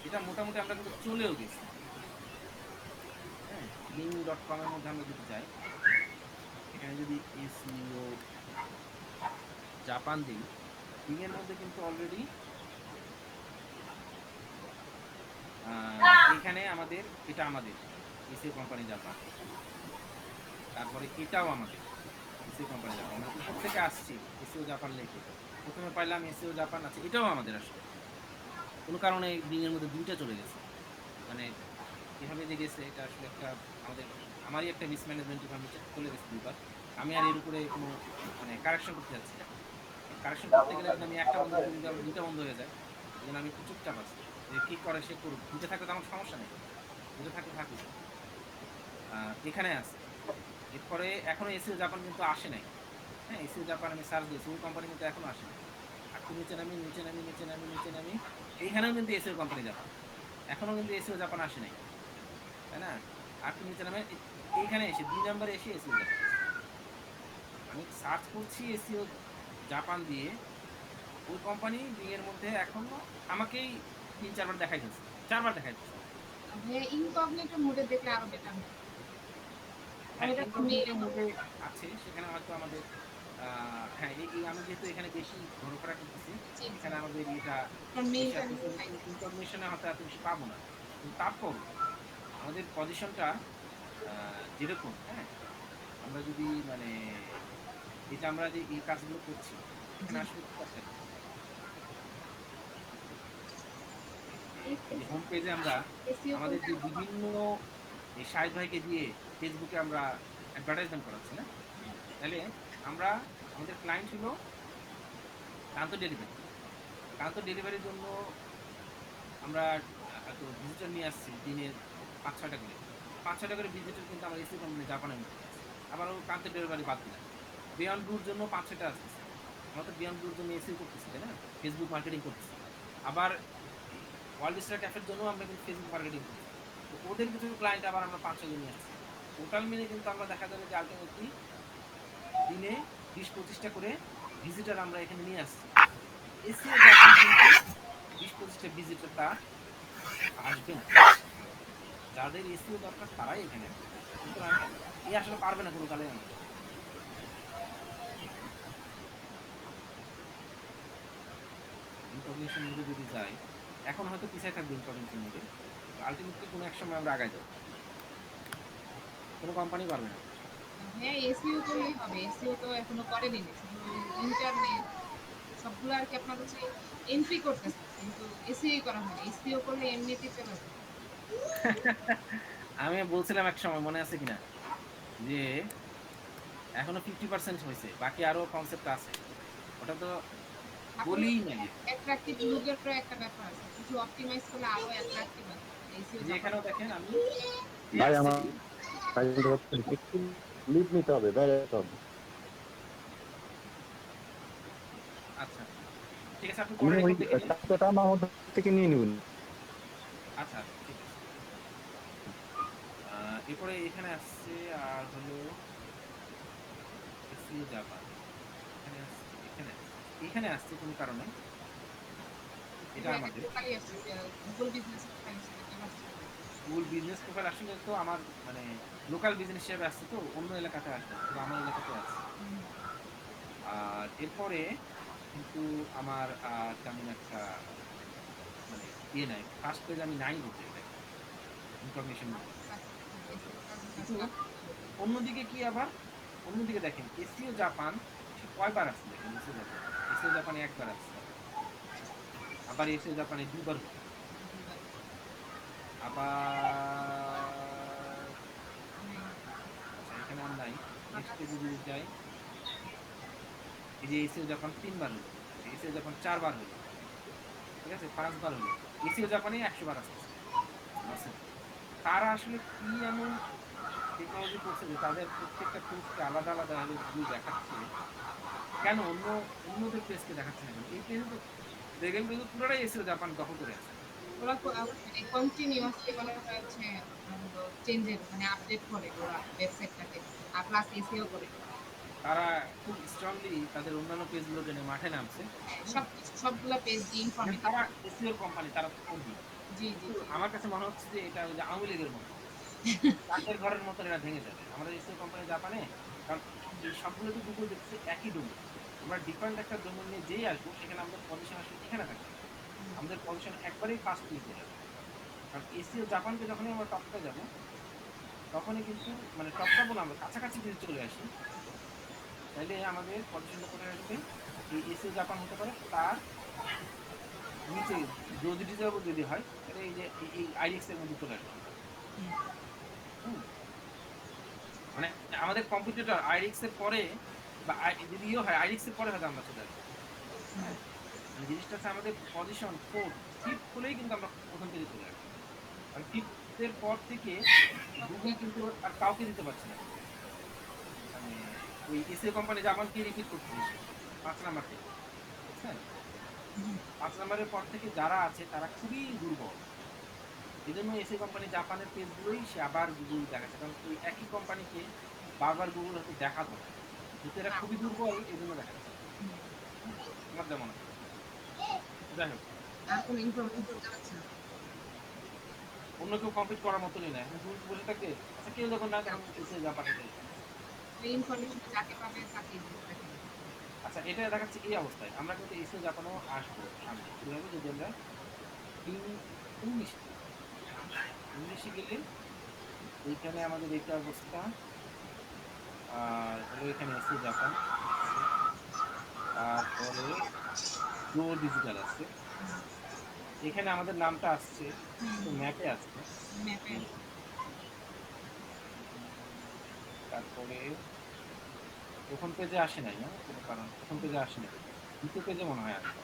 এটা মোটামুটি আমরা কিন্তু চলেও গেছি। হ্যাঁ, bing.com এর মধ্যে আমরা যদি যাই, এখানে যদি এসইও জাপান দিই, বিং এর মধ্যে কিন্তু অলরেডি এখানে আমাদের, এটা আমাদের এসইও কোম্পানি জাপান, তারপরে এটাও আমাদের এসইও কোম্পানি জাপান, আমরা উপর থেকে আসছি এসইও জাপান লেখে, প্রথমে পাইলাম এসইও জাপান আছে, এটাও আমাদের আসলে কোনো কারণে বিং এর মধ্যে দুইটা চলে গেছে, মানে এভাবে যে গেছে এটা আসলে একটা আমারই একটা মিসম্যানেজমেন্ট, আমি চলে গেছে দুইবার। আমি আর এর উপরে কোনো মানে কারেকশন করতে যাচ্ছি না, কারেকশন করতে গেলে যদি আমি একটা বন্ধ করি তাহলে দুইটা বন্ধ হয়ে যায়, এই জন্য আমি একটু চুপচাপ আছি, যে ঠিক করে সে করুক, দুটো থাকলে তো আমার সমস্যা নেই, দুটো থাকলে থাকুক। এখানে আছে, এরপরে এখনো এসিও জাপান কিন্তু আসে নাই। হ্যাঁ, এসিও জাপান আমি সার্চ দিয়েছি, ওই কোম্পানি কিন্তু এখনো আসে নাই। আর নিচে নামি নিচে নামি নিচে নামি নিচে নামি, এইখানেও কিন্তু এসিও কোম্পানি জাপান, এখনো কিন্তু এসিও জাপান আসে নাই, তাই না? আর নিচে নামে এইখানে এসে 2 নম্বরে এসে এসিও জাপান, আমি সার্চ করছি এসিও জাপান দিয়ে, ওই কোম্পানি এর মধ্যে এখনো আমাকেই 3-4 বার দেখাই দিচ্ছে, 4 বার দেখাই দিচ্ছে। ইনকগনিটো মোডে দেখলে আরো বেটার হয়। এটা তো মেইলে মধ্যে আছে, সেখানে হয়তো আমাদের হ্যাঁ এই আমি যেহেতু এখানে বেশি ঘোরাফেরা করতেছি, এখানে আমাদের এটা মেইলটা ইনফরমেশনে হয়তো এত বেশি পাবো না, কিন্তু তারপর আমাদের পজিশনটা যেরকম, হ্যাঁ, আমরা যদি মানে এটা আমরা যে এই কাজগুলো করছি, এখানে আসলে কি করতে হবে, হোম পেজে আমরা আমাদের যে বিভিন্ন এই শাহিদ ভাইকে দিয়ে ফেসবুকে আমরা অ্যাডভার্টাইজমেন্ট করাচ্ছি না, তাহলে আমরা আমাদের ক্লায়েন্ট ছিল কান্ত ডেলিভারি, কান্ত ডেলিভারির জন্য আমরা হয়তো ভিজিটর নিয়ে আসছি দিনে 5-6টা করে, 5-6টা করে ভিজিটর কিন্তু আমরা এসি কোম্পানি জাপানের মধ্যে, আবারও কান্ত ডেলিভারি বাদ দিলাম, বিয়ন্ড ব্লুর জন্য 5-6টা আসতেছে, আমরা তো বিয়ন্ড ব্লুর জন্য এসি করতেছি, তাই না, ফেসবুক মার্কেটিং করতেছি, আবার ওয়ার্ল্ড স্টার ক্যাফের জন্য আমরা কিন্তু ফেসবুক মার্কেটিং করছি, তো ওদের কিছু ক্লায়েন্ট আবার আমরা 5-6 জন নিয়ে আসছি, টোটাল মিলে কিন্তু আমরা দেখা যাবে যে আলটিমেটলি দিনে 20-25টা করে ভিজিটর আমরা এখানে নিয়ে আসছি, এসিও জাপান কিন্তু 20-25টা ভিজিটর তার আসবে না, যাদের এসিও দরকার তারাই এখানে আসবে। সুতরাং এই আসলে পারবে না কোনো কালে আমাদের ইনকগনিশন মোডে যদি যাই, এখন হয়তো পিছায় থাকবে ইনকগনিশন মোডে, আলটিমেটলি কোনো এক সময় আমরা আগায় যাবো, কোনো কোম্পানি পারবে না। হ্যাঁ, এসইও করলেই হবে। এসইও তো এখনো করেনি না। শুধু ইন্টারনেট সবগুলো আর কি আপনার হচ্ছে এন্ট্রি করতেছে, কিন্তু এসইও করা হয় না। এসইও করলে এমনিতেই চলে যাবে। আমি বলছিলাম এক সময়, মনে আছে কিনা, যে এখনো 50% হয়েছে, বাকি আরো কনসেপ্ট আছে, ওটা তো আপনার বলিই নাই। অ্যাট্রাকটিভ লুকেরও একটা ব্যাপার আছে। কিছু অপটিমাইজ করলে আরো অ্যাট্রাকটিভ হয় এসইও যে এখানেও দেখেন আমি ভাই আমার একটু লিভ নিতে হবে, বাইরে যেতে হবে। আচ্ছা ঠিক আছে, আপনি আমি পরে ওই রেকর্ড দেখে নিন। টাকাটা আমার মধ্যে থেকে নিয়ে নিবেন। আচ্ছা আচ্ছা ঠিক আছে। এরপরে এখানে আসছে আর হলো এসিও জাপান, এখানে আসছে, এখানে আসছে কোনো কারণে, এটা আমাদের গুগল বিজনেস প্রোফাইল হিসেবে চলে আসছে। ফুল বিজনেস প্রোফাইল আসলে তো আমার মানে লোকাল বিজনেস হিসেবে আসছে, তো অন্য এলাকাতে আসবে না, তো আমার এলাকাতে আসছে। আর এরপরে কিন্তু আমার তেমন একটা মানে ইয়ে নাই, ফার্স্ট পেজ আমি নাই বলতে গেলে ইনফরমেশন। কিন্তু অন্যদিকে কি আবার, অন্যদিকে দেখেন এসিও জাপান সে কয়বার আসছে, দেখেন এসিও জাপানে একবার আসছে, আবার এসিও জাপানে দুবার হলো, আবার আচ্ছা এখানে আর নাই। নেক্সট পেজে যদি যাই, এই যে এসিও জাপান 3বার হলো, এসিও জাপান 4বার হলো, ঠিক আছে 5বার হলো, এসিও জাপানে 100বার আসতেছে। আচ্ছা, তারা আসলে কি এমন টেকনোলজি করছে যে তাদের প্রত্যেকটা পেজকে আলাদা আলাদা ভাবে ভিউ দেখাচ্ছে, কেন অন্যদের পেজকে দেখাচ্ছে না কেন? এই পেজে তো দেখেন কিন্তু পুরোটাই এসিও জাপান দখল করে আছে। ওরা মানে কন্টিনিউয়াসলি বলা হচ্ছে চেঞ্জের মানে আপডেট করে ওরা ওয়েবসাইটটাকে, আর প্লাস এসইও করে। তারা খুব স্ট্রংলি তাদের অন্যান্য পেজগুলোকে নিয়ে মাঠে নামছে। সবগুলা পেজ দিয়ে মানে ইনফরমেটিভ। তারা এসিও কোম্পানি, তারা করবে। জি জি কিন্তু আমার কাছে মনে হচ্ছে যে এটা ওই যে আওয়ামী লীগের মতো, চাষের ঘরের মতো এরা ভেঙে যাবে আমাদের এসিও কোম্পানি জাপানে। কারণ এই সবগুলো তো গুগল দেখছে একই ডোমেন, আমরা ডিফারেন্ট একটা ডোমেন নিয়ে যেই আসবো সেখানে আমাদের পজিশন আসলে এখানে থাকবে, আমাদের পজিশন একবারেই ফার্স্ট পেজে যাবে। কারণ এসিও জাপানকে যখনই আমরা টপটা যাব, তখনই কিন্তু মানে টপটা বলে আমরা কাছাকাছি যদি চলে আসি, তাহলে আমাদের পজিশনটা করে আসবে এই এসিও জাপান হতে পারে, তার নিচে যদি ডিজার্ভ যদি হয় তাহলে এই যে এই আইডিএক্স এর মধ্যে চলে আসবে। হুম, মানে আমাদের কম্পিটিটর আইডিএক্স এর পরে বা যদি ইয়ে হয় আইডিএক্স এর পরে হয়তো আমরা চলে আসবো। হ্যাঁ, মানে জিনিসটা হচ্ছে আমাদের পজিশন 4th হলেই কিন্তু আমরা প্রথম পেজে চলে আসবো। আর 5th এর পর থেকে গুগল কিন্তু আর কাউকে দিতে পারছে না, মানে ওই এসিও কোম্পানি জাপানকে রিপিট করতেছে 5 নাম্বার থেকে, বুঝছেন? 5 নাম্বারের পর থেকে যারা আছে তারা খুবই দুর্বল, এই জন্য এসি কোম্পানি জাপানের পেজগুলোই সে আবার গুগল দেখাচ্ছে, কারণ ওই একই কোম্পানিকে বারবার গুগল হয়তো দেখাতো না, যেহেতু এরা খুবই দুর্বল এই জন্য দেখাচ্ছে। আমার যেমন যাই হোক, আর কোনো ইনফরমেশন করতে পারছি না। অন্য কেউ কমপ্লিট করার মতনই না, এখন তুমি বসে থাকবে, আচ্ছা কেউ যখন না তখন এসে জাপানে যায়। ওই ইনফরমেশন যাকে পাবে তাকেই দিতে। আচ্ছা এটা দেখাচ্ছে এই অবস্থায়, আমরা কিন্তু এসে জাপানেও আসবো সামনে, কিভাবে যদি আমরা ইংলিশে গেলে এইখানে আমাদের এইটা অবস্থা, আর হলো এখানে এসে জাপান, তারপরে প্রো ডিজিটাল আছে, এখানে আমাদের নামটা আসছে তো ম্যাপে আসছে, ম্যাপে তারপরে প্রথম পেজে আসে নাই না কোনো কারণ, প্রথম পেজে আসে নাই, দ্বিতীয় পেজে মনে হয় আসবে।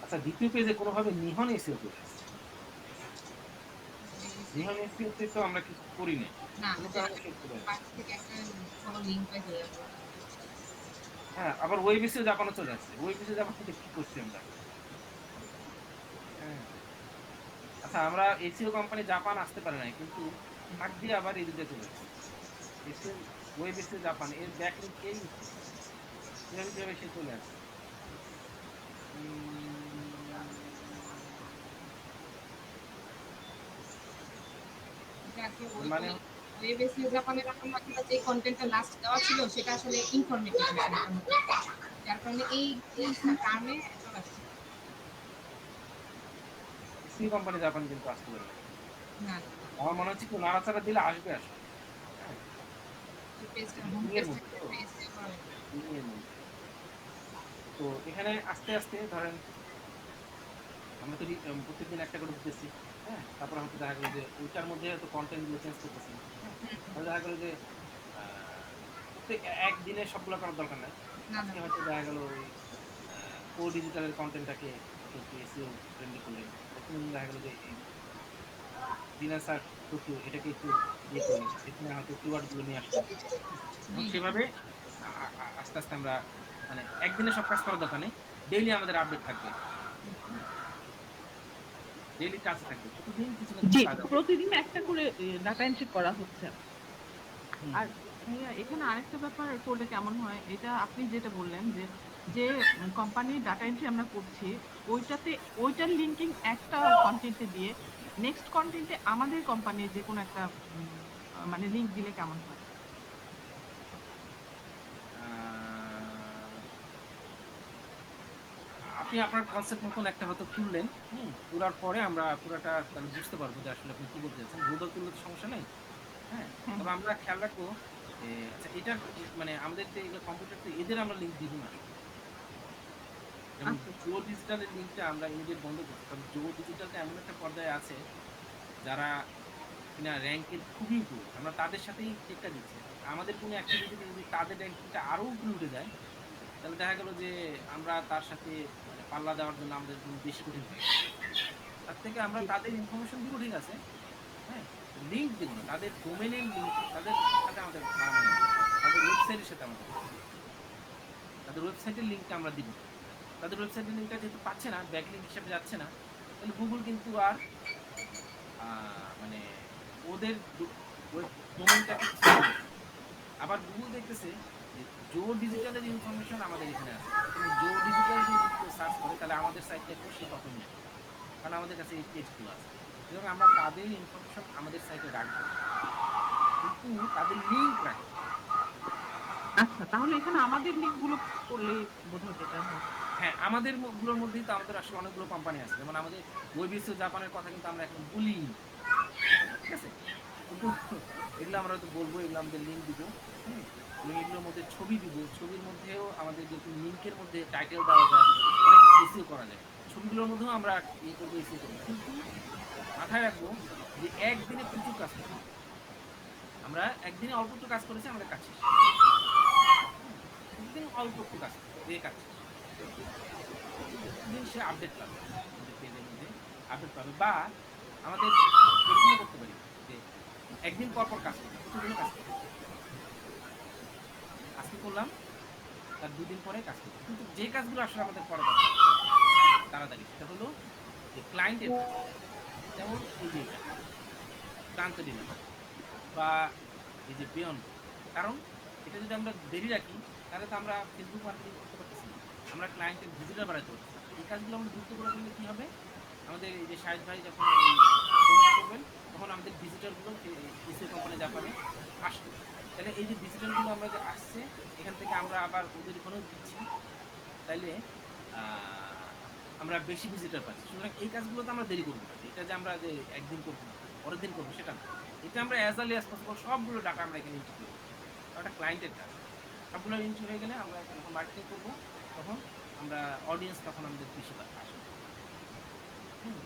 আচ্ছা দ্বিতীয় পেজে কোনোভাবে নিহন এসিও চলে আসছে, নিহন এসিওতে তো আমরা কিছু করি নাই, না কোনো কারণে সে চলে আসছে। পাশ থেকে একটা ছোট লিংক পাইতে যাবো। হ্যাঁ আবার ওয়েব এসিও জাপানও চলে আসছে, ওয়েব এসিও জাপান থেকে কি করছি আমরা? হ্যাঁ আচ্ছা আমরা এসিও কোম্পানি জাপান আসতে পারে নাই, কিন্তু হাত দিয়ে আবার এই দিকে চলে আসছে, এসিও ওয়েব এসিও জাপান এর ব্যাকলিংক এই কিভাবে কিভাবে সে চলে আসছে। যাকে ওই মানে ওই ওয়েব এসিও জাপানের আপনার যে কন্টেন্টটা লাস্ট দেওয়া ছিল সেটা আসলে ইনফরমেটিভ ছিল যার কারণে এই কারণে চলে আসছে সি কোম্পানি জাপান কিন্তু আসতে পারে না। না আমার মনে হচ্ছে কি নাড়াচাড়া দিলে আসবে আসলে। হ্যাঁ, পেজটা এটা হোম দুনিয়ার পেজটা মধ্যে তো, পেজ করা লাগে। দুনিয়ার মধ্যে। তো এখানে আস্তে আস্তে ধরেন আমরা তো প্রত্যেকদিন একটা করে দিতেছি। হ্যাঁ, তারপরে হয়তো দেখা গেলো যে ওইটার মধ্যে হয়তো কন্টেন্ট গুলো চেঞ্জ করতেছি। হ্যাঁ, তাহলে দেখা গেলো যে প্রত্যেক একদিনে সবগুলো করার দরকার নাই। না না আজকে হয়তো দেখা গেল ওই কোর ডিজিটালের কন্টেন্টটাকে একটু এসইও ফ্রেন্ডলি করলেন। তখন দেখা গেল যে ফ্রিল্যান্সার টোকিও এটাকে একটু ইয়ে করলেন, এখানে হয়তো কিওয়ার্ড গুলো নিয়ে আসলেন। এবং সেভাবে আস্তে আস্তে আমরা মানে একদিনে সব কাজ করার দরকার নেই, ডেইলি আমাদের আপডেট থাকবে, ডেইলি কাজ থাকবে, প্রতিদিন কিছু না কিছু জি, কাজ হবে। প্রতিদিন একটা করে ডাটা এন্ট্রি করা হচ্ছে। হুম, আর ভাইয়া এখানে আরেকটা ব্যাপার করলে কেমন হয়, এটা আপনি যেটা বললেন যে যে কোম্পানির ডাটা এন্ট্রি আমরা করছি ওইটাতে ওইটার লিঙ্কিং একটা কন্টেন্টে দিয়ে নেক্সট কন্টেন্টে আমাদের কোম্পানির যে কোনো একটা মানে লিংক দিলে কেমন হয়? আপনি আপনার কনসেপ্ট মতন একটা হয়তো খুললেন, খোলার পরে আমরা পুরাটা তাহলে বুঝতে পারবো যে আসলে আপনি কি বলতে চাচ্ছেন। গ্লোবাল তুললে তো সমস্যা নেই। হ্যাঁ, হ্যাঁ, তবে আমরা খেয়াল রাখবো আচ্ছা এটার মানে আমাদের যে এগুলো কম্পিউটার তো এদের আমরা লিঙ্ক দিব না। যেমন আচ্ছা জো ডিজিটালের লিঙ্কটা আমরা ইমিডিয়েট বন্ধ করছি, কারণ জো ডিজিটালটা এমন একটা পর্যায়ে আছে যারা কিনা র্যাঙ্কের খুবই উপরে, আমরা তাদের সাথেই টেক্কা দিচ্ছি। আমাদের কোনো অ্যাক্টিভিটিতে যদি তাদের র্যাঙ্কিংটা আরো উপরে উঠে যায়, তাহলে দেখা গেল যে আমরা তার সাথে মানে পাল্লা দেওয়ার জন্য আমাদের জন্য বেশি কঠিন হয়ে যাবে। তার থেকে আমরা তাদের ইনফরমেশন দিব ঠিক আছে, হ্যাঁ, লিঙ্ক দিব না, তাদের ডোমেনের লিঙ্ক তাদের সাথে আমাদের বানানো নেই। তাদের ওয়েবসাইটের সাথে আমাদের তাদের ওয়েবসাইটের লিঙ্কটা আমরা দিব না। তাদের ওয়েবসাইটের লিঙ্কটা যেহেতু পাচ্ছে না, ব্যাক লিঙ্ক হিসেবে যাচ্ছে না, তাহলে গুগল কিন্তু আর মানে ওদের ডোমেনটাকে আবার গুগল দেখতেছে যে জো ডিজিটালের ইনফরমেশন আমাদের এখানে আছে, কিন্তু জো ডিজিটাল যদি কেউ সার্চ করে তাহলে আমাদের সাইটটা একটু সে তখনই আসবে, কারণ আমাদের কাছে এই পেজগুলো আছে। সুতরাং আমরা তাদের ইনফরমেশন আমাদের সাইটে রাখবো, কিন্তু তাদের লিঙ্ক রাখবো। আচ্ছা, তাহলে এখানে আমাদের লিঙ্ক গুলো করলে বোধহয় বেটার হয়। হ্যাঁ, আমাদের গুলোর মধ্যেই তো আমাদের আসলে অনেকগুলো কোম্পানি আছে, যেমন আমাদের ওয়েবিসো জাপানের কথা কিন্তু আমরা এখন বলি, ঠিক আছে, কিন্তু এগুলো আমরা তো বলবো, এগুলো আমাদের লিঙ্ক দিব, হুম, এবং এগুলোর মধ্যে ছবি দিব, ছবির মধ্যেও আমাদের যেহেতু লিঙ্কের মধ্যে টাইটেল দেওয়া যায়, অনেক এসিও করা যায়, ছবিগুলোর মধ্যেও আমরা ইয়ে করবো, এসিও করবো, কিন্তু মাথায় রাখবো যে একদিনে প্রচুর কাজ করবো আমরা, একদিনে অল্প একটু কাজ করেছি আমাদের কাজ শেষ, একদিন অল্প একটু কাজ দিয়ে কাজ শেষ। প্রতিদিন সে আপডেট পাবে, আমাদের পেজের মধ্যে আপডেট পাবে, বা আমাদের এরকমও করতে পারি যে একদিন পর পর কাজ করবো, প্রতিদিনও কাজ করবো, আজকে করলাম তার দুদিন পরে কাজ করবো, কিন্তু যে কাজগুলো আসলে আমাদের করা দরকার তাড়াতাড়ি, সেটা হলো যে ক্লায়েন্টের কাজ, যেমন এই যে এটা ক্লান্ত ডিনার বা এই যে বিয়ন্ড, কারণ এটা যদি আমরা দেরি রাখি তাহলে তো আমরা ফেসবুক মার্কেটিং করতে পারতেছি না, আমরা ক্লায়েন্টের ভিজিটার বাড়াতে পারতেছি না। এই কাজগুলো আমরা দ্রুত করে ফেললে কি হবে, আমাদের এই যে শাহিদ ভাই যখন প্রমোট করবেন তখন আমাদের ভিজিটারগুলো এসিও কোম্পানি জাপানে আসবে, তাহলে এই যে ভিজিটারগুলো আমরা যে আসছে এখান থেকে আমরা আবার ওদের ওখানেও দিচ্ছি, তাইলে আমরা বেশি ভিজিটার পাচ্ছি। সুতরাং এই কাজগুলো তো আমরা দেরি করবো না, এটা যে আমরা যে একদিন করবো না পরের দিন করবো সেটা না, এটা আমরা অ্যাজ আর্লি অ্যাজ পসিবল সবগুলো ডাটা আমরা এখানে এন্ট্রি করবো, ওটা ক্লায়েন্টের কাজ, সবগুলো এন্ট্রি হয়ে গেলে আমরা যখন মার্কেটিং করবো তখন আমরা অডিয়েন্স তখন আমাদের বেশি আসবে,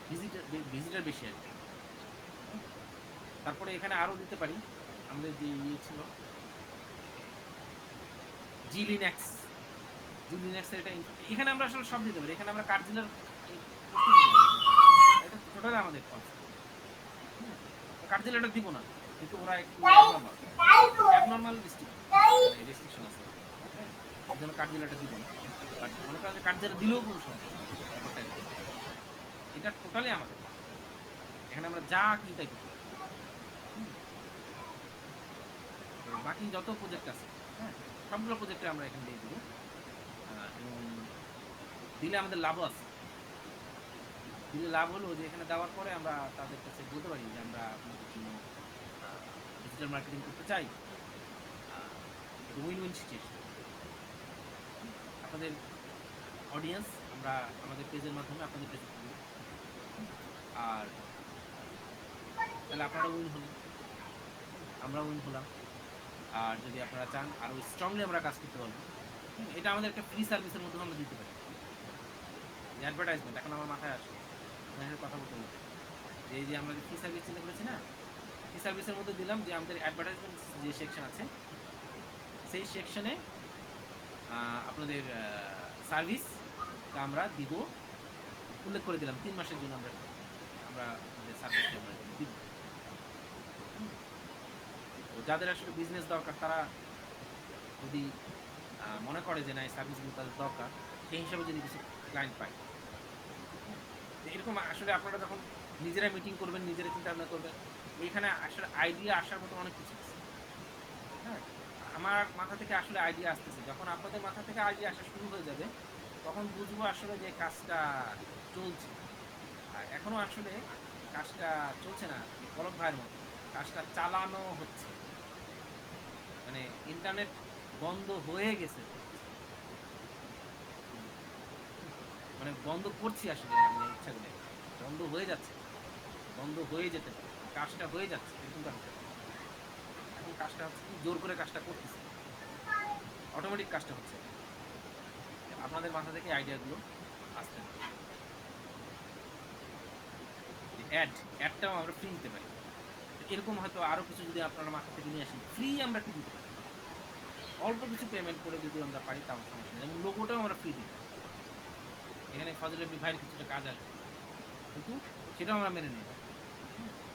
ভিজিটার ভিজিটার বেশি আসবে। তারপরে এখানে আরো দিতে পারি আমাদের যে ইয়ে ছিল জিলিনেক্স, জিলিনেক্সের এটা এখানে আমরা আসলে সব দিতে পারি, এখানে আমরা কার্জিনার এটা টোটালি আমাদের কনসেপ্ট, কার্জিলাটা দিব না, কিন্তু ওরা একটু অ্যাবনর্মাল রেস্ট্রিকশন আছে, এই জন্য কার্জিলাটা দিব না, বাট মনে করেন যে কার্জিলা দিলেও কোনো সমস্যা নেই, ব্যাপারটা এরকম। এটা টোটালি আমাদের, এখানে আমরা যা কি তাই করতে পারি। তো বাকি যত প্রজেক্ট আছে, হ্যাঁ, সবগুলো প্রজেক্টে আমরা এখানে দিয়ে দেবো, এবং দিলে আমাদের লাভও আছে। দিলে লাভ হলো যে এখানে দেওয়ার পরে আমরা তাদের কাছে বলতে পারি যে আমরা আপনাদের জন্য ডিজিটাল মার্কেটিং করতে চাই। Win win situation. আপনাদের অডিয়েন্স আমরা আমাদের পেজের মাধ্যমে আপনাদের পেজে তুলব, আর তাহলে আপনারা উইন হলেন, আমরা উইন হলাম। আর যদি আপনারা চান আরও স্ট্রংলি আমরা কাজ করতে পারবো, এটা আমাদের একটা ফ্রি সার্ভিসের মধ্যে আমরা দিতে পারি। অ্যাডভার্টাইজমেন্ট এখন আমার মাথায় আসে, আপনার কথা বলতে বলতে যে এই যে আমরা ফ্রি সার্ভিস চিন্তা করেছি না, ফ্রি সার্ভিসের মধ্যে দিলাম যে আমাদের অ্যাডভার্টাইজমেন্ট যে সেকশন আছে সেই সেকশনে আপনাদের সার্ভিস আমরা দিব, উল্লেখ করে দিলাম 3 মাসের জন্য আমরা আমরা আমাদের সার্ভিসটা আমরা দিব। তো যাদের আসলে বিজনেস দরকার তারা যদি মনে করে যে না এই সার্ভিসগুলো তাদের দরকার, সেই হিসাবে যদি কিছু ক্লায়েন্ট পায়, এরকম আসলে আপনারা যখন নিজেরা মিটিং করবেন, নিজেরা চিন্তা ভাবনা করবেন, এইখানে আসলে আইডিয়া আসার মতো অনেক কিছু আছে। হ্যাঁ, আমার মাথা থেকে আসলে আইডিয়া আসতেছে, যখন আপনাদের মাথা থেকে আইডিয়া আসা শুরু হয়ে যাবে তখন বুঝবো আসলে যে কাজটা চলছে। আর এখনো আসলে কাজটা চলছে না, পলক ভাইয়ের মতো কাজটা চালানো হচ্ছে, মানে ইন্টারনেট বন্ধ হয়ে গেছে, মানে বন্ধ করছি আসলে আমি ইচ্ছা করে, বন্ধ হয়ে যাচ্ছে, বন্ধ হয়ে যেতে পারে, কাজটা হয়ে যাচ্ছে এরকম কাজটা। এখন কাজটা হচ্ছে কি জোর করে কাজটা করতেছে, অটোমেটিক কাজটা হচ্ছে। আপনাদের মাথা থেকে আইডিয়াগুলো আসতে হবে। অ্যাডটাও আমরা ফ্রি দিতে পারি, এরকম হয়তো আরও কিছু যদি আপনারা মাথা থেকে নিয়ে আসেন, ফ্রি আমরা কি দিতে পারি, অল্প কিছু পেমেন্ট করে যদি আমরা পারি তাও সমস্যা নেই। এবং লোগোটাও আমরা ফ্রি দিই, এখানে ফজলে ভাইয়ের কিছুটা কাজ আসবে, কিন্তু সেটাও আমরা মেনে নিই।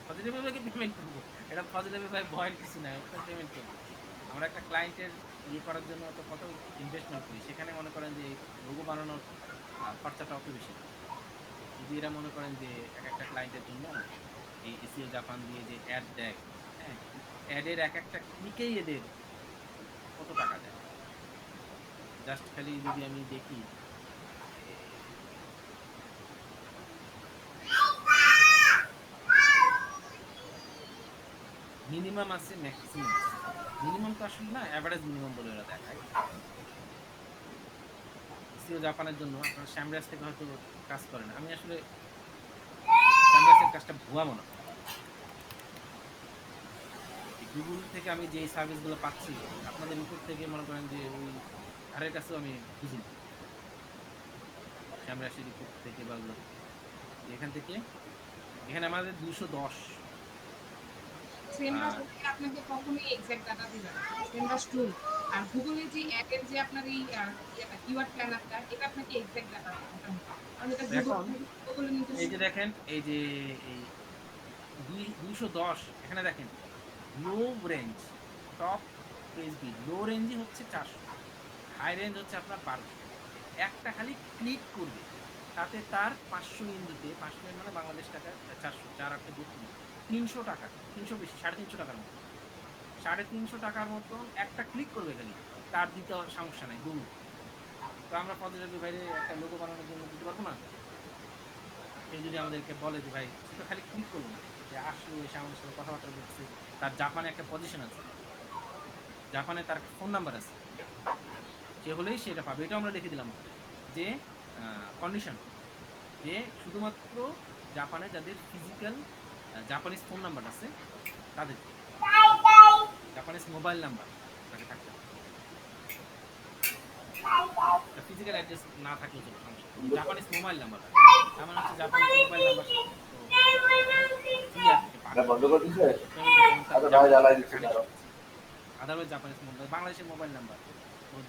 ফজলে ভাইকে পেমেন্ট করবো, এটা ফজলে ভাই ভয়ের কিছু নাই, ওটা পেমেন্ট করবো। আমরা একটা ক্লায়েন্টের ইয়ে করার জন্য তো কত ইনভেস্টমেন্ট করি, সেখানে মনে করেন যে লোগো বানানোর খরচাটা অত বেশি। যদি এরা মনে করেন যে এক একটা ক্লায়েন্টের জন্য এই এসিও জাপান দিয়ে যে অ্যাড দেয়, হ্যাঁ, অ্যাডের এক একটা ক্লিকেই এদের কত টাকা দেয়। জাস্ট খালি যদি আমি দেখি মিনিমাম আছে, ম্যাক্সিমাম আছে। মিনিমাম তো আসলে না, অ্যাভারেজ মিনিমাম বলে ওরা দেখায়। সিও জাপানের জন্য আপনার শ্যামরাজ থেকে হয়তো কাজ করেন, আমি আসলে শ্যামরাজের কাজটা ভুয়া মনে করি। গুগল থেকে আমি যে সার্ভিসগুলো পাচ্ছি আপনাদের নিকট থেকে মনে করেন যে ওই ধারের কাছেও আমি খুঁজি না, শ্যামরাজের রিপোর্ট থেকে বা ওগুলো এখান থেকে, এখানে আমাদের 210 সেমরাস আপনাকে কখনোই এক্সাক্ট ডাটা দিবে না, সেমরাস টুল। আর গুগলে যে অ্যাডের যে আপনার এই কিওয়ার্ড প্ল্যানারটা, এটা আপনাকে এক্সাক্ট ডাটা দিবে, কারণ এটা গুগলে নিতে। এই যে দেখেন, এই যে এই 210 এখানে দেখেন লো রেঞ্জ, টপ পেজবি লো রেঞ্জই হচ্ছে 400, হাই রেঞ্জ হচ্ছে আপনার 1200। একটা খালি ক্লিক করবে তাতে তার 500 ইন্ডিতে, 500 মানে বাংলাদেশ টাকা 400, 4 8 32, 300 টাকা, 300 বেশি, 350 টাকার মতো, 350 টাকার মতো একটা ক্লিক করবে খালি, তার দিতে সমস্যা নাই দূর। তো আমরা পদযাত্রী বাইরে একটা লোগো বানানোর জন্য দিতে পারবো না? সে যদি আমাদেরকে বলে যে ভাই সে তো খালি ক্লিক করবো না, যে আসলো এসে আমাদের সাথে কথাবার্তা বলছে, তার জাপানে একটা পজিশন আছে, জাপানে তার ফোন নাম্বার আছে, সে হলেই সেটা পাবে। এটা আমরা লিখে দিলাম যে কন্ডিশন, যে শুধুমাত্র জাপানে যাদের ফিজিক্যাল জাপানিজ ফোন নাম্বার আছে তাদের, জাপানিজ মোবাইল নাম্বার তাকে থাকতে হবে, ফিজিক্যাল অ্যাড্রেস না থাকলেও চলে, সমস্যা নেই। জাপানিজ মোবাইল নাম্বার, তার মানে হচ্ছে Japanese mobile number otherwise Japanese mobile, বাংলাদেশের মোবাইল নাম্বার,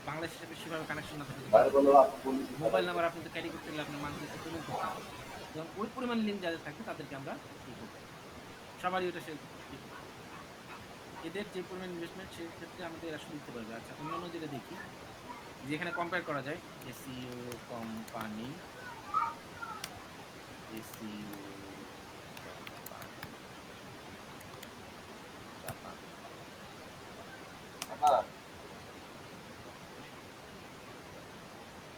বাংলাদেশের সাথে সেভাবে কানেকশন না থাকলে মোবাইল নাম্বার আপনি তো ক্যারি করতে গেলে আপনার মান্থলি পেমেন্ট করতে হবে, এবং ওই পরিমাণ লিঙ্ক যাদের থাকবে তাদেরকে আমরা সবারই ওটা সে এদের যে পরিমাণ ইনভেস্টমেন্ট সেক্ষেত্রে আমাদের আসলে দিতে পারবে। আচ্ছা, অন্যান্য যেটা দেখি যেখানে কম্পেয়ার করা যায়, এসইও কোম্পানি, এসইও জাপান,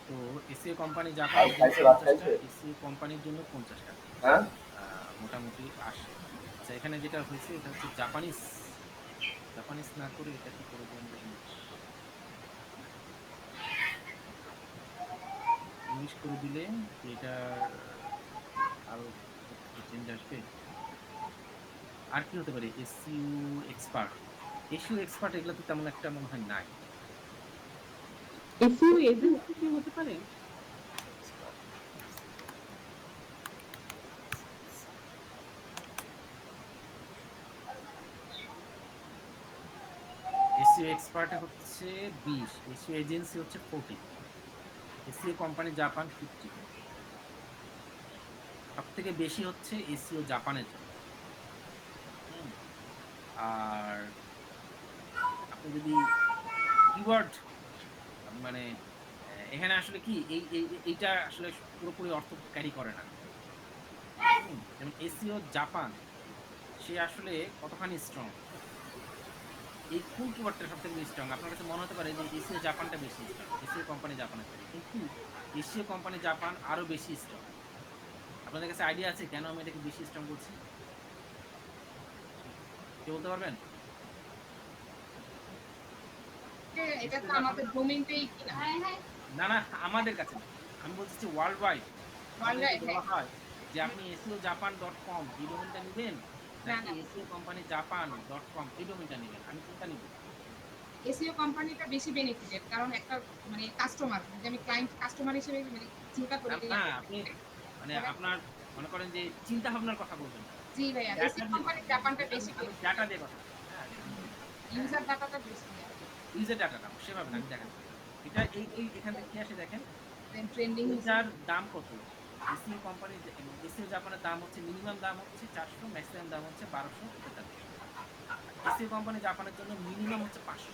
তো এসিও কোম্পানি জাপানের জন্য খাইছে ভাত 50টা, খাইছে এসিও কোম্পানির জন্য 50টা, হ্যাঁ মোটামুটি আসে। আচ্ছা এখানে যেটা হয়েছে এটা হচ্ছে জাপানিজ, জাপানিজ না করে এটা কি করে দেন ইংলিশ, ইংলিশ করে দিলে এটা আরো চেঞ্জ আসবে। আর কি হতে পারে, এসইউ এক্সপার্ট, এসইউ এক্সপার্ট এগুলো তো তেমন একটা মনে হয় নাই। এসইও এজেন্সি কি হতে পারে? এসইও এক্সপার্ট হচ্ছে 20, এসইও এজেন্সি হচ্ছে 40, এসইও কোম্পানি জাপান 50। সব থেকে বেশি হচ্ছে এসইও জাপানের জন্য। হুম, আর আপনি যদি কিওয়ার্ড মানে এখানে আসলে কি এইটা আসলে পুরোপুরি অর্থ ক্যারি করে না। যেমন এসইও জাপান সে আসলে কতখানি স্ট্রং, এই কোন কিওয়ার্ডটা সব থেকে স্ট্রং? আপনার কাছে মনে হতে পারে যে এসিও জাপানটা বেশি স্ট্রং, এসিও কোম্পানি জাপানের থেকে, কিন্তু এসিও কোম্পানি জাপান আরো বেশি স্ট্রং। আপনাদের কাছে আইডিয়া আছে কেন আমি এটাকে বেশি স্ট্রং বলছি? কি বলতে পারবেন? এটা তো আমাদের ডোমেইনটাই কিনা। না না, আমাদের কাছে না। আমি বলছি যে ওয়ার্ল্ড ওয়াইড Worldwide, আমাদেরকে বলা হ্যাঁ। হয় যে আপনি এসিও জাপান .com এই ডোমেইনটা নেবেন না নাকি না, এসিও কোম্পানি জাপান .com এই ডোমেইনটা নেবেন, আমি কোনটা নিব? এসইও কোম্পানিটা বেশি বেনিফিটেড, কারণ একটা মানে কাস্টমার, যে আমি ক্লায়েন্ট কাস্টমার হিসেবে মানে চিন্তা করি যে না আপনি মানে আপনার মনে করেন যে চিন্তা ভাবনার কথা বলবেন, জি ভাইয়া, ডাটা এসইও দিয়ে কোম্পানির জাপানটা বেশি আমি ডাটা দিয়ে কথা ইউজার ডাটাটা বেশি, ইউজার ডাটাটা সেভাবে না, আমি দেখেন এটা এই এখান থেকে কি আসে দেখেন, দেন ট্রেন্ডিং এটার দাম কত? এসিও কোম্পানি, এসিও জাপানের দাম হচ্ছে মিনিমাম দাম হচ্ছে 400, ম্যাক্সিমাম দাম হচ্ছে 1243। এসিও কোম্পানি জাপানের জন্য মিনিমাম হচ্ছে 500,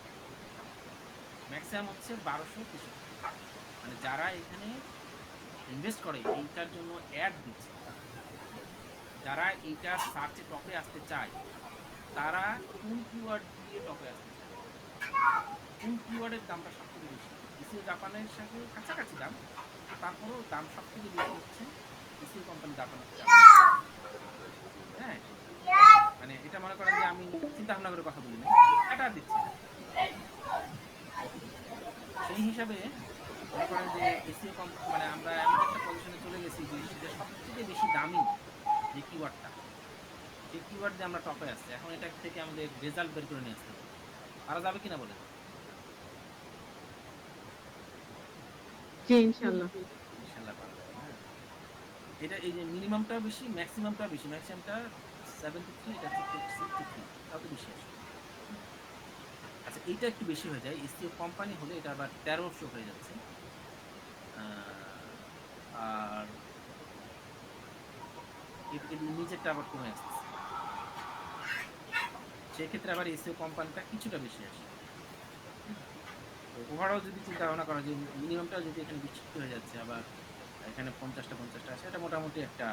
ম্যাক্সিমাম হচ্ছে 1263। মানে যারা এখানে ইনভেস্ট করে এইটার জন্য অ্যাড দিচ্ছে, যারা এইটা সার্চে টপে আসতে চায়, তারা কোন কিওয়ার্ড দিয়ে টপে আসতে চায়, কোন কিওয়ার্ডের দামটা সবথেকে বেশি? এসিও জাপানের সাথে কাছাকাছি দাম, তারপরেও দাম সবথেকে বেশি হচ্ছে এসিও কোম্পানি জাপানের। হ্যাঁ, মানে এটা মনে করেন যে আমি চিন্তা ভাবনা করে কথা বলি না, এটা দিচ্ছি। সেই হিসাবে মনে করেন যে এসিও মানে আমরা এমন একটা পজিশনে চলে গেছি যে সেটা সবথেকে বেশি দামি যে কিওয়ার্ডটা, সেই কিওয়ার্ড দিয়ে আমরা টপে আসছি। এখন এটা থেকে আমাদের রেজাল্ট বের করে নিয়ে আসতে হবে, পারা যাবে কিনা বলেন? জি ইনশাআল্লাহ। ইনশাআল্লাহ পারা যাবে। হ্যাঁ, এটা এই যে মিনিমামটা বেশি, ম্যাক্সিমামটা বেশি, ম্যাক্সিমামটা 73, এটা 63, তাও তো বেশি আসে। আচ্ছা এইটা একটু বেশি হয়ে যায়, এসটিও কোম্পানি হলে এটা আবার 1300 হয়ে যাচ্ছে। আর এর নিচেরটা আবার কমে আসতেছে, সেক্ষেত্রে আবার এসিও কোম্পানিটা কিছুটা বেশি আসে। ওভারঅল যদি চিন্তা ভাবনা করা যে মিনিমামটা যদি এখানে বিচ্ছিন্ন হয়ে যাচ্ছে, আবার এখানে 50টা আসে, এটা মোটামুটি একটা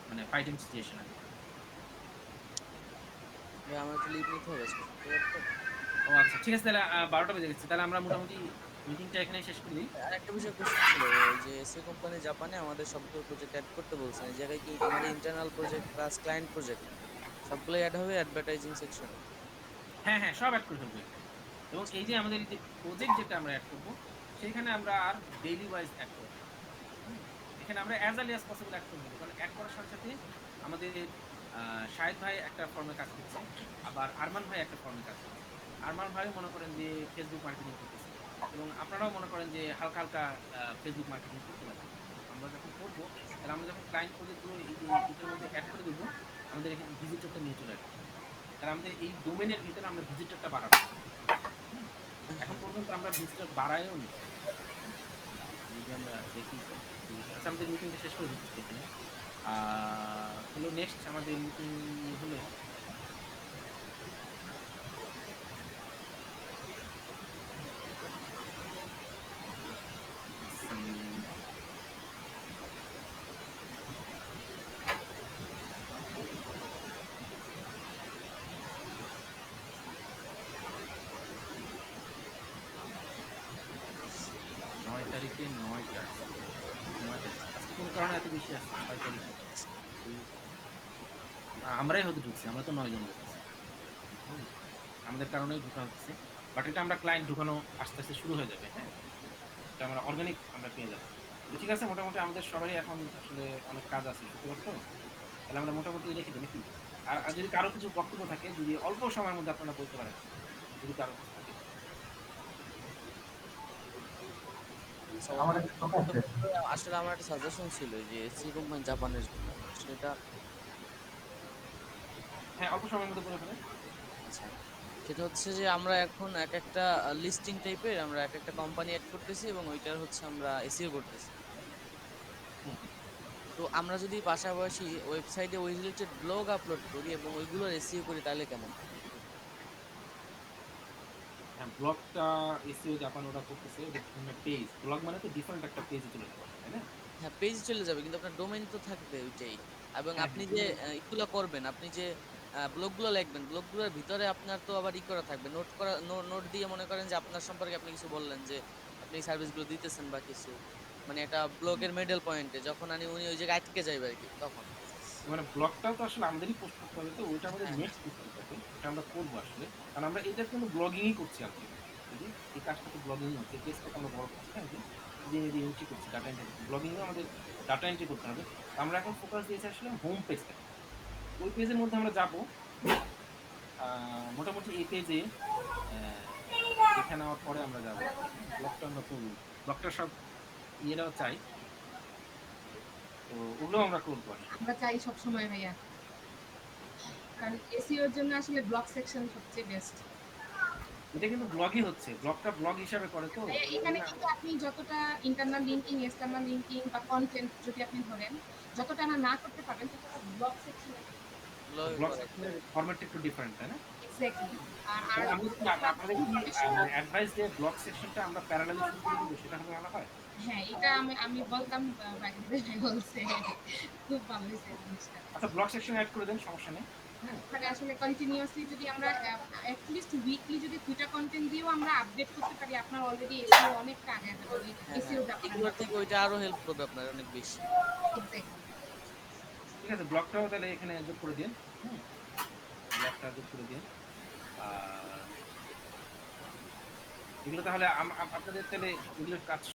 মানে ফাইটিং সিচুয়েশন আছে। আমার একটু লিভ নিতে হবে আজকে, ও আচ্ছা ঠিক আছে, তাহলে 12টা বেজে গেছে, তাহলে আমরা মোটামুটি মিটিংটা এখানে শেষ করি। আর একটা বিষয় কোশ্চেন ছিল, এই যে এসএ কোম্পানি জাপানে আমাদের সবগুলো প্রজেক্ট অ্যাড করতে বলছেন, এই জায়গায় কি আমাদের internal project plus client project সবগুলো অ্যাড হবে অ্যাডভার্টাইজিং সেকশনে? হ্যাঁ হ্যাঁ, সব অ্যাড করে ফেলবো এখানে। এবং এই যে আমাদের যে প্রজেক্ট যেটা আমরা অ্যাড করবো, সেখানে আমরা আর ডেইলি ওয়াইজ অ্যাড করবো। এখানে আমরা as early as possible add করবো, কারণ অ্যাড করার সাথে সাথে আমাদের শাহেদ ভাই একটা ফর্মে কাজ করছে, আবার আরমান ভাই একটা ফর্মে কাজ করছে। আরমান ভাই মনে করেন যে ফেসবুক মার্কেটিং করতেছে, এবং আপনারাও মনে করেন যে হালকা হালকা ফেসবুক মার্কেটিং করতে পারেন। আমরা যখন করবো, তাহলে আমরা যখন ক্লায়েন্ট প্রজেক্টগুলো এই যে এটার মধ্যে অ্যাড করে দেবো, আমাদের এখানে ভিজিটরটা নিয়ে চলে আসবে। তাহলে আমাদের এই ডোমেনের ভিতরে আমরা ভিজিটরটা বাড়াবো। এখন পর্যন্ত আমরা ভিজিটর বাড়াইও নি, যদি আমরা দেখি। আচ্ছা, আমাদের মিটিংটা শেষ করে দিচ্ছি এখানে। হলো নেক্সট আমাদের মিটিং হলো তারিখে 9টা, আজকে কোনো কারণে এত বেশি আসছে 6 তারিখে। আমরাই হয়তো ঢুকছি, আমরা তো 9 জন ঢুকছি। আমাদের কারণেই ঢোকা হচ্ছে, বাট এটা আমরা ক্লায়েন্ট ঢুকানো আস্তে আস্তে শুরু হয়ে যাবে। হ্যাঁ, এটা আমরা অর্গানিক আমরা পেয়ে যাবো। তো ঠিক আছে, মোটামুটি আমাদের সবারই এখন আসলে অনেক কাজ আছে, শুক্রবার তো, তাহলে আমরা মোটামুটি রেখে দিই নাকি? আর যদি কারো কিছু বক্তব্য থাকে, যদি অল্প সময়ের মধ্যে আপনারা বলতে পারেন, যদি কারো কিছু থাকে। আমার একটা কথা আছে। আসলে আমার একটা সাজেশন ছিল যে এসি কোম্পানি জাপানের জন্য, সেটা হ্যাঁ, অল্প সময়ের মধ্যে বলে ফেলেন। আচ্ছা, সেটা হচ্ছে যে আমরা এখন এক একটা লিস্টিং টাইপের আমরা এক একটা কোম্পানি অ্যাড করতেছি এবং ওইটার হচ্ছে আমরা এসিও করতেছি। তো আমরা যদি পাশাপাশি ওয়েবসাইটে ওই রিলেটেড ব্লগ আপলোড করি এবং ওইগুলোর এসিও করি তাহলে কেমন হয়? হ্যাঁ, ব্লগটা এসিও জাপান ওরা করতেছে, পেজ ব্লগ মানে তো ডিফারেন্ট একটা পেজে চলে যাবে, তাই না? হ্যাঁ, পেজ চলে যাবে কিন্তু আপনার ডোমেইন তো থাকবে ওইটাই। এবং হ্যাঁ, আপনি যে হ্যাঁ, ইগুলা করবেন, আপনি যে ব্লগগুলো লিখবেন, ব্লগগুলোর ভিতরে আপনার তো আবার করা থাকবে, নোট করা, নোট দিয়ে মনে করেন যে আপনার সম্পর্কে আপনি কিছু বললেন যে আপনি এই সার্ভিসগুলো দিতেছেন বা কিছু, মানে একটা ব্লগের মিডল পয়েন্টে যখন উনি ওই জায়গায় আটকে যাইবে আর কি তখন। মানে ব্লগটাও তো আসলে আমাদেরই পোস্ট করতে হবে, তো ওইটা আমাদের হ্যাঁ, নেক্সট থাকে, ওটা আমরা করবো আসলে, কারণ আমরা এটার কোনো ব্লগিংই করছি আলটিমেটলি। বুঝলি, এই কাজটা তো ব্লগিং হচ্ছে, পেজটাকে আমরা বড় করছি, হ্যাঁ, যে এন্ট্রি করছি, ডাটা এন্ট্রি করছি, ব্লগিংও আমাদের ডাটা এন্ট্রি করতে হবে। আমরা এখন ফোকাস দিয়েছি আসলে হোম পেজটা, ওই পেজের মধ্যে আমরা যাবো। মোটামুটি এই পেজে দেখে নেওয়ার পরে আমরা যাবো, ব্লগটা আমরা করবো, ব্লগটা সব ইয়েরাও চাই, তো ওগুলো আমরা করবো আসলে। আমরা চাই সব সময় ভাইয়া, কারণ এসইওর জন্য আসলে ব্লগ সেকশন সবচেয়ে বেস্ট। এটা কিন্তু ব্লগই হচ্ছে, ব্লগটা ব্লগ হিসাবে করে তো। এখানে কিন্তু আপনি যতটা ইন্টারনাল লিঙ্কিং, এক্সটার্নাল লিঙ্কিং বা কন্টেন্ট যদি আপনি ধরেন, যতটা না করতে পারবেন ততটা ব্লগ সেকশনে ব্লগ সেকশনের ফরম্যাটটা একটু ডিফারেন্ট, তাই না? এক্স্যাক্টলি। আর তাহলে আমি কি আপনাদের কি অ্যাডভাইস যে ব্লগ সেকশনটা আমরা প্যারালালি শুরু করে দিব, সেটা হলে ভালো হয়? হ্যাঁ, এটা আমি বলতাম, বাইরে ভাই বলছে, খুব ভালো হয়েছে জিনিসটা। আচ্ছা, ব্লগ সেকশন অ্যাড করে দেন, সমস্যা নেই। মানে আসলে কন্টিনিউয়াসলি যদি আমরা অ্যাটলিস্ট উইকলি যদি 2টা কন্টেন্ট দিয়েও আমরা আপডেট করতে পারি, আপনার অলরেডি এসইও অনেকটা আগে যাবে। হ্যাঁ, এসইও এগুলোর থেকে ওইটা আরো হেল্প করবে আপনার অনেক বেশি। ঠিক আছে, ব্লগটাও তাহলে এখানে যোগ করে দিন। ব্লগটা যোগ করে দিন। আর এগুলো তাহলে আপনাদের তাহলে এগুলোর কাজ